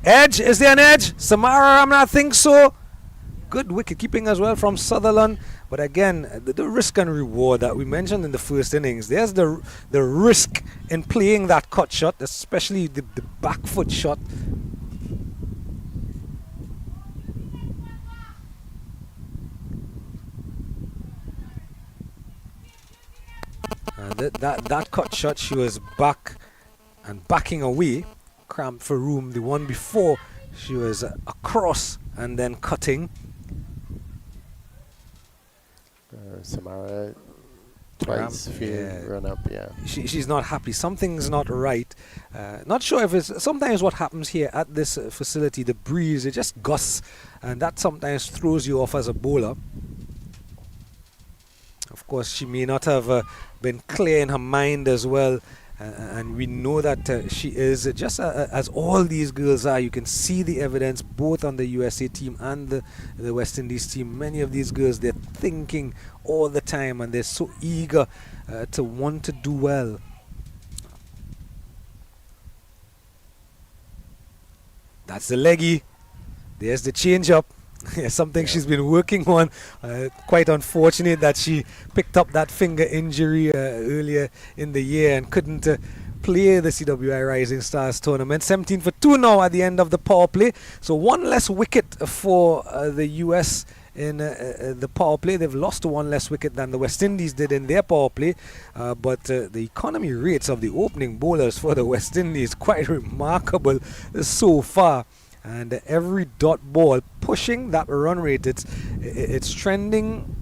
Edge, is there an edge? Samara Ramnath thinks so. Good wicket keeping as well from Sutherland. But again, the risk and reward that we mentioned in the first innings, there's the risk in playing that cut shot, especially the back foot shot. And that cut shot, she was back and backing away, cramped for room. The one before, she was across and then cutting. Samara twice run up, She's not happy. Something's not right. Not sure if it's sometimes what happens here at this facility, the breeze, it just gusts, and that sometimes throws you off as a bowler. Of course, she may not have been clear in her mind as well, and we know that she is just as all these girls are. You can see the evidence both on the USA team and the West Indies team. Many of these girls, they're thinking all the time, and they're so eager to want to do well. That's the leggy. There's the change up. Something she's been working on. Quite unfortunate that she picked up that finger injury earlier in the year and couldn't play the CWI Rising Stars tournament. 17 for 2 now at the end of the power play. So one less wicket for the US in the power play. They've lost one less wicket than the West Indies did in their power play. But the economy rates of the opening bowlers for the West Indies quite remarkable so far. and every dot ball pushing that run rate. It's trending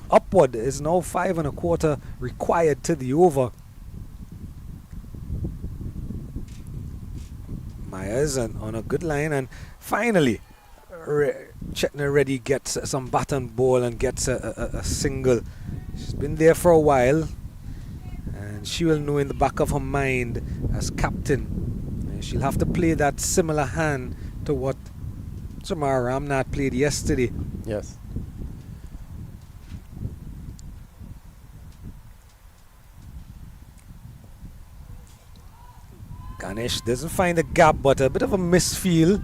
upward. It's now 5 1/4 required to the over. Myers on a good line, and finally Chetna Reddy gets some bat and ball and gets a single. She's been there for a while, and she will know in the back of her mind as captain, she'll have to play that similar hand to what Samara Ramnath played yesterday. Yes. Ganesh doesn't find a gap, but a bit of a misfeel.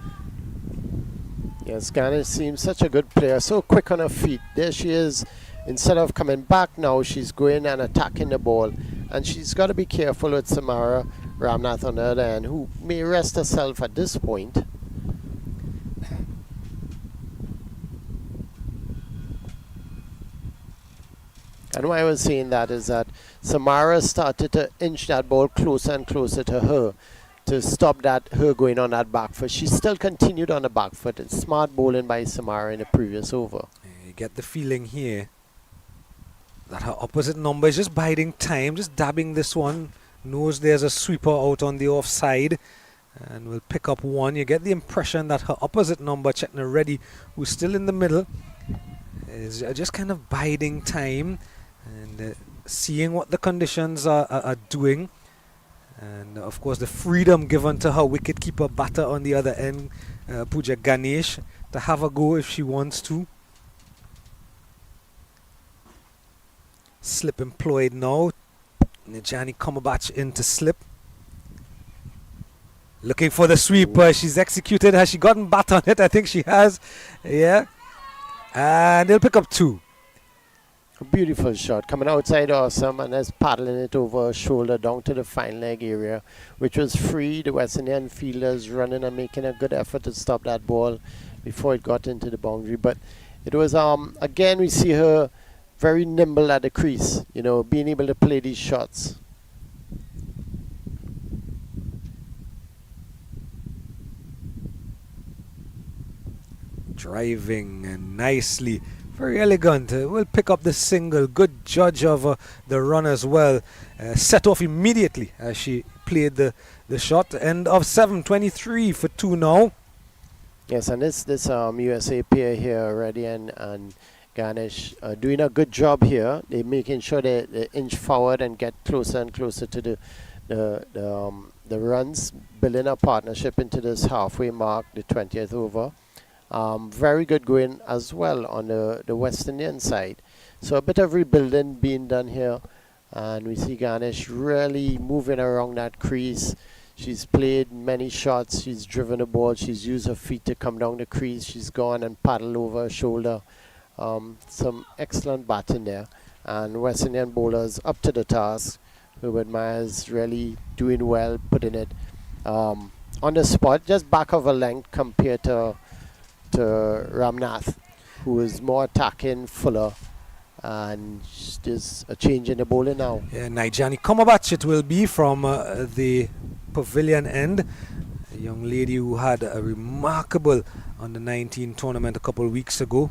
Yes, Ganesh seems such a good player, so quick on her feet. There she is. Instead of coming back now, she's going and attacking the ball. And she's got to be careful with Samara Ramnath on the other end, who may rest herself at this point. And why I was saying that is that Samara started to inch that ball closer and closer to her to stop her going on that back foot. She still continued on the back foot. It's smart bowling by Samara in the previous over. You get the feeling here that her opposite number is just biding time, just dabbing this one. Knows there's a sweeper out on the offside and will pick up one. You get the impression that her opposite number, Chetna Reddy, who's still in the middle, is just kind of biding time and seeing what the conditions are doing. And of course the freedom given to her wicketkeeper batter on the other end, Pooja Ganesh, to have a go if she wants to. Slip employed now. Nijani Komabach into slip. Looking for the sweep. She's executed. Has she gotten bat on it? I think she has. Yeah. And they'll pick up two. A beautiful shot. Coming outside awesome and just paddling it over her shoulder down to the fine leg area, which was free. The West Indian fielders running and making a good effort to stop that ball before it got into the boundary. But it was, again, we see her very nimble at the crease, you know, being able to play these shots. Driving and nicely, very elegant. Will pick up the single. Good judge of the run as well. Set off immediately as she played the shot. End of 7:23 for two now. Yes, and this USA pair here already and Ganesh doing a good job here. They're making sure they inch forward and get closer and closer to the runs, building a partnership into this halfway mark, the 20th over. Very good going as well on the West Indian side. So a bit of rebuilding being done here, and we see Ganesh really moving around that crease. She's played many shots. She's driven the ball. She's used her feet to come down the crease. She's gone and paddled over her shoulder. Some excellent batting there, and West Indian bowlers up to the task. Herbert Myers really doing well, putting it on the spot, just back of a length compared to Ramnath, who is more attacking, fuller, and there's a change in the bowling now. Yeah, Nijani Komabach it will be from the pavilion end. A young lady who had a remarkable under-19 tournament a couple of weeks ago.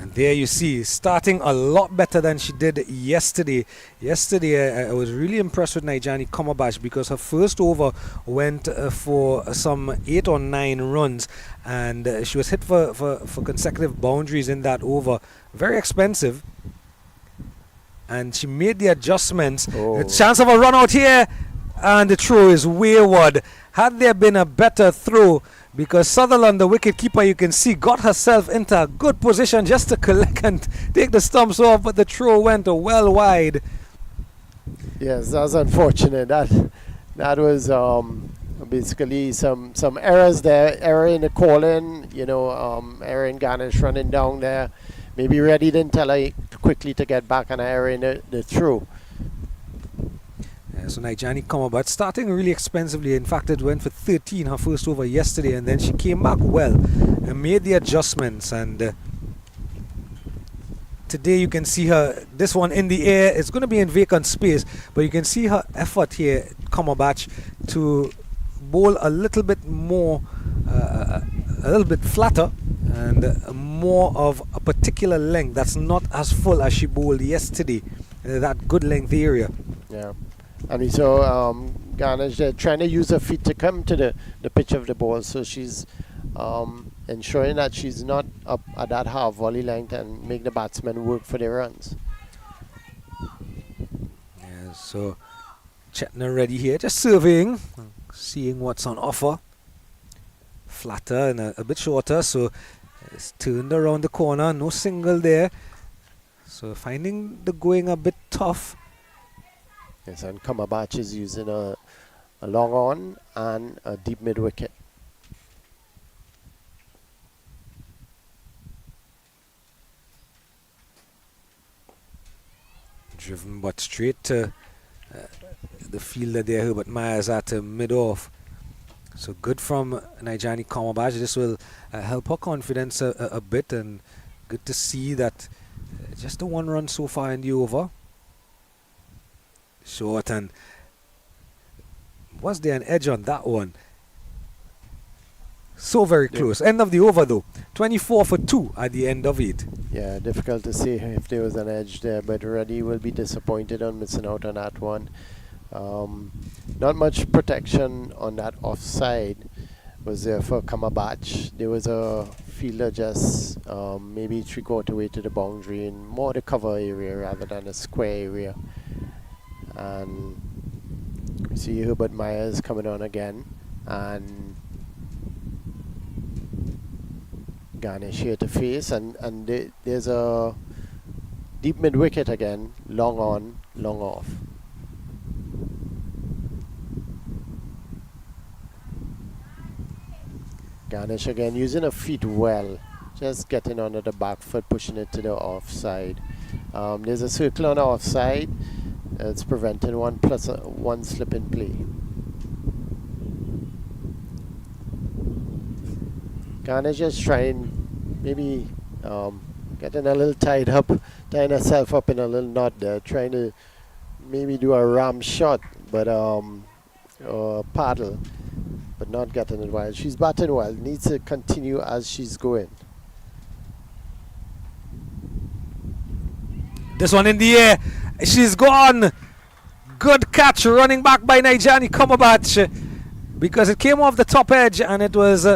And there you see, starting a lot better than she did yesterday. Yesterday, I was really impressed with Nijani Komabach because her first over went for some 8 or 9 runs, and she was hit for consecutive boundaries in that over. Very expensive. And she made the adjustments. A chance of a run out here, and the throw is wayward. Had there been a better throw, because Sutherland, the wicket keeper, you can see, got herself into a good position just to collect and take the stumps off, but the throw went well wide. Yes, that was unfortunate. That was basically some errors there. Error in the calling, you know, error in Ganesh running down there. Maybe Reddy didn't tell her quickly to get back, and error in the throw. So Nijani Komabach starting really expensively. In fact, it went for 13 her first over yesterday, and then she came back well and made the adjustments. And today you can see her, this one in the air. It's going to be in vacant space, but you can see her effort here, Komabach, to bowl a little bit more, a little bit flatter, and more of a particular length that's not as full as she bowled yesterday. That good length area. Yeah. And we saw Garnish trying to use her feet to come to the pitch of the ball, so she's ensuring that she's not up at that half volley length and make the batsmen work for their runs. Yeah, so Chetna ready here, just surveying, seeing what's on offer. Flatter and a bit shorter, so it's turned around the corner, no single there. So finding the going a bit tough. Yes, and Kamabach is using a long on and a deep mid wicket. Driven but straight to the fielder there, Herbert Myers at mid-off. So good from Nijani Kamabaj. This will help her confidence a bit, and good to see that just the one run so far in the over. Short, and was there an edge on that one? So very close. End of the over though. 24 for 2 at the end of it. Yeah, difficult to say if there was an edge there, but Reddy will be disappointed on missing out on that one. Not much protection on that offside was there for Kamabach. There was a fielder just maybe 3/4 way to the boundary in more the cover area rather than a square area. And we see Herbert Myers coming on again, and Garnish here to face, and there's a deep mid wicket again, long on, long off. Garnish again using her feet well, just getting under the back foot, pushing it to the offside. There's a circle on the offside. It's preventing one slip in play. Garnish just trying, maybe getting a little tied up, tying herself up in a little knot there, trying to maybe do a ram shot, but or paddle, but not getting it well. She's batting well, needs to continue as she's going. This one in the air. She's gone. Good catch, running back by Nijani Kamabach, because it came off the top edge and it was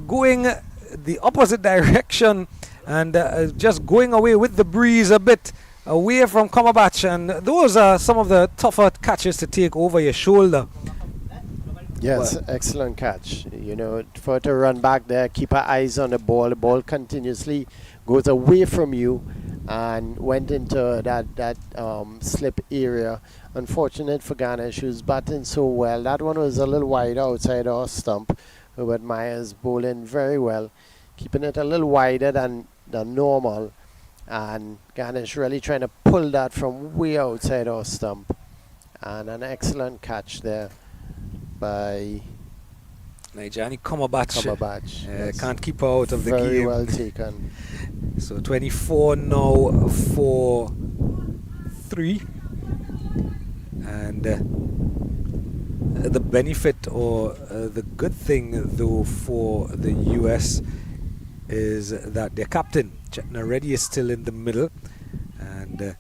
going the opposite direction and just going away with the breeze a bit away from Kamabach. And those are some of the tougher catches to take over your shoulder. Yes, excellent catch. You know, for her to run back there, keep her eyes on the ball continuously goes away from you and went into that slip area. Unfortunate for Ghana, she was batting so well. That one was a little wide outside our stump, but Myers bowling very well, keeping it a little wider than normal, and Ghana is really trying to pull that from way outside our stump. And an excellent catch there by Nijani Kamabach. Yes. Can't keep her out of the game. Very well taken. So 24 now for 3. And the benefit or the good thing though for the US is that their captain Chetna Reddy is still in the middle, and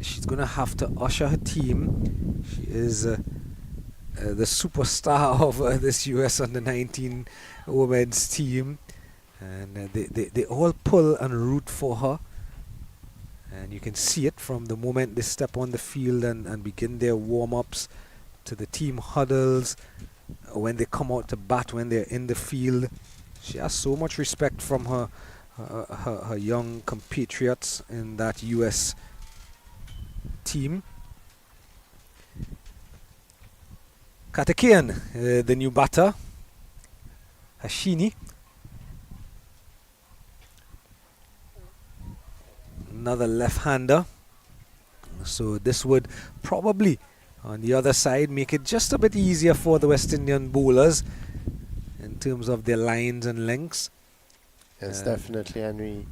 she's gonna have to usher her team. She is the superstar of this US under-19 women's team, and they all pull and root for her, and you can see it from the moment they step on the field and begin their warm-ups to the team huddles, when they come out to bat, when they're in the field. She has so much respect from her young compatriots in that US team. Katakian, the new batter. Hashini. Another left-hander. So this would probably, on the other side, make it just a bit easier for the West Indian bowlers in terms of their lines and lengths. Yes, definitely. And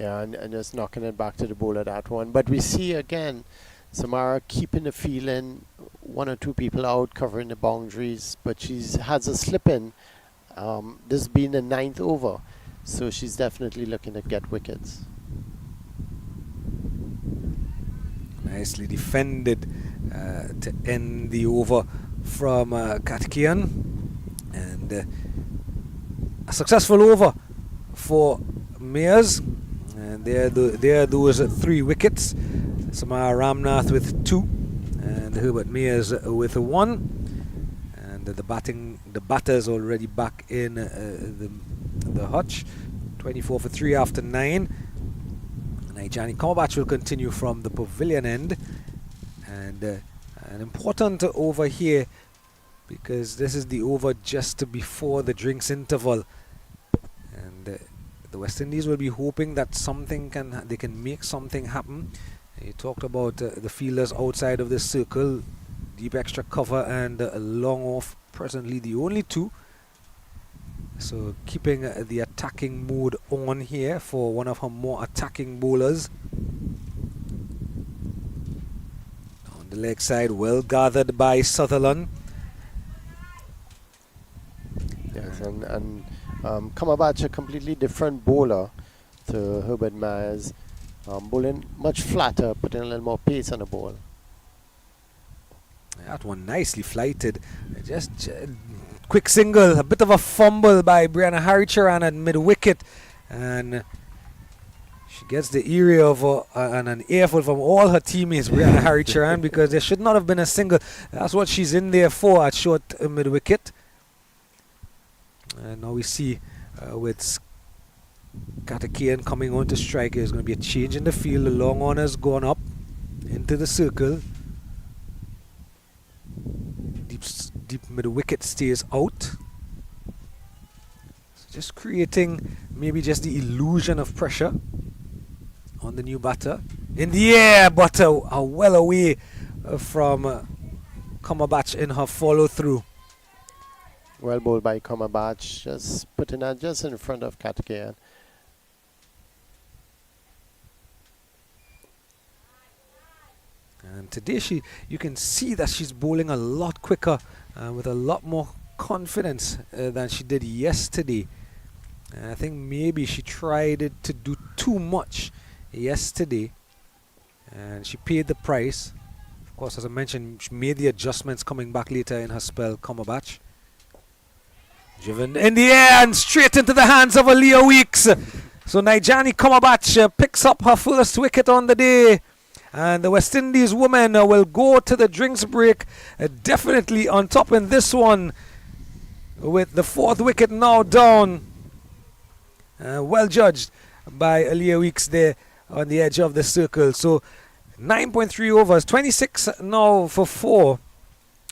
Yeah, and just knocking it back to the bowler, that one. But we see again Samara keeping the feeling, one or two people out covering the boundaries, but she's has a slip in. This being the 9th over, so she's definitely looking to get wickets. Nicely defended to end the over from Katakian. And a successful over for Mayers. And there are those 3 wickets. Samara Ramnath with 2 and Herbert Mayers with 1. And the batters already back in the hutch. 24 for 3 after 9. Nijani Komabach will continue from the pavilion end, and an important over here because this is the over just before the drinks interval, and the West Indies will be hoping that they can make something happen. You talked about the fielders outside of the circle, deep extra cover and long off, presently the only 2. So keeping the attacking mood on here for one of her more attacking bowlers. On the leg side, well gathered by Sutherland. Yes, and Kamabach, a completely different bowler to Herbert Myers. Bowling much flatter, putting a little more pace on the ball. That one nicely flighted. Just quick single, a bit of a fumble by Brianna Haricharan at mid-wicket, and she gets the ear of and an earful from all her teammates, Brianna Haricharan, because there should not have been a single. That's what she's in there for at short mid-wicket. And now we see with Katakian coming on to strike, there's going to be a change in the field. The long on has gone up into the circle. Deep mid-wicket stays out. So just creating maybe just the illusion of pressure on the new batter. In the air, but well away from Komabach in her follow-through. Well bowled by Komabach, just putting that just in front of Katakian. And today you can see that she's bowling a lot quicker with a lot more confidence than she did yesterday. I think maybe she tried to do too much yesterday and she paid the price. Of course, as I mentioned, she made the adjustments coming back later in her spell, Komabach. Driven in the air and straight into the hands of Aaliyah Weeks. So Nijani Komabach picks up her first wicket on the day. And the West Indies women will go to the drinks break definitely on top in this one, with the 4th wicket now down. Well judged by Aaliyah Weeks there on the edge of the circle. So 9.3 overs, 26 now for 4.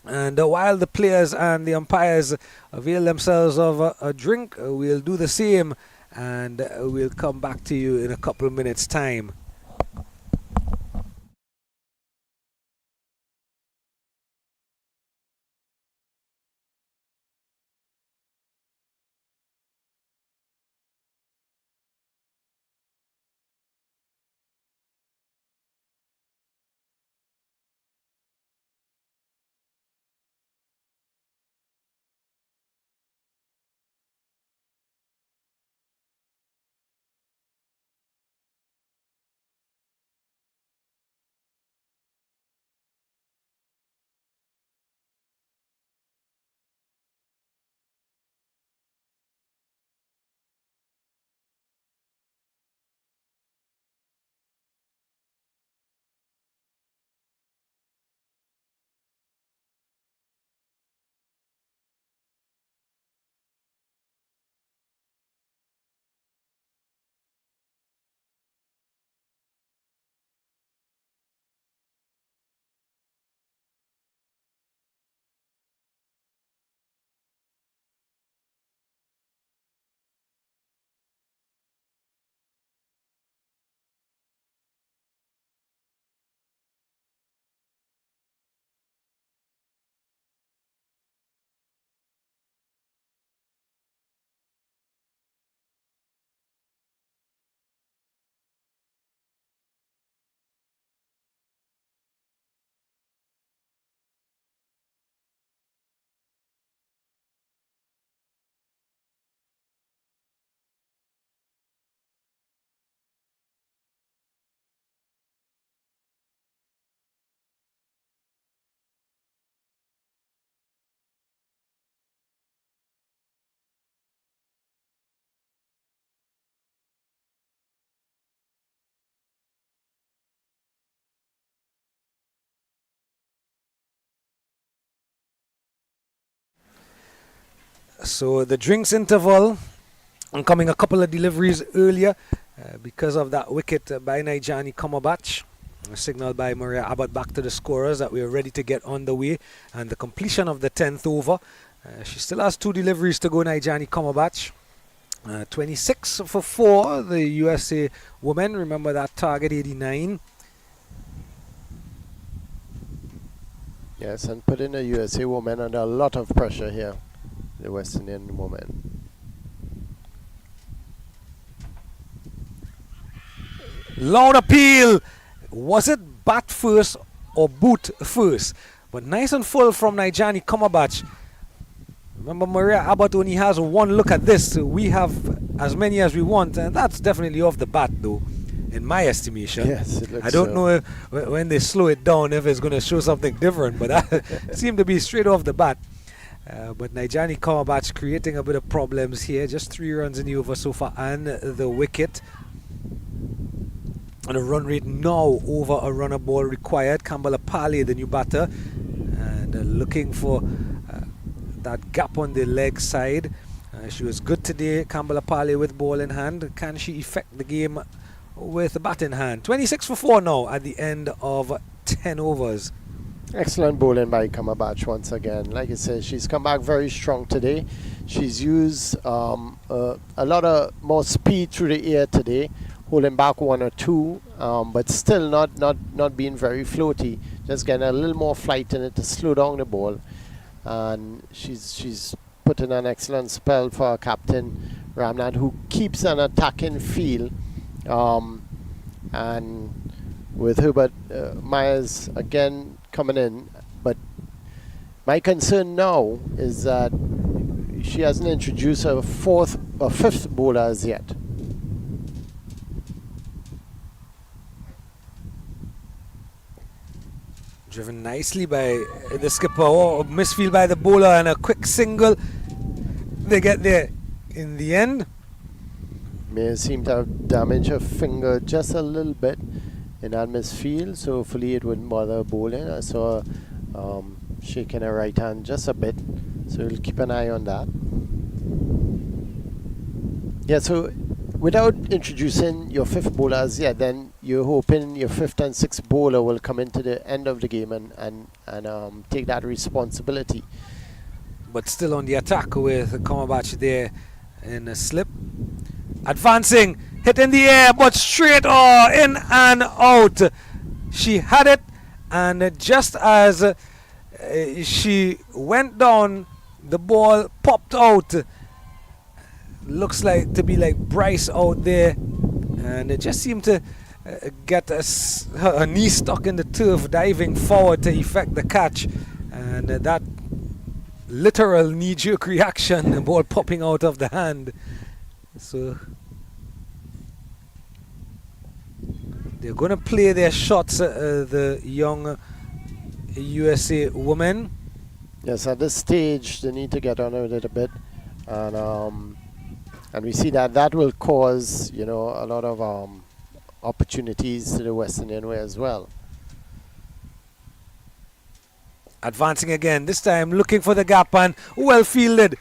And while the players and the umpires avail themselves of a drink, we'll do the same, and we'll come back to you in a couple of minutes' time. So the drinks interval, coming a couple of deliveries earlier because of that wicket by Nijani Komabach. A signal by Maria Abbott back to the scorers that we are ready to get on the way. And the completion of the 10th over. She still has 2 deliveries to go, Nijani Komabach. 26 for 4, the USA women. Remember that target, 89. Yes, and putting the USA women under a lot of pressure here, the West Indian women. Loud appeal. Was it bat first or boot first? But nice and full from Nijani Komabach. Remember, Maria Abbott only has 1 look at this. So we have as many as we want, and that's definitely off the bat, though, in my estimation. Yes, it looks I don't know if, when they slow it down if it's going to show something different, but that seemed to be straight off the bat. But Nijani Komabach creating a bit of problems here. Just 3 runs in the over so far and the wicket. And a run rate now over a runner ball required. Kambala Pale, the new batter, and looking for that gap on the leg side. She was good today, Kambala Pale, with ball in hand. Can she effect the game with the bat in hand? 26 for 4 now at the end of 10 overs. Excellent bowling by Komabach once again. Like I said, she's come back very strong today. She's used a lot of more speed through the air today, holding back 1 or 2, but still not being very floaty. Just getting a little more flight in it to slow down the ball. And she's put in an excellent spell for our captain Ramnath, who keeps an attacking feel. And with Herbert Myers again coming in, but my concern now is that she hasn't introduced a 5th bowler as yet. Driven nicely by the skipper, or misfield by the bowler, and a quick single. They get there in the end. May seem to have damaged her finger just a little bit in that misfield, so hopefully it wouldn't bother bowling. I saw her shaking her right hand just a bit, so we'll keep an eye on that. Yeah, so without introducing your 5th bowler as yet, then you're hoping your 5th and 6th bowler will come into the end of the game and take that responsibility. But still on the attack with Komabach there in a slip. Advancing, hit in the air, but straight in and out. She had it, and just as she went down, the ball popped out. Looks like to be like Bryce out there, and it just seemed to get her knee stuck in the turf, diving forward to effect the catch, and that literal knee-jerk reaction, the ball popping out of the hand. So they're going to play their shots, the young USA women. Yes, at this stage they need to get on with it a bit, and we see that will cause, a lot of opportunities to the West Indian way as well. Advancing again, this time looking for the gap, and well fielded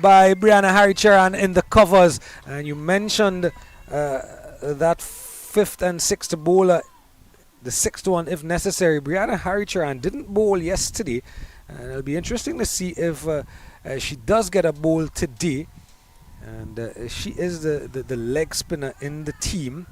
by Brianna Haricharan in the covers. And you mentioned that 5th and 6th bowler, the 6th one if necessary. Brianna Haricharan didn't bowl yesterday, and it'll be interesting to see if she does get a bowl today. And she is the leg spinner in the team.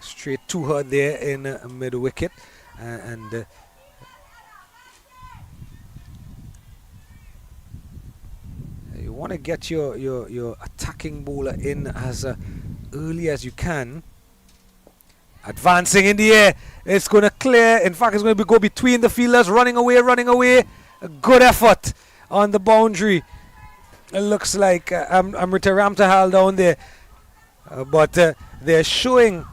Straight to her there in mid wicket, and you want to get your attacking bowler in as early as you can. Advancing in the air, it's going to clear. In fact, it's going to go between the fielders, running away. A good effort on the boundary. It looks like Amrita Ramtahal down there, but they're showing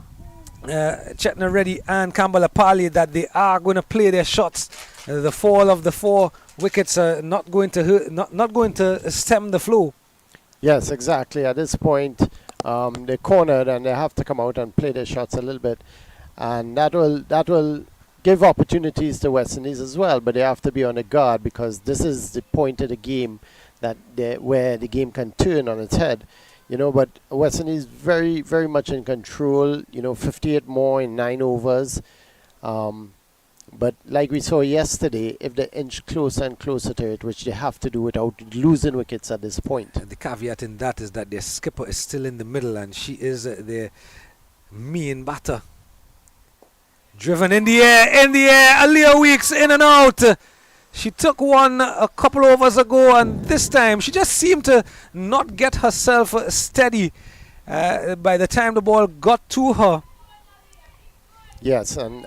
Chetna Reddy and Kambala Pali that they are going to play their shots. The fall of the 4 wickets are not going to not going to stem the flow. Yes, exactly. At this point, they're cornered and they have to come out and play their shots a little bit. and that will give opportunities to West Indies as well. But they have to be on the guard, because this is the point of the game where the game can turn on its head. But West Indies very, very much in control. 58 more in 9 overs. But like we saw yesterday, if they inch closer and closer to it, which they have to do without losing wickets at this point. And the caveat in that is that their skipper is still in the middle, and she is their main batter. Driven in the air, Aaliyah Weeks in and out. She took one a couple overs ago, and this time she just seemed to not get herself steady by the time the ball got to her. Yes, and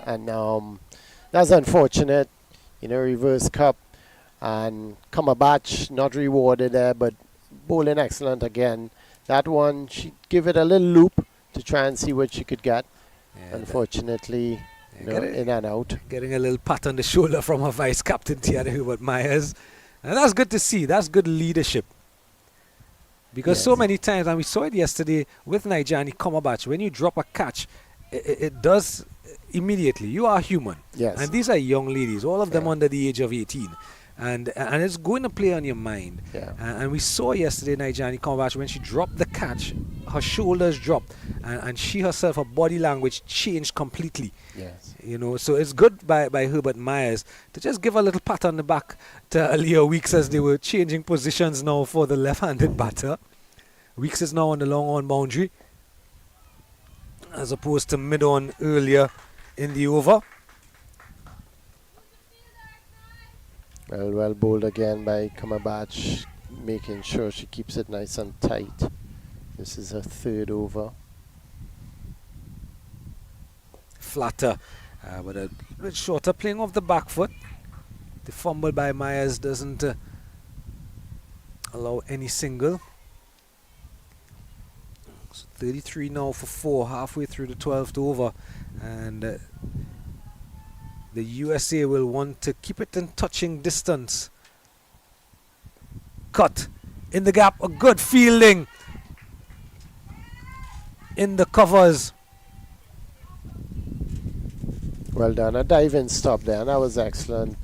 that's unfortunate. Reverse cup, and Cumberbatch not rewarded there, but bowling excellent again. That one, she give it a little loop to try and see what she could get. Yeah, unfortunately, in and out. Getting a little pat on the shoulder from her vice captain, Tiana Hubert Myers. And that's good to see. That's good leadership. Because so many times, and we saw it yesterday with Nigel Cumberbatch, when you drop a catch, it does immediately. You are human. Yes. And these are young ladies, all of them under the age of 18. And it's going to play on your mind. Yeah. And we saw yesterday Nigel Cumberbatch, when she dropped the catch, her shoulders dropped, and she herself, her body language changed completely. Yes. So it's good by Herbert Myers to just give a little pat on the back to Aaliyah Weeks as they were changing positions now for the left-handed batter. Weeks is now on the long-on boundary, as opposed to mid-on earlier in the over. Well bowled again by Cumberbatch, making sure she keeps it nice and tight. This is her 3rd over. Flatter, but a bit shorter, playing off the back foot. The fumble by Myers doesn't allow any single. So 33 now for 4, halfway through the 12th over, and the USA will want to keep it in touching distance. Cut in the gap, a good fielding in the covers. Well done, a diving stop there, and that was excellent.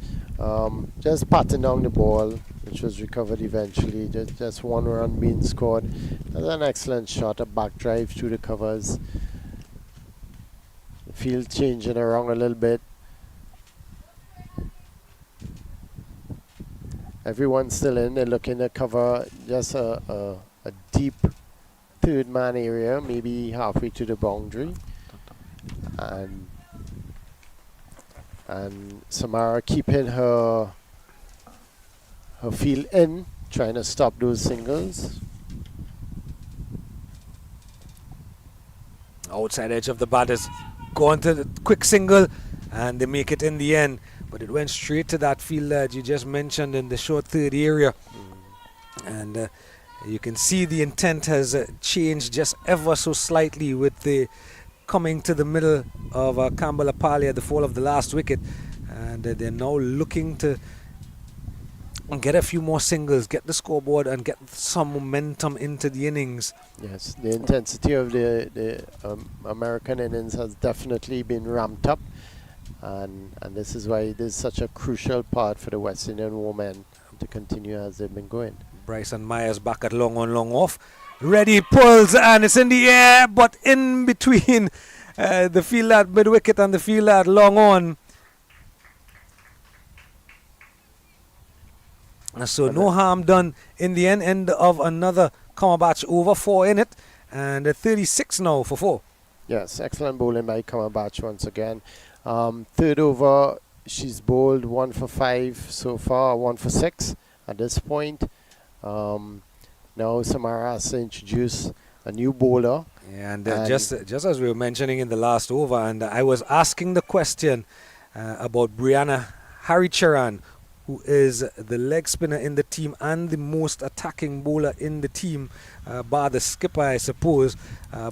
Just patting down the ball, which was recovered eventually. Just 1 run being scored. That's an excellent shot, a back drive through the covers. The field changing around a little bit. Everyone's still in. They're looking to cover just a deep 3rd man area, maybe halfway to the boundary. And Samara keeping her field in, trying to stop those singles. Outside edge of the batters, go on to the quick single, and they make it in the end. But it went straight to that field that you just mentioned in the short 3rd area. And you can see the intent has changed just ever so slightly with the coming to the middle of Campbell Apali at the fall of the last wicket. And they're now looking to get a few more singles, get the scoreboard, and get some momentum into the innings. Yes, the intensity of the American innings has definitely been ramped up. And this is why it is such a crucial part for the West Indian women to continue as they've been going. Bryson Myers back at long on, long off. Ready, pulls, and it's in the air, but in between the field at mid-wicket and the field at long on. So no harm done in the end of another Cumberbatch over, 4 in it, and 36 now for 4. Yes, excellent bowling by Cumberbatch once again. 3rd over, she's bowled 1 for 5 so far, 1 for 6 at this point. Now Samara has to introduce a new bowler. Yeah, and just as we were mentioning in the last over, and I was asking the question about Brianna Haricharan, who is the leg spinner in the team and the most attacking bowler in the team, bar the skipper, I suppose.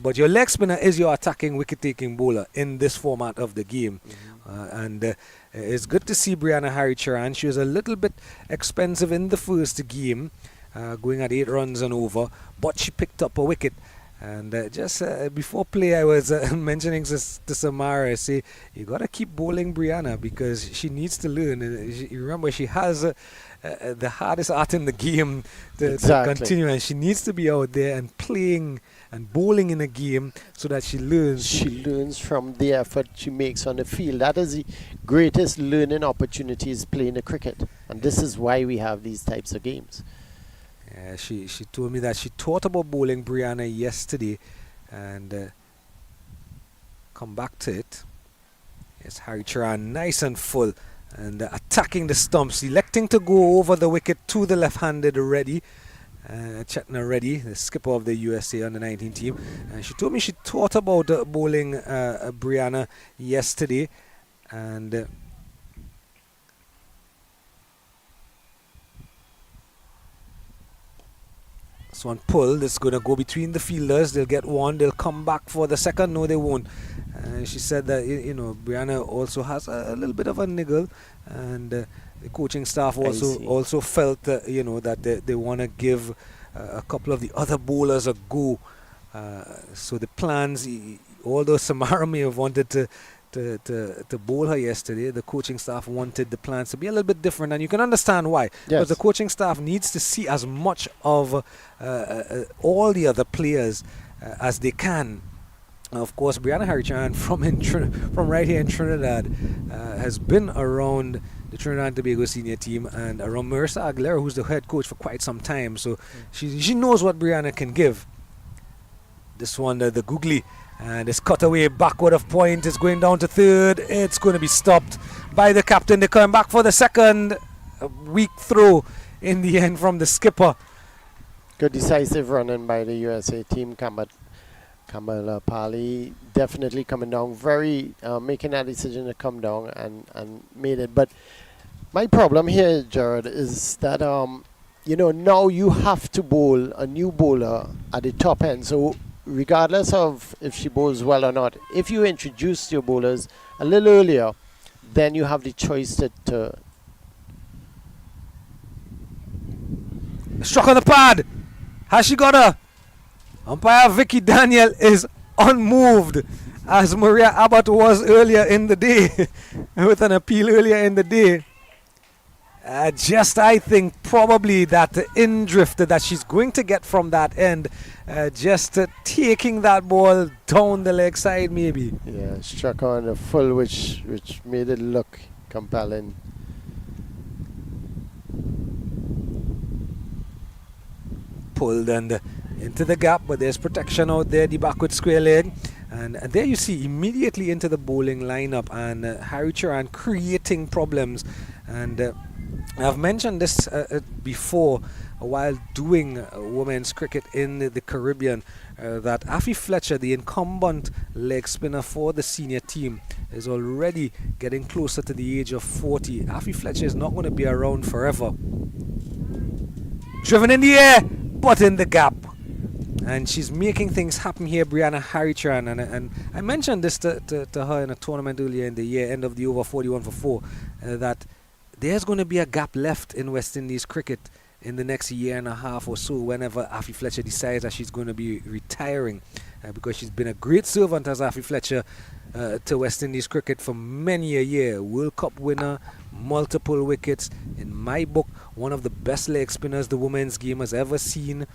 But your leg spinner is your attacking wicket-taking bowler in this format of the game. And it's good to see Brianna Haricharan. She was a little bit expensive in the first game, going at 8 runs and over, but she picked up a wicket. And just before play, I was mentioning to Samara, I say, you got to keep bowling Brianna because she needs to learn. Remember, she has the hardest art in the game to continue, and she needs to be out there and playing and bowling in a game so that she learns. She learns from the effort she makes on the field. That is the greatest learning opportunity, is playing the cricket. And this is why we have these types of games. She told me that she thought about bowling Brianna yesterday and come back to it. Yes, Harry Charan nice and full and attacking the stumps, electing to go over the wicket to the left-handed Reddy. Chetna Reddy, the skipper of the USA under-19 team. She told me she thought about bowling Brianna yesterday, and this one pull. This is going to go between the fielders. They'll get one. They'll come back for the second. No, they won't. She said that Brianna also has a little bit of a niggle, and the coaching staff also felt that they want to give a couple of the other bowlers a go. So the plans, although Samara may have wanted to bowl her yesterday, the coaching staff wanted the plans to be a little bit different, and you can understand why. Because the coaching staff needs to see as much of all the other players as they can. Of course, Brianna Harichan from right here in Trinidad has been around the Trinidad and Tobago senior team and around Marissa Aguilera, who's the head coach for quite some time. So she knows what Brianna can give. This one, the googly, and this cutaway backward of point is going down to third. It's going to be stopped by the captain. They're coming back for the second. A weak throw in the end from the skipper. Good decisive running by the USA team. Kamala Pali definitely coming down, making that decision to come down and made it. But my problem here, Jared, is that now you have to bowl a new bowler at the top end. So regardless of if she bowls well or not, if you introduce your bowlers a little earlier, then you have the choice to struck on the pad. Has she got her? Umpire Vicky Daniel is unmoved, as Maria Abbott was earlier in the day, with an appeal earlier in the day. I think probably that in drift that she's going to get from that end, taking that ball down the leg side maybe. Yeah, struck on the full, which made it look compelling. Pulled and into the gap, but there's protection out there, the backward square leg, and there you see immediately into the bowling lineup, and Harry Charan creating problems. And I've mentioned this before while doing women's cricket in the Caribbean, that Affie Fletcher, the incumbent leg spinner for the senior team, is already getting closer to the age of 40. Affie Fletcher is not going to be around forever. Driven in the air, but in the gap. And she's making things happen here, Brianna Harichan. And I mentioned this to her in a tournament earlier in the year, end of the over 41 for 4, that there's going to be a gap left in West Indies cricket in the next year and a half or so, whenever Affie Fletcher decides that she's going to be retiring, because she's been a great servant as Affie Fletcher to West Indies cricket for many a year. World Cup winner, multiple wickets. In my book, one of the best leg spinners the women's game has ever seen.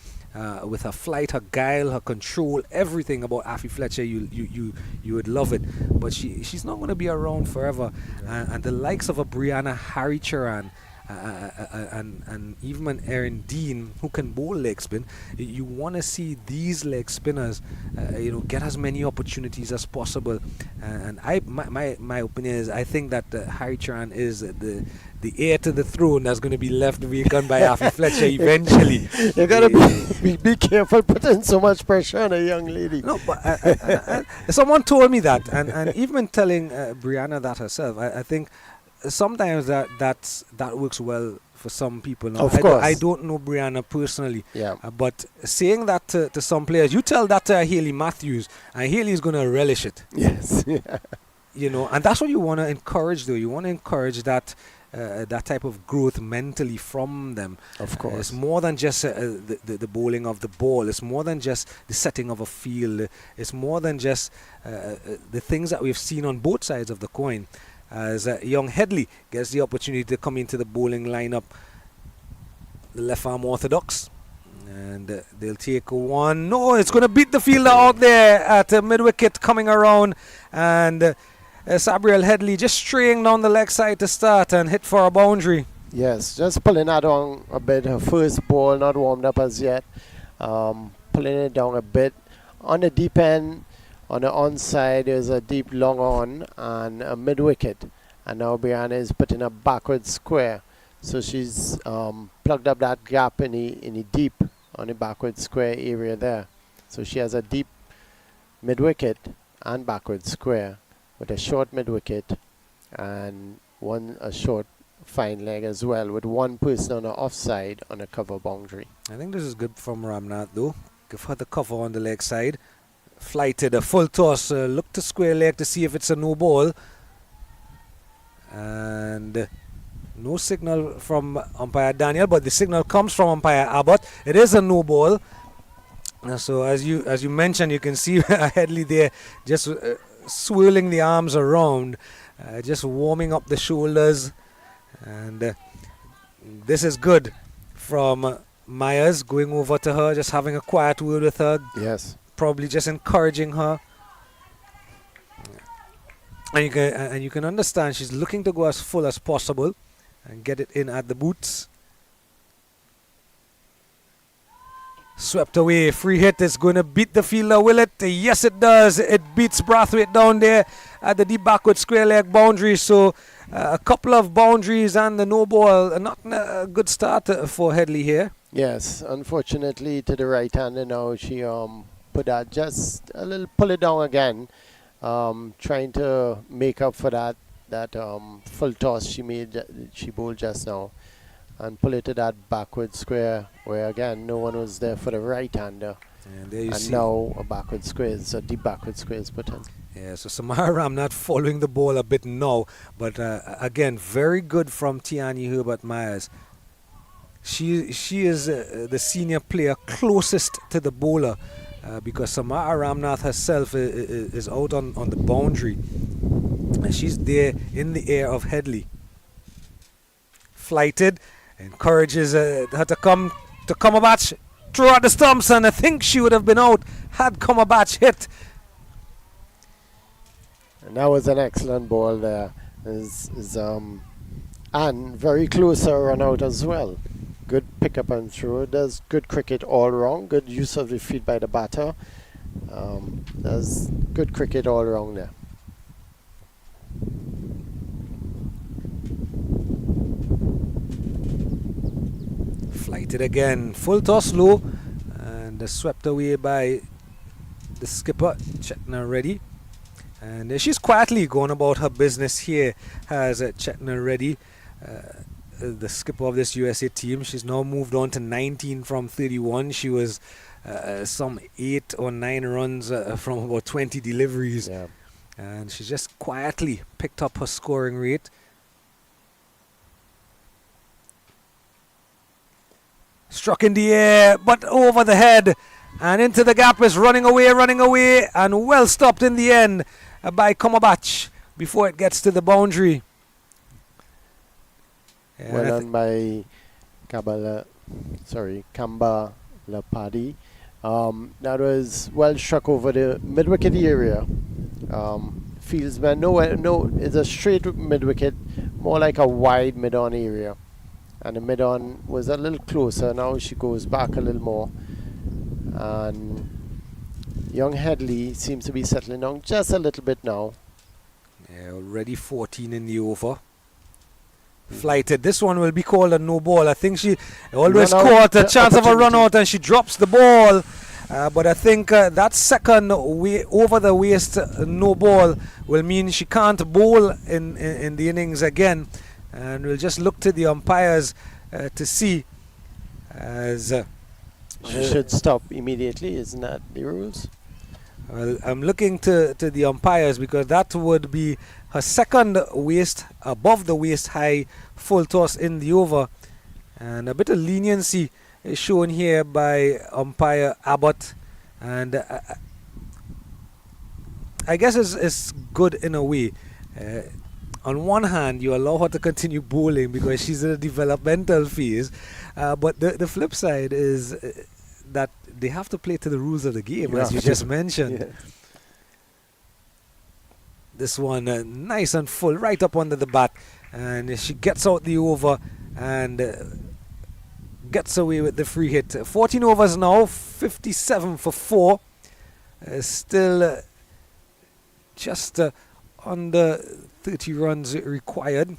With her flight, her guile, her control, everything about Affie Fletcher, you would love it. But she's not going to be around forever. And the likes of a Brianna Harichan and even an Erin Dean, who can bowl leg spin, you want to see these leg spinners get as many opportunities as possible. And my opinion is, I think that Harichan is the heir to the throne that's going to be left vacant by Affie Fletcher eventually. You gotta be careful putting so much pressure on a young lady. No, but someone told me that, and even telling Brianna that herself, I think sometimes that works well for some people. Now, of course. I don't know Brianna personally, yeah. But saying that to some players, you tell that to Haley Matthews, and Haley's going to relish it. Yes. And that's what you want to encourage, though. You want to encourage that that type of growth mentally from them. Of course. It's more than just the bowling of the ball. It's more than just the setting of a field. It's more than just the things that we've seen on both sides of the coin. As young Headley gets the opportunity to come into the bowling lineup, the left arm orthodox, and they'll take one. No, it's going to beat the fielder out there at mid wicket coming around, and Sabriel Headley just straying down the leg side to start and hit for a boundary. Yes, just pulling that on a bit. Her first ball, not warmed up as yet. Pulling it down a bit. On the deep end, on the onside, there's a deep long on and a mid wicket. And now Brianna is putting a backward square. So she's plugged up that gap in the deep on the backward square area there. So she has a deep mid wicket and backward square with a short mid wicket and a short fine leg as well, with one person on the offside on a cover boundary. I think this is good from Ramnath though. Give her the cover on the leg side. Flighted a full toss, look to square leg to see if it's a no ball. And no signal from umpire Daniel, but the signal comes from umpire Abbott. It is a no ball. So as you mentioned, you can see Headley there just swirling the arms around, just warming up the shoulders. And this is good from Myers, going over to her, just having a quiet word with her. Yes. Probably just encouraging her. And you can understand she's looking to go as full as possible and get it in at the boots. Swept away, free hit is going to beat the fielder, will it? Yes, it does. It beats Braithwaite down there at the deep backward square leg boundary. So a couple of boundaries and the no ball. Not a good start for Headley here. Yes, unfortunately to the right hander now, she put that just a little, pull it down again, trying to make up for that full toss she bowled just now, and pull it to that backward square where again no one was there for the right hander. And there you see. Now a backward square, so deep backward square is put in. Yeah, so Samara Ramnath following the ball a bit now, but again very good from Tiani Herbert Myers. She is the senior player closest to the bowler, because Samara Ramnath herself is out on the boundary, and she's there in the air of Headley. Flighted, encourages her to come to Cumberbatch, throw out the stumps, and I think she would have been out had Cumberbatch hit. And that was an excellent ball there. And very close to a run out as well. Good pick up and throw. Does good cricket all round. Good use of the feet by the batter. Does good cricket all round there. Flighted again, full toss low, and swept away by the skipper, Chetna Reddy. And she's quietly going about her business here, has Chetna Reddy, the skipper of this USA team. She's now moved on to 19 from 31. She was some 8 or 9 runs from about 20 deliveries. Yeah. And she's just quietly picked up her scoring rate. Struck in the air, but over the head and into the gap, is running away, and well stopped in the end by Cumberbatch before it gets to the boundary. Yeah, well done by Kamba Lapadi. That was well struck over the mid-wicket area. Fieldsman, it's a straight mid-wicket, more like a wide mid-on area. And the mid-on was a little closer. Now she goes back a little more. And young Headley seems to be settling down just a little bit now. Yeah, already 14 in the over. Flighted. This one will be called a no ball. I think she always caught a chance of a run out and she drops the ball. But I think that second over the waist no ball will mean she can't bowl in the innings again. And we'll just look to the umpires to see as she should stop immediately, isn't that the rules? Well, I'm looking to the umpires because that would be her second waist above the waist high full toss in the over, and a bit of leniency is shown here by umpire Abbott, and I guess it's good in a way. On one hand, you allow her to continue bowling because she's in a developmental phase, but the flip side is that they have to play to the rules of the game, as you just mentioned. Yeah. This one nice and full, right up under the bat, and she gets out the over and gets away with the free hit. 14 overs now, 57 for 4. Still just under 30 runs required.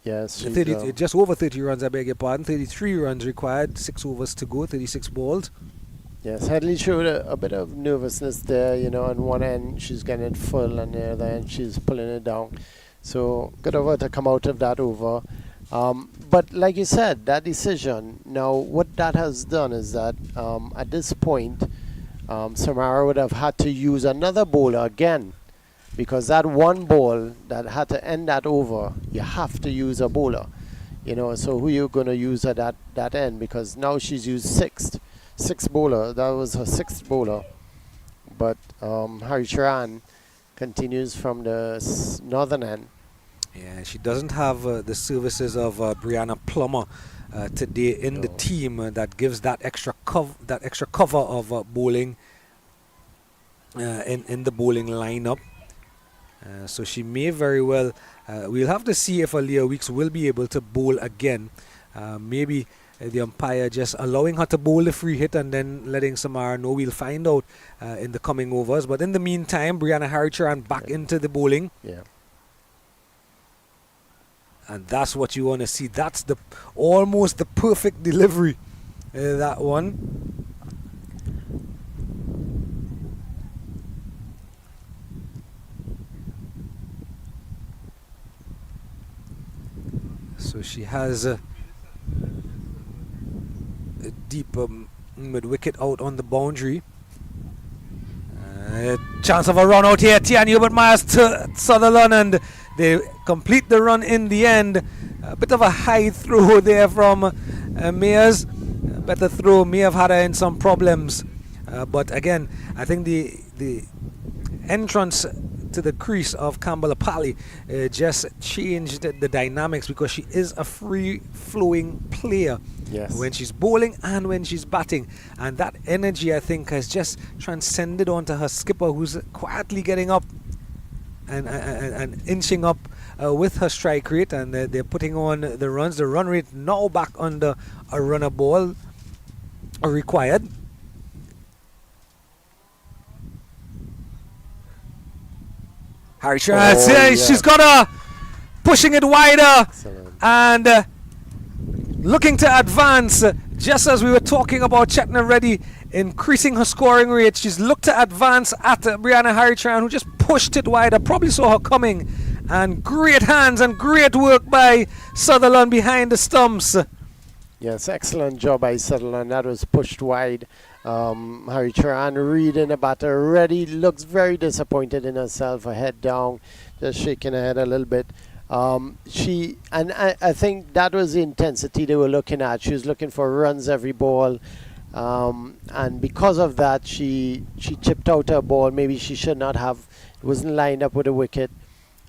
Yes, she's, 30, just over 30 runs, I beg your pardon. 33 runs required, 6 overs to go, 36 balls. yes, Headley showed a bit of nervousness there, you know. On one end, she's getting it full, and the other end, she's pulling it down. So, good of her to come out of that over. But like you said, that decision, now what that has done is that at this point, Samara would have had to use another bowler again, because that one ball that had to end that over, you have to use a bowler. You know, so who you going to use at that end? Because now she's used six bowler. That was her sixth bowler. But Harry Charan continues from the northern end. Yeah, she doesn't have the services of Brianna Plummer today in the team that gives that extra cover of bowling in the bowling lineup. So she may very well. We'll have to see if Aaliyah Weeks will be able to bowl again. Maybe the umpire just allowing her to bowl the free hit and then letting Samara know. We'll find out in the coming overs. But in the meantime, Brianna Haricharan back into the bowling. Yeah. And that's what you want to see. That's almost the perfect delivery. That one. So she has a deep mid-wicket out on the boundary. Chance of a run out here. Tian Hubert Myers to Sutherland, and they complete the run in the end. A bit of a high throw there from Mayers. Better throw may have had her in some problems. But again, I think the entrance to the crease of Campbell Apali just changed the dynamics, because she is a free-flowing player. Yes. When she's bowling and when she's batting, and that energy, I think, has just transcended onto her skipper, who's quietly getting up and inching up with her strike rate, and they're putting on the runs. The run rate now back under a runner ball required. Harry she's got her pushing it wider. Excellent. And looking to advance, just as we were talking about Chetna Reddy increasing her scoring rate. She's looked to advance at Brianna Haricharan, who just pushed it wider, probably saw her coming. And great hands and great work by Sutherland behind the stumps. Yes, excellent job by Sutherland. That was pushed wide. Haricharan reading the batter already, looks very disappointed in herself, her head down, just shaking her head a little bit. I think that was the intensity they were looking at. She was looking for runs every ball, and because of that, she chipped out her ball. Maybe she should not have. It wasn't lined up with a wicket,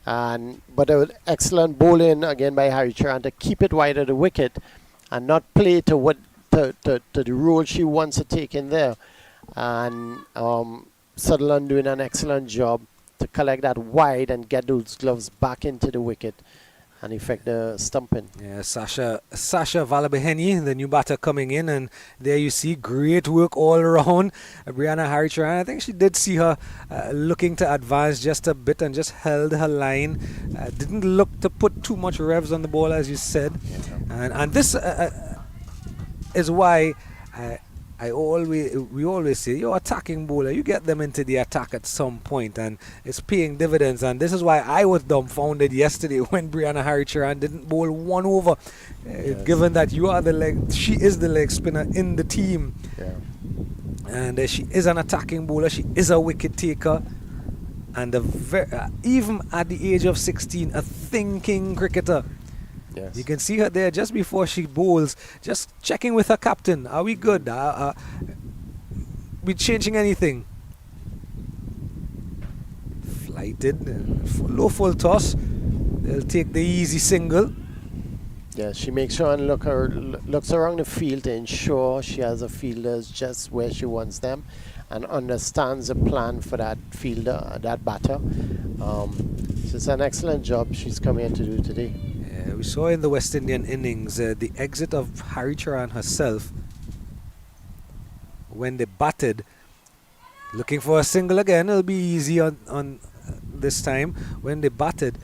but it was excellent bowling again by Haricharan to keep it wide of the wicket and not play to the role she wants to take in there. And Sutherland doing an excellent job to collect that wide and get those gloves back into the wicket and effect the stumping. Yeah, Sasha Valabeheni, the new batter coming in, and there you see great work all around. Brianna Haricharan, I think she did see her looking to advance just a bit and just held her line. Didn't look to put too much revs on the ball, as you said. Yeah. And this is why we always say, you're attacking bowler, you get them into the attack at some point, and it's paying dividends. And this is why I was dumbfounded yesterday when Brianna Haricharan didn't bowl one over, given that you are she is the leg spinner in the team. Yeah. And she is an attacking bowler. She is a wicket taker. And even at the age of 16, a thinking cricketer. Yes. You can see her there just before she bowls, just checking with her captain. Are we good? We changing anything? Flighted, low full toss. They'll take the easy single. Yeah, she makes sure and looks around the field to ensure she has her fielders just where she wants them, and understands the plan for that fielder, that batter. So it's an excellent job she's come here to do today. We saw in the West Indian innings the exit of Hari Charan herself when they batted, looking for a single again. It'll be easy on this time. When they batted,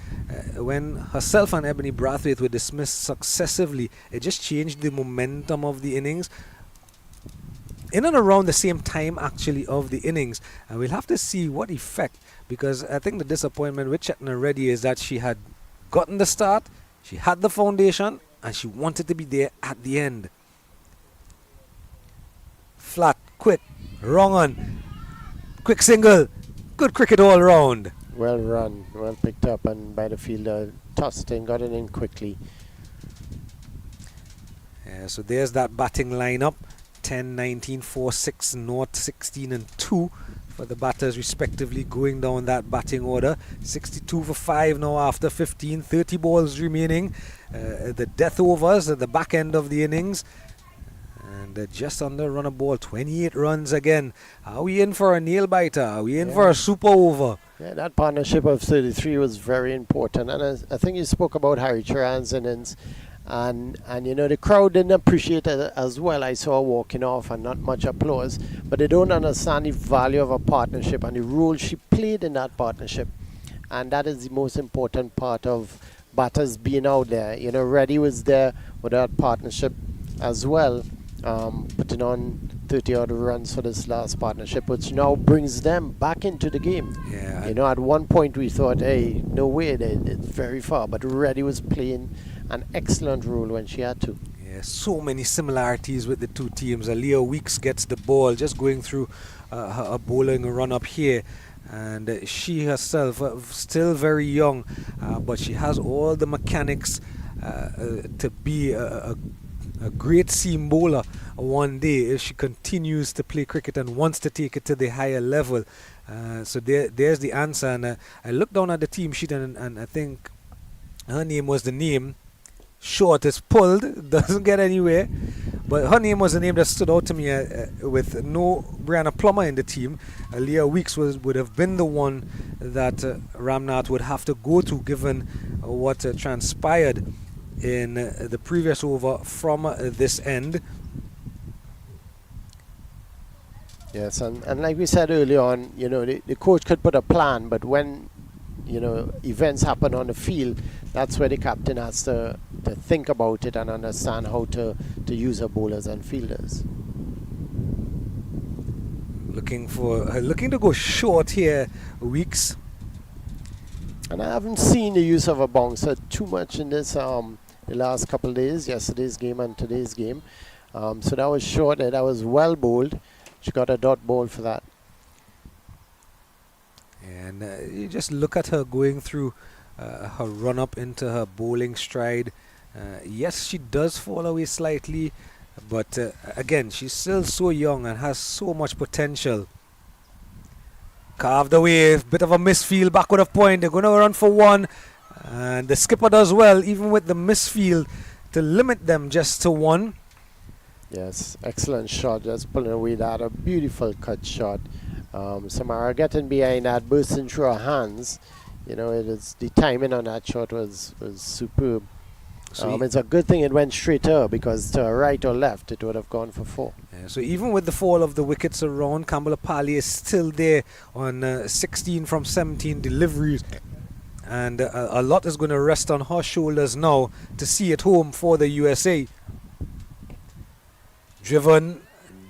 when herself and Ebony Braithwaite were dismissed successively, it just changed the momentum of the innings. In and around the same time actually of the innings, and we'll have to see what effect, because I think the disappointment with Chetna Reddy is that she had gotten the start, she had the foundation, and she wanted to be there at the end. Flat, quick, wrong on, quick single, good cricket all round. Well run, well picked up, and by the fielder, tossed in, got it in quickly. So there's that batting lineup: 10, 19, 4, 6, North, 16 and 2 for the batters respectively, going down that batting order. 62 for 5 now after 15, 30 balls remaining. The death overs at the back end of the innings. And just under run a ball, 28 runs again. Are we in for a nail biter? Are we in for a super over? Yeah, that partnership of 33 was very important. And I think you spoke about Hari Charan's innings. And you know, the crowd didn't appreciate it as well. I saw walking off and not much applause. But they don't understand the value of a partnership and the role she played in that partnership. And that is the most important part of batters being out there. You know, Reddy was there with that partnership as well, putting on 30 odd runs for this last partnership, which now brings them back into the game. Yeah. You know, at one point we thought, hey, no way, it's very far. But Reddy was playing an excellent role when she had to. Yeah, so many similarities with the two teams. Aaliyah Weeks gets the ball, just going through her bowling run up here. And she herself, still very young, but she has all the mechanics to be a great seam bowler one day if she continues to play cricket and wants to take it to the higher level. So there's the answer. And I looked down at the team sheet and I think her name was the name. Short is pulled, doesn't get anywhere. But her name was the name that stood out to me with no Brianna Plummer in the team. Leah Weeks would have been the one that Ramnath would have to go to, given what transpired in the previous over from this end. Yes, and like we said earlier on, you know, the coach could put a plan, but when, you know, events happen on the field, that's where the captain has to think about it and understand how to use her bowlers and fielders. Looking to go short here, Weeks. And I haven't seen the use of a bouncer too much in this the last couple of days, yesterday's game and today's game. So that was short, that was well bowled. She got a dot ball for that. And you just look at her going through her run up into her bowling stride. Yes, she does fall away slightly, but again, she's still so young and has so much potential. Carved away, bit of a misfield, backward of point. They're going to run for one, and the skipper does well, even with the misfield, to limit them just to one. Yes, excellent shot, just pulling away that, a beautiful cut shot. Samara getting behind that, bursting through her hands. You know, the timing on that shot was superb. It's a good thing it went straight to her, because to her right or left it would have gone for 4. Yeah, so even with the fall of the wickets around, Campbell Pali is still there on 16 from 17 deliveries. And a lot is going to rest on her shoulders now to see it home for the USA. Driven,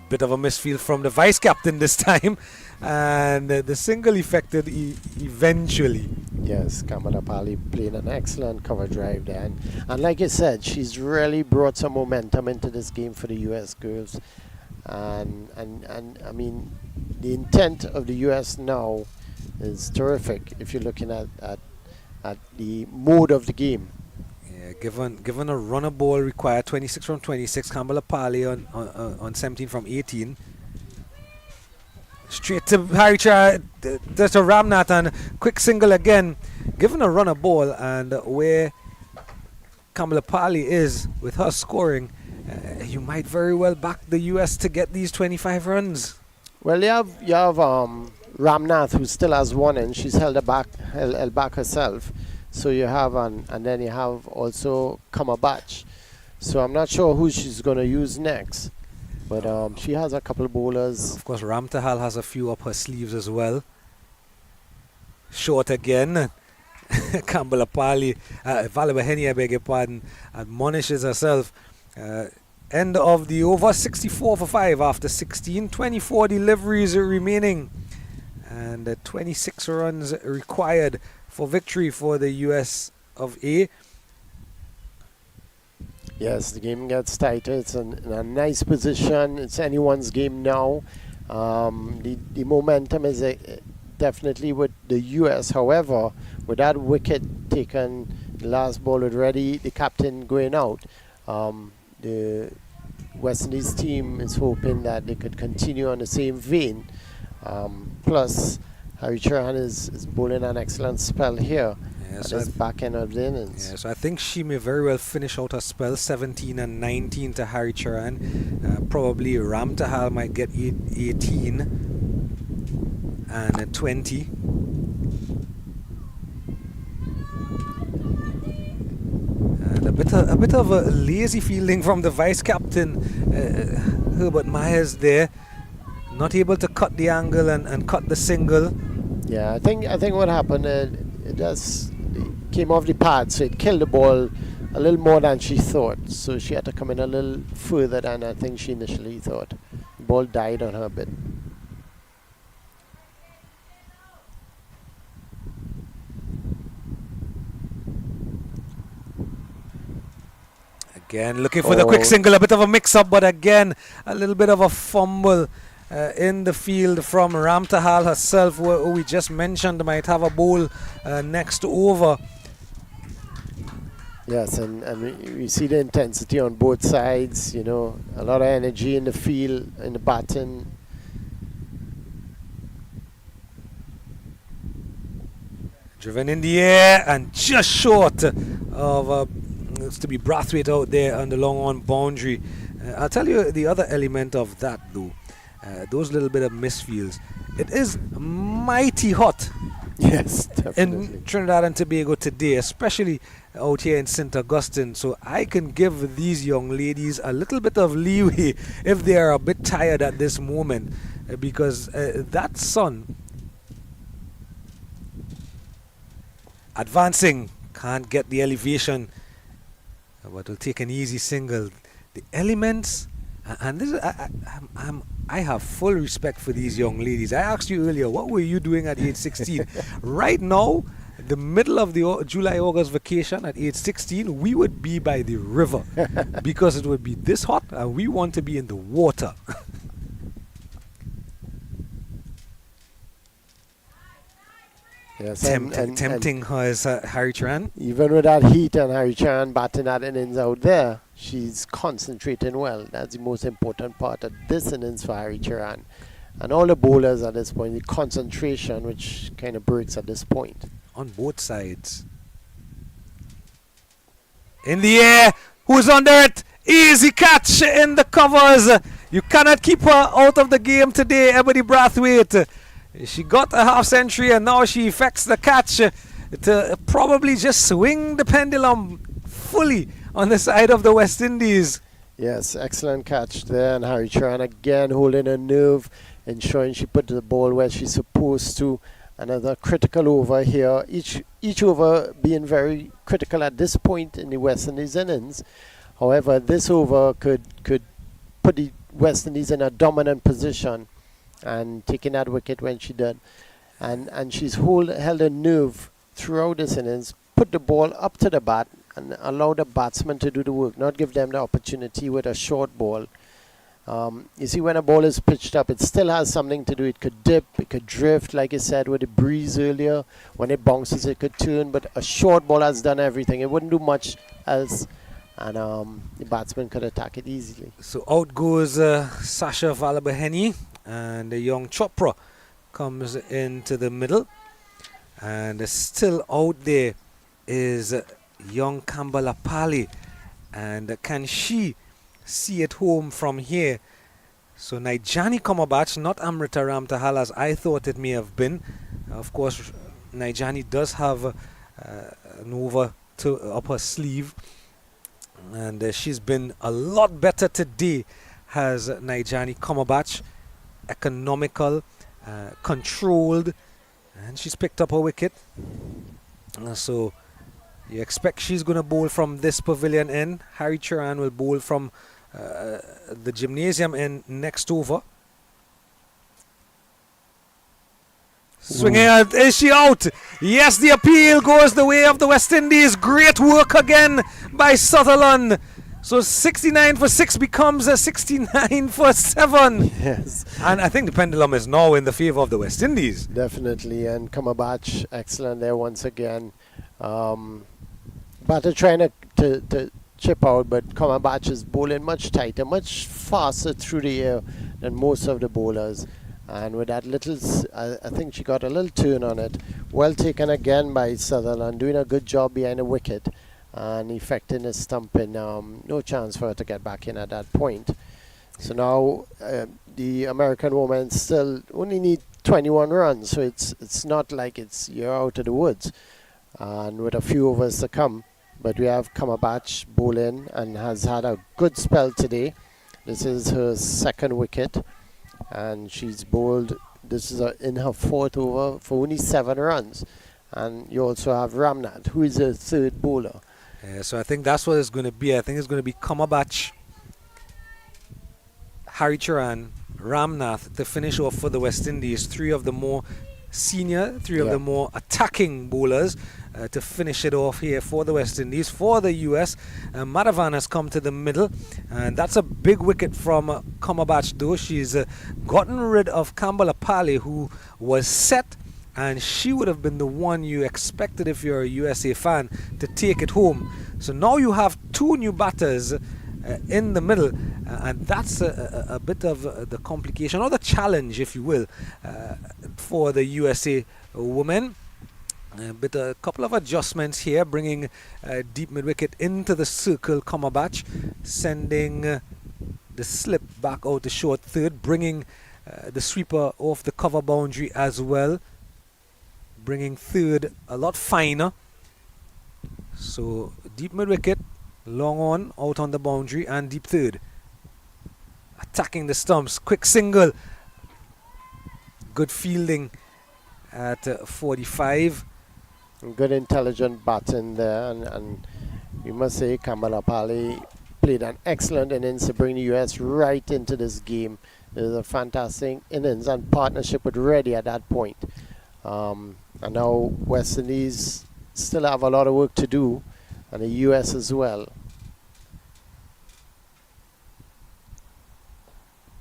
bit of a misfield from the vice captain this time, and the single effected eventually. Yes, Kamala Pali playing an excellent cover drive there, and like you said, she's really brought some momentum into this game for the US girls, and I mean, the intent of the US now is terrific if you're looking at the mode of the game. Yeah, given a runner ball required 26 from 26, Campbell Pali on 17 from 18. Straight to Harry Char, there's a Ramnath and quick single again. Given a runner ball and where Campbell Pali is with her scoring, you might very well back the US to get these 25 runs. Well, you have Ramnath, who still has one, and she's held back herself. So you have and then you have also Kamabach. So I'm not sure who she's going to use next, but she has a couple of bowlers. Of course, Ramtahal has a few up her sleeves as well. Short again. Campbell Pali, Valabaheni, I beg your pardon, admonishes herself. End of the over, 64 for 5 after 16. 24 deliveries remaining, and 26 runs required for victory for the US of A. Yes, the game gets tighter. It's in a nice position. It's anyone's game now. The momentum is definitely with the US. However, with that wicket taken, the last ball already, the captain going out, the West Indies team is hoping that they could continue on the same vein. Plus, Harry Chauhan is bowling an excellent spell here. Yeah, at so this back end of the innings. Yeah, so I think she may very well finish out her spell. 17 and 19 to Harry Chauhan. Probably Ramtahal might get 18 and 20. And a bit of a lazy fielding from the vice captain, Herbert Myers there. Not able to cut the angle and cut the single. Yeah, I think what happened, it came off the pad, so it killed the ball a little more than she thought. So she had to come in a little further than I think she initially thought. The ball died on her a bit. Again, looking for the quick single, a bit of a mix-up, but again, a little bit of a fumble in the field from Ramtahal herself, who we just mentioned might have a bowl next over. Yes, and we see the intensity on both sides, you know, a lot of energy in the field, in the batting. Driven in the air and just short of it's to be Braithwaite out there on the long on boundary. I'll tell you the other element of that though, those little bit of misfields. It is mighty hot. Yes, definitely. In Trinidad and Tobago today, especially out here in St. Augustine. So I can give these young ladies a little bit of leeway if they are a bit tired at this moment, because that sun advancing can't get the elevation, but will take an easy single. The elements, and this is, I have full respect for these young ladies. I asked you earlier, what were you doing at age 16? Right now, the middle of the July-August vacation at age 16, we would be by the river because it would be this hot and we want to be in the water. Yes, tempting her is Harry Chauhan. Even with that heat and Harry Chauhan batting that innings out there, she's concentrating well. That's the most important part of this innings for Harry Chauhan. And all the bowlers at this point, the concentration, which kind of breaks at this point. On both sides. In the air, who's under it? Easy catch in the covers. You cannot keep her out of the game today, Ebony Braithwaite. She got a half century and now she effects the catch to probably just swing the pendulum fully on the side of the West Indies. Yes, excellent catch there, and Harry Chauhan again holding her nerve, ensuring she put the ball where she's supposed to. Another critical over here, each over being very critical at this point in the West Indies innings. However, this over could put the West Indies in a dominant position, and taking that wicket when she did. And she's held her nerve throughout this innings, put the ball up to the bat and allow the batsman to do the work, not give them the opportunity with a short ball. You see, when a ball is pitched up, it still has something to do. It could dip, it could drift, like you said, with the breeze earlier. When it bounces, it could turn, but a short ball has done everything. It wouldn't do much else, and the batsman could attack it easily. So out goes Sasha Valabaheni, and the young Chopra comes into the middle. And still out there is young Kambalapali. And can she see it home from here? So Naijani Komabach, not Amrita Ramtahal as I thought it may have been. Of course, Naijani does have an over up her sleeve. And she's been a lot better today, has Naijani Komabach. Economical, controlled, and she's picked up her wicket. So you expect she's going to bowl from this pavilion end. Harry Charan will bowl from the gymnasium end next over. Swinging out, is she out? Yes, the appeal goes the way of the West Indies. Great work again by Sutherland. So 69 for 6 becomes a 69 for 7. Yes. And I think the pendulum is now in the favour of the West Indies. Definitely. And Kamabach, excellent there once again. Batter trying to chip out, but Kamabach is bowling much tighter, much faster through the air than most of the bowlers. And with that little, I think she got a little turn on it. Well taken again by Sutherland, doing a good job behind the wicket. And effecting his stumping, no chance for her to get back in at that point. So now the American women still only need 21 runs, so it's not like you're out of the woods. And with a few overs to come, but we have Kamabach bowling and has had a good spell today. This is her second wicket, and she's bowled. This is in her fourth over for only 7 runs. And you also have Ramnath, who is a third bowler. So I think that's what it's going to be. I think it's going to be Kamabach, Harry Charan, Ramnath to finish off for the West Indies. 3 of the more senior, 3 of the more attacking bowlers to finish it off here for the West Indies. For the US, Madhavan has come to the middle, and that's a big wicket from Kamabach though. She's gotten rid of Kambalapali, who was set, and she would have been the one you expected if you're a USA fan to take it home. So now you have 2 new batters in the middle, and that's a bit of the complication or the challenge, if you will, for the USA women. But a couple of adjustments here, bringing deep mid wicket into the circle. Kamabach sending the slip back out the short third, bringing the sweeper off the cover boundary as well, bringing third a lot finer. So deep mid wicket, long on, out on the boundary, and deep third. Attacking the stumps, quick single. Good fielding at 45. Good intelligent batting there, and we must say Kambalapali played an excellent innings to bring the US right into this game. It was a fantastic innings and partnership with Reddy at that point. And now West Indies still have a lot of work to do, and the US as well.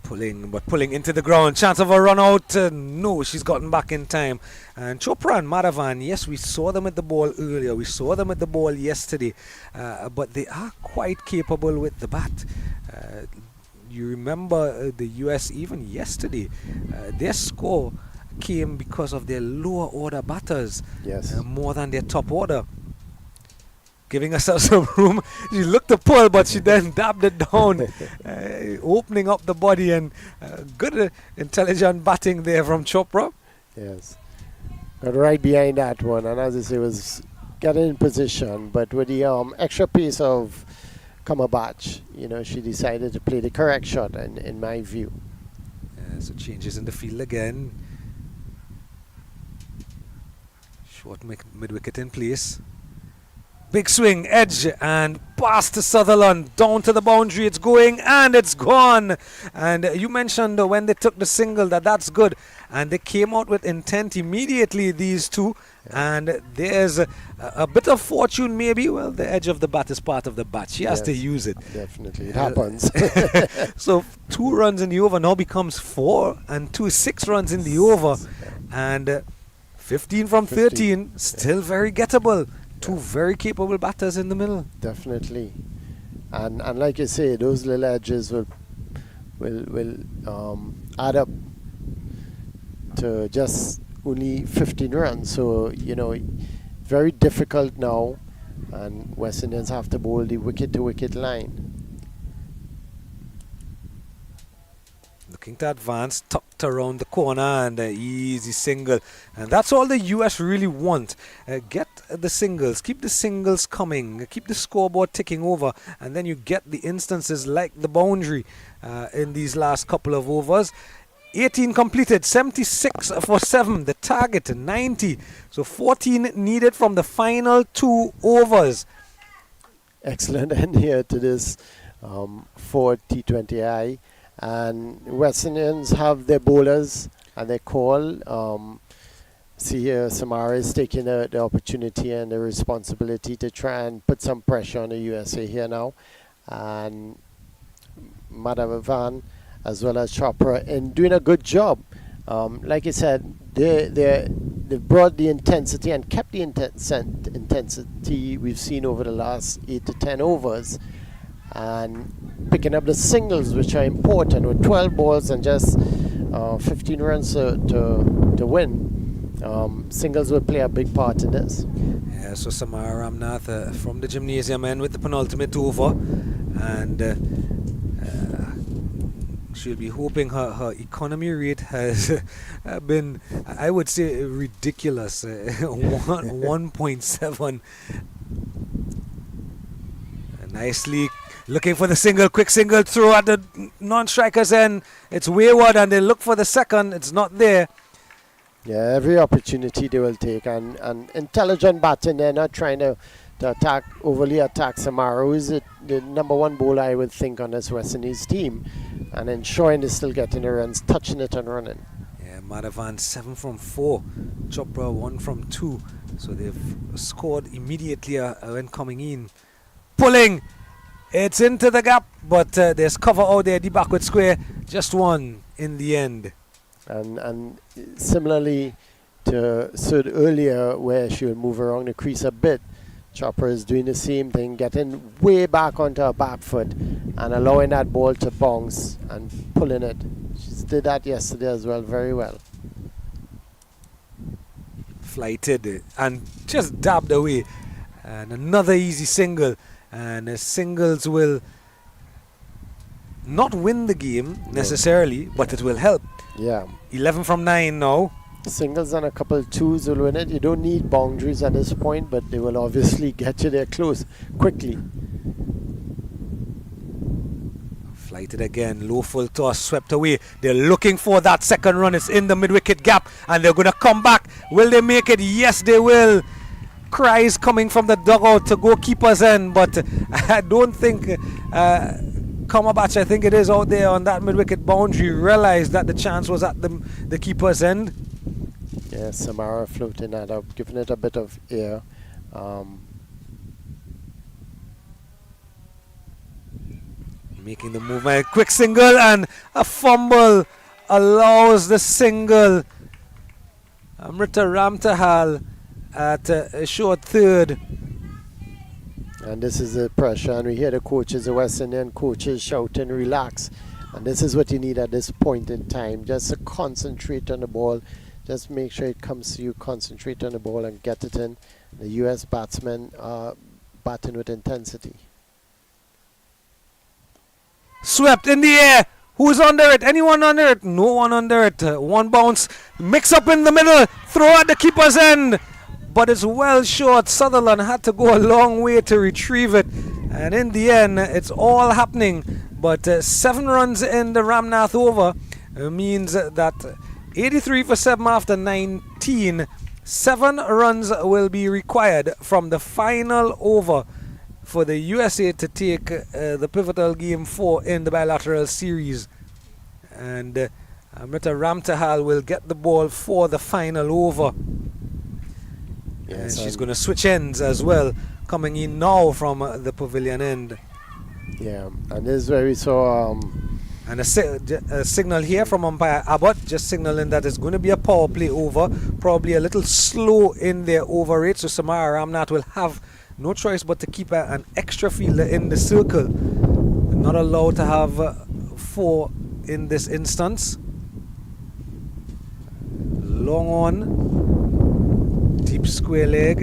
Pulling into the ground. Chance of a run out. No, she's gotten back in time. And Chopra and Madhavan, yes, we saw them at the ball earlier. We saw them at the ball yesterday. But they are quite capable with the bat. You remember the US even yesterday. Their score came because of their lower order batters. Yes. More than their top order. Giving herself some room. She looked to pull, but she then dabbed it down, opening up the body, and good intelligent batting there from Chopra. Yes. Got right behind that one, and as I say, was getting in position, but with the extra pace of Kamabach, she decided to play the correct shot, in my view. So changes in the field again. Short mid-wicket in place. Big swing, edge, and pass to Sutherland. Down to the boundary. It's going and it's gone. And you mentioned when they took the single that's good. And they came out with intent immediately, these two. And there's a bit of fortune, maybe. Well, the edge of the bat is part of the bat. She has to use it. Definitely. It happens. So 2 runs in the over now becomes 4, and 6 runs in the over. And 15 from 13, still very gettable. 2 very capable batters in the middle. Definitely. And like you say, those little edges will add up to just only 15 runs. So, very difficult now. And West Indians have to bowl the wicket-to-wicket line. Looking to advance, tucked around the corner, and an easy single. And that's all the US really want. Get the singles, keep the singles coming, keep the scoreboard ticking over, and then you get the instances like the boundary in these last couple of overs. 18 completed, 76 for 7, the target 90. So 14 needed from the final 2 overs. Excellent end here to this for T20I. And West Indians have their bowlers and their call. See here, Samara is taking the opportunity and the responsibility to try and put some pressure on the USA here now. And Madhavan as well as Chopra in doing a good job. Like I said, they brought the intensity and kept the intensity we've seen over the last 8 to 10 overs. And picking up the singles, which are important, with 12 balls and just 15 runs to win. Singles will play a big part in this. Yeah, so Samara Ramnath from the gymnasium end with the penultimate over, and she'll be hoping her economy rate has been, I would say, ridiculous. 1.7. Nicely looking for the single, quick single throw at the non-striker's end. It's wayward and they look for the second. It's not there. Yeah, every opportunity they will take, and intelligent batting. They're not trying to overly attack Samara, who is the number 1 bowler, I would think, on this West Indies team, and ensuring they're still getting the runs, touching it and running. Yeah, Madhavan 7 from 4, Chopra 1 from 2. So they've scored immediately when coming in. Pulling, it's into the gap, but there's cover out there, the backward square, just 1 in the end. And similarly to Sud earlier, where she will move around the crease a bit, Chopper is doing the same thing, getting way back onto her back foot and allowing that ball to bounce and pulling it. She did that yesterday as well, very well. Flighted and just dabbed away. And another easy single. And singles will not win the game necessarily, but it will help. Yeah. 11 from 9 now. Singles and a couple of 2s will win it. You don't need boundaries at this point, but they will obviously get you there close quickly. Flighted again, low full toss, swept away. They're looking for that second run. It's in the mid-wicket gap, and they're going to come back. Will they make it? Yes, they will. Cries coming from the dugout to go keeper's end, but I don't think Kamabach, I think it is out there on that mid-wicket boundary, realized that the chance was at the keeper's end. Yeah, Samara floating that up, giving it a bit of air. Making the movement, quick single, and a fumble allows the single. Amrita Ramtahal at a short third. And this is the pressure, and we hear the coaches, the West Indian coaches shouting, relax. And this is what you need at this point in time, just to concentrate on the ball. Just make sure it comes to you, concentrate on the ball and get it in. The US batsmen are batting with intensity. Swept in the air. Who's under it? Anyone under it? No one under it. One bounce. Mix up in the middle. Throw at the keeper's end. But it's well short. Sutherland had to go a long way to retrieve it. And in the end, it's all happening. But 7 runs in the Ramnath over means that 83 for 7 after 19. 7 runs will be required from the final over for the USA to take the pivotal game 4 in the bilateral series. And Amrita Ramtahal will get the ball for the final over. Yes, And she's going to switch ends as well, coming in now from the pavilion end. Yeah, and this is where we saw And a signal here from umpire Abbott, just signaling that it's going to be a power play over, probably a little slow in their over rate, so Samara Ramnath will have no choice but to keep an extra fielder in the circle. Not allowed to have 4 in this instance. Long on, deep square leg,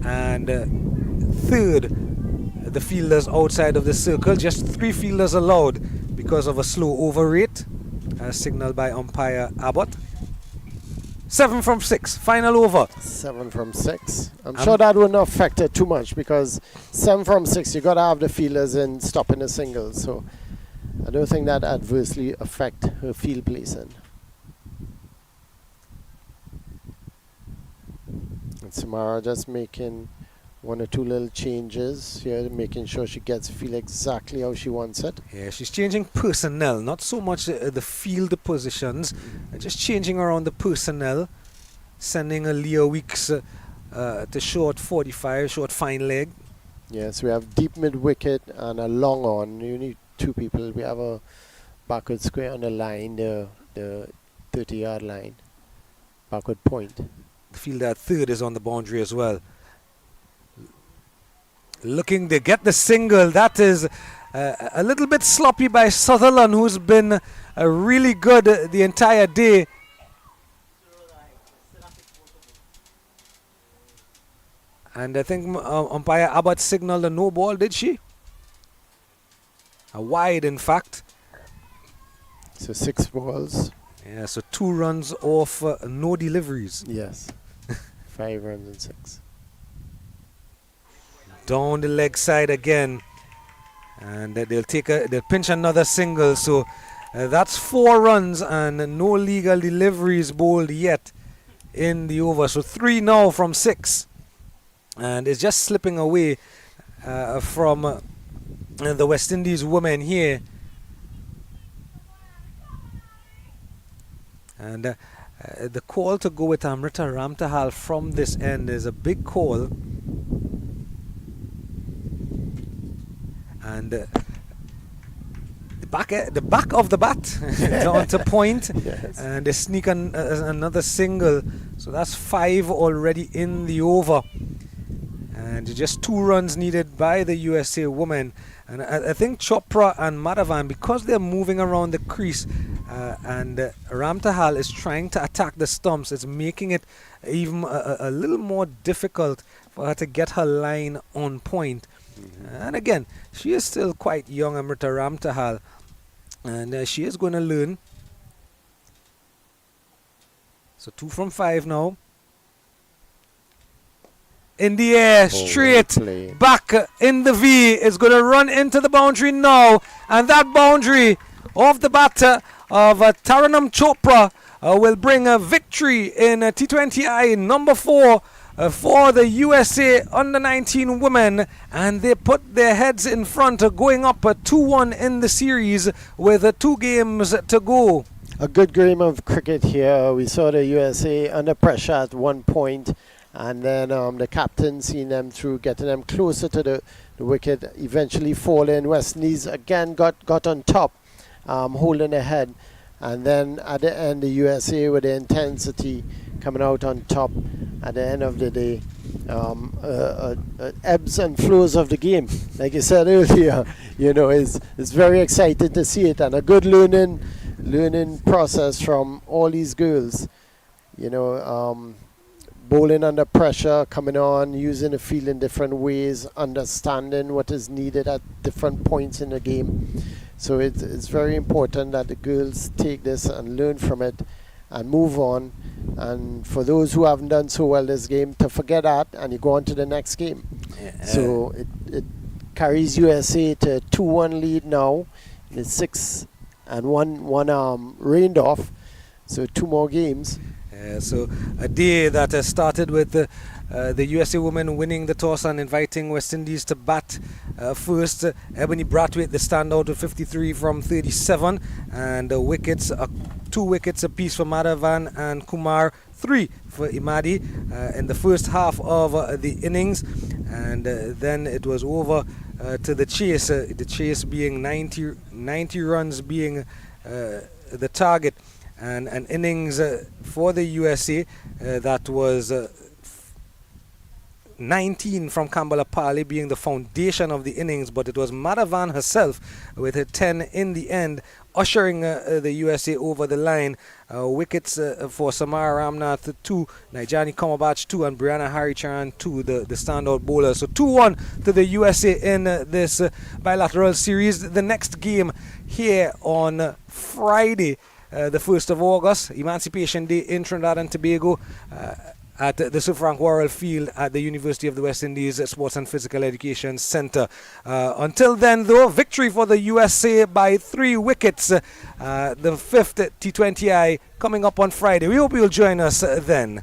and third, the fielders outside of the circle. Just 3 fielders allowed because of a slow over rate, as signaled by umpire Abbott. 7 from 6, final over. 7 from 6. I'm sure that wouldn't affect it too much because 7 from 6, you got to have the fielders in stopping the singles. So I don't think that adversely affect her field placing. And Samara just making 1 or 2 little changes here, making sure she gets the field exactly how she wants it. Yeah, she's changing personnel, not so much the field positions, just changing around the personnel, sending a Leah Weeks to short 45, short fine leg. Yes, we have deep mid wicket and a long on. You need 2 people. We have a backward square on the line, the 30-yard line, backward point. The fielder at third is on the boundary as well. Looking to get the single. That is a little bit sloppy by Sutherland, who's been really good the entire day. And I think umpire Abbott signaled a no ball, did she? A wide, in fact. So 6 balls. Yeah, so 2 runs off no deliveries. Yes. 5 runs and 6. Down the leg side again, and they'll pinch another single. So that's 4 runs and no legal deliveries bowled yet in the over. So 3 now from 6, and it's just slipping away from the West Indies women here. And the call to go with Amrita Ramtahal from this end is a big call. And the back of the bat down to point. Yes. And they sneak another single. So that's 5 already in the over. And just 2 runs needed by the USA women. And I think Chopra and Madhavan, because they're moving around the crease, and Ramtahal is trying to attack the stumps, it's making it even a little more difficult for her to get her line on point. And again, she is still quite young, Amrita Ramtahal, and she is going to learn. So 2 from 5 now. In the air, straight back in the V. Is going to run into the boundary now, and that boundary of the batter of Taranam Chopra will bring a victory in T20I number 4 for the USA under-19 women, and they put their heads in front, going up 2-1 in the series with 2 games to go. A good game of cricket here. We saw the USA under pressure at one point, and then the captain seeing them through, getting them closer to the wicket, eventually falling. West Indies again got on top, holding ahead, and then at the end the USA with the intensity coming out on top at the end of the day. Ebbs and flows of the game, like you said earlier, it's very exciting to see it, and a good learning process from all these girls, bowling under pressure, coming on, using the field in different ways, understanding what is needed at different points in the game. So it's very important that the girls take this and learn from it and move on. And for those who haven't done so well this game, to forget that and you go on to the next game. So it carries USA to 2-1 lead now. It's 6 and one rained off. So 2 more games. So a day that started with the USA women winning the toss and inviting West Indies to bat first. Ebony Braithwaite, the standout, with 53 from 37, and wickets, 2 wickets apiece for Madhavan and Kumar, 3 for Imadi in the first half of the innings, and then it was over to the chase. The chase being 90 runs being the target, and an innings for the USA that was 19 from Kambala Pali being the foundation of the innings, but it was Madhavan herself with her 10 in the end, ushering the USA over the line. Wickets for Samara Ramnath 2, Nijani Kamabach 2, and Brianna Haricharan 2, the standout bowlers. So 2-1 to the USA in this bilateral series. The next game here on Friday, the 1st of August, Emancipation Day in Trinidad and Tobago, at the Sir Frank Worrell Field at the University of the West Indies Sports and Physical Education Center. Until then, though, victory for the USA by 3 wickets. The 5th T20I coming up on Friday. We hope you'll join us then.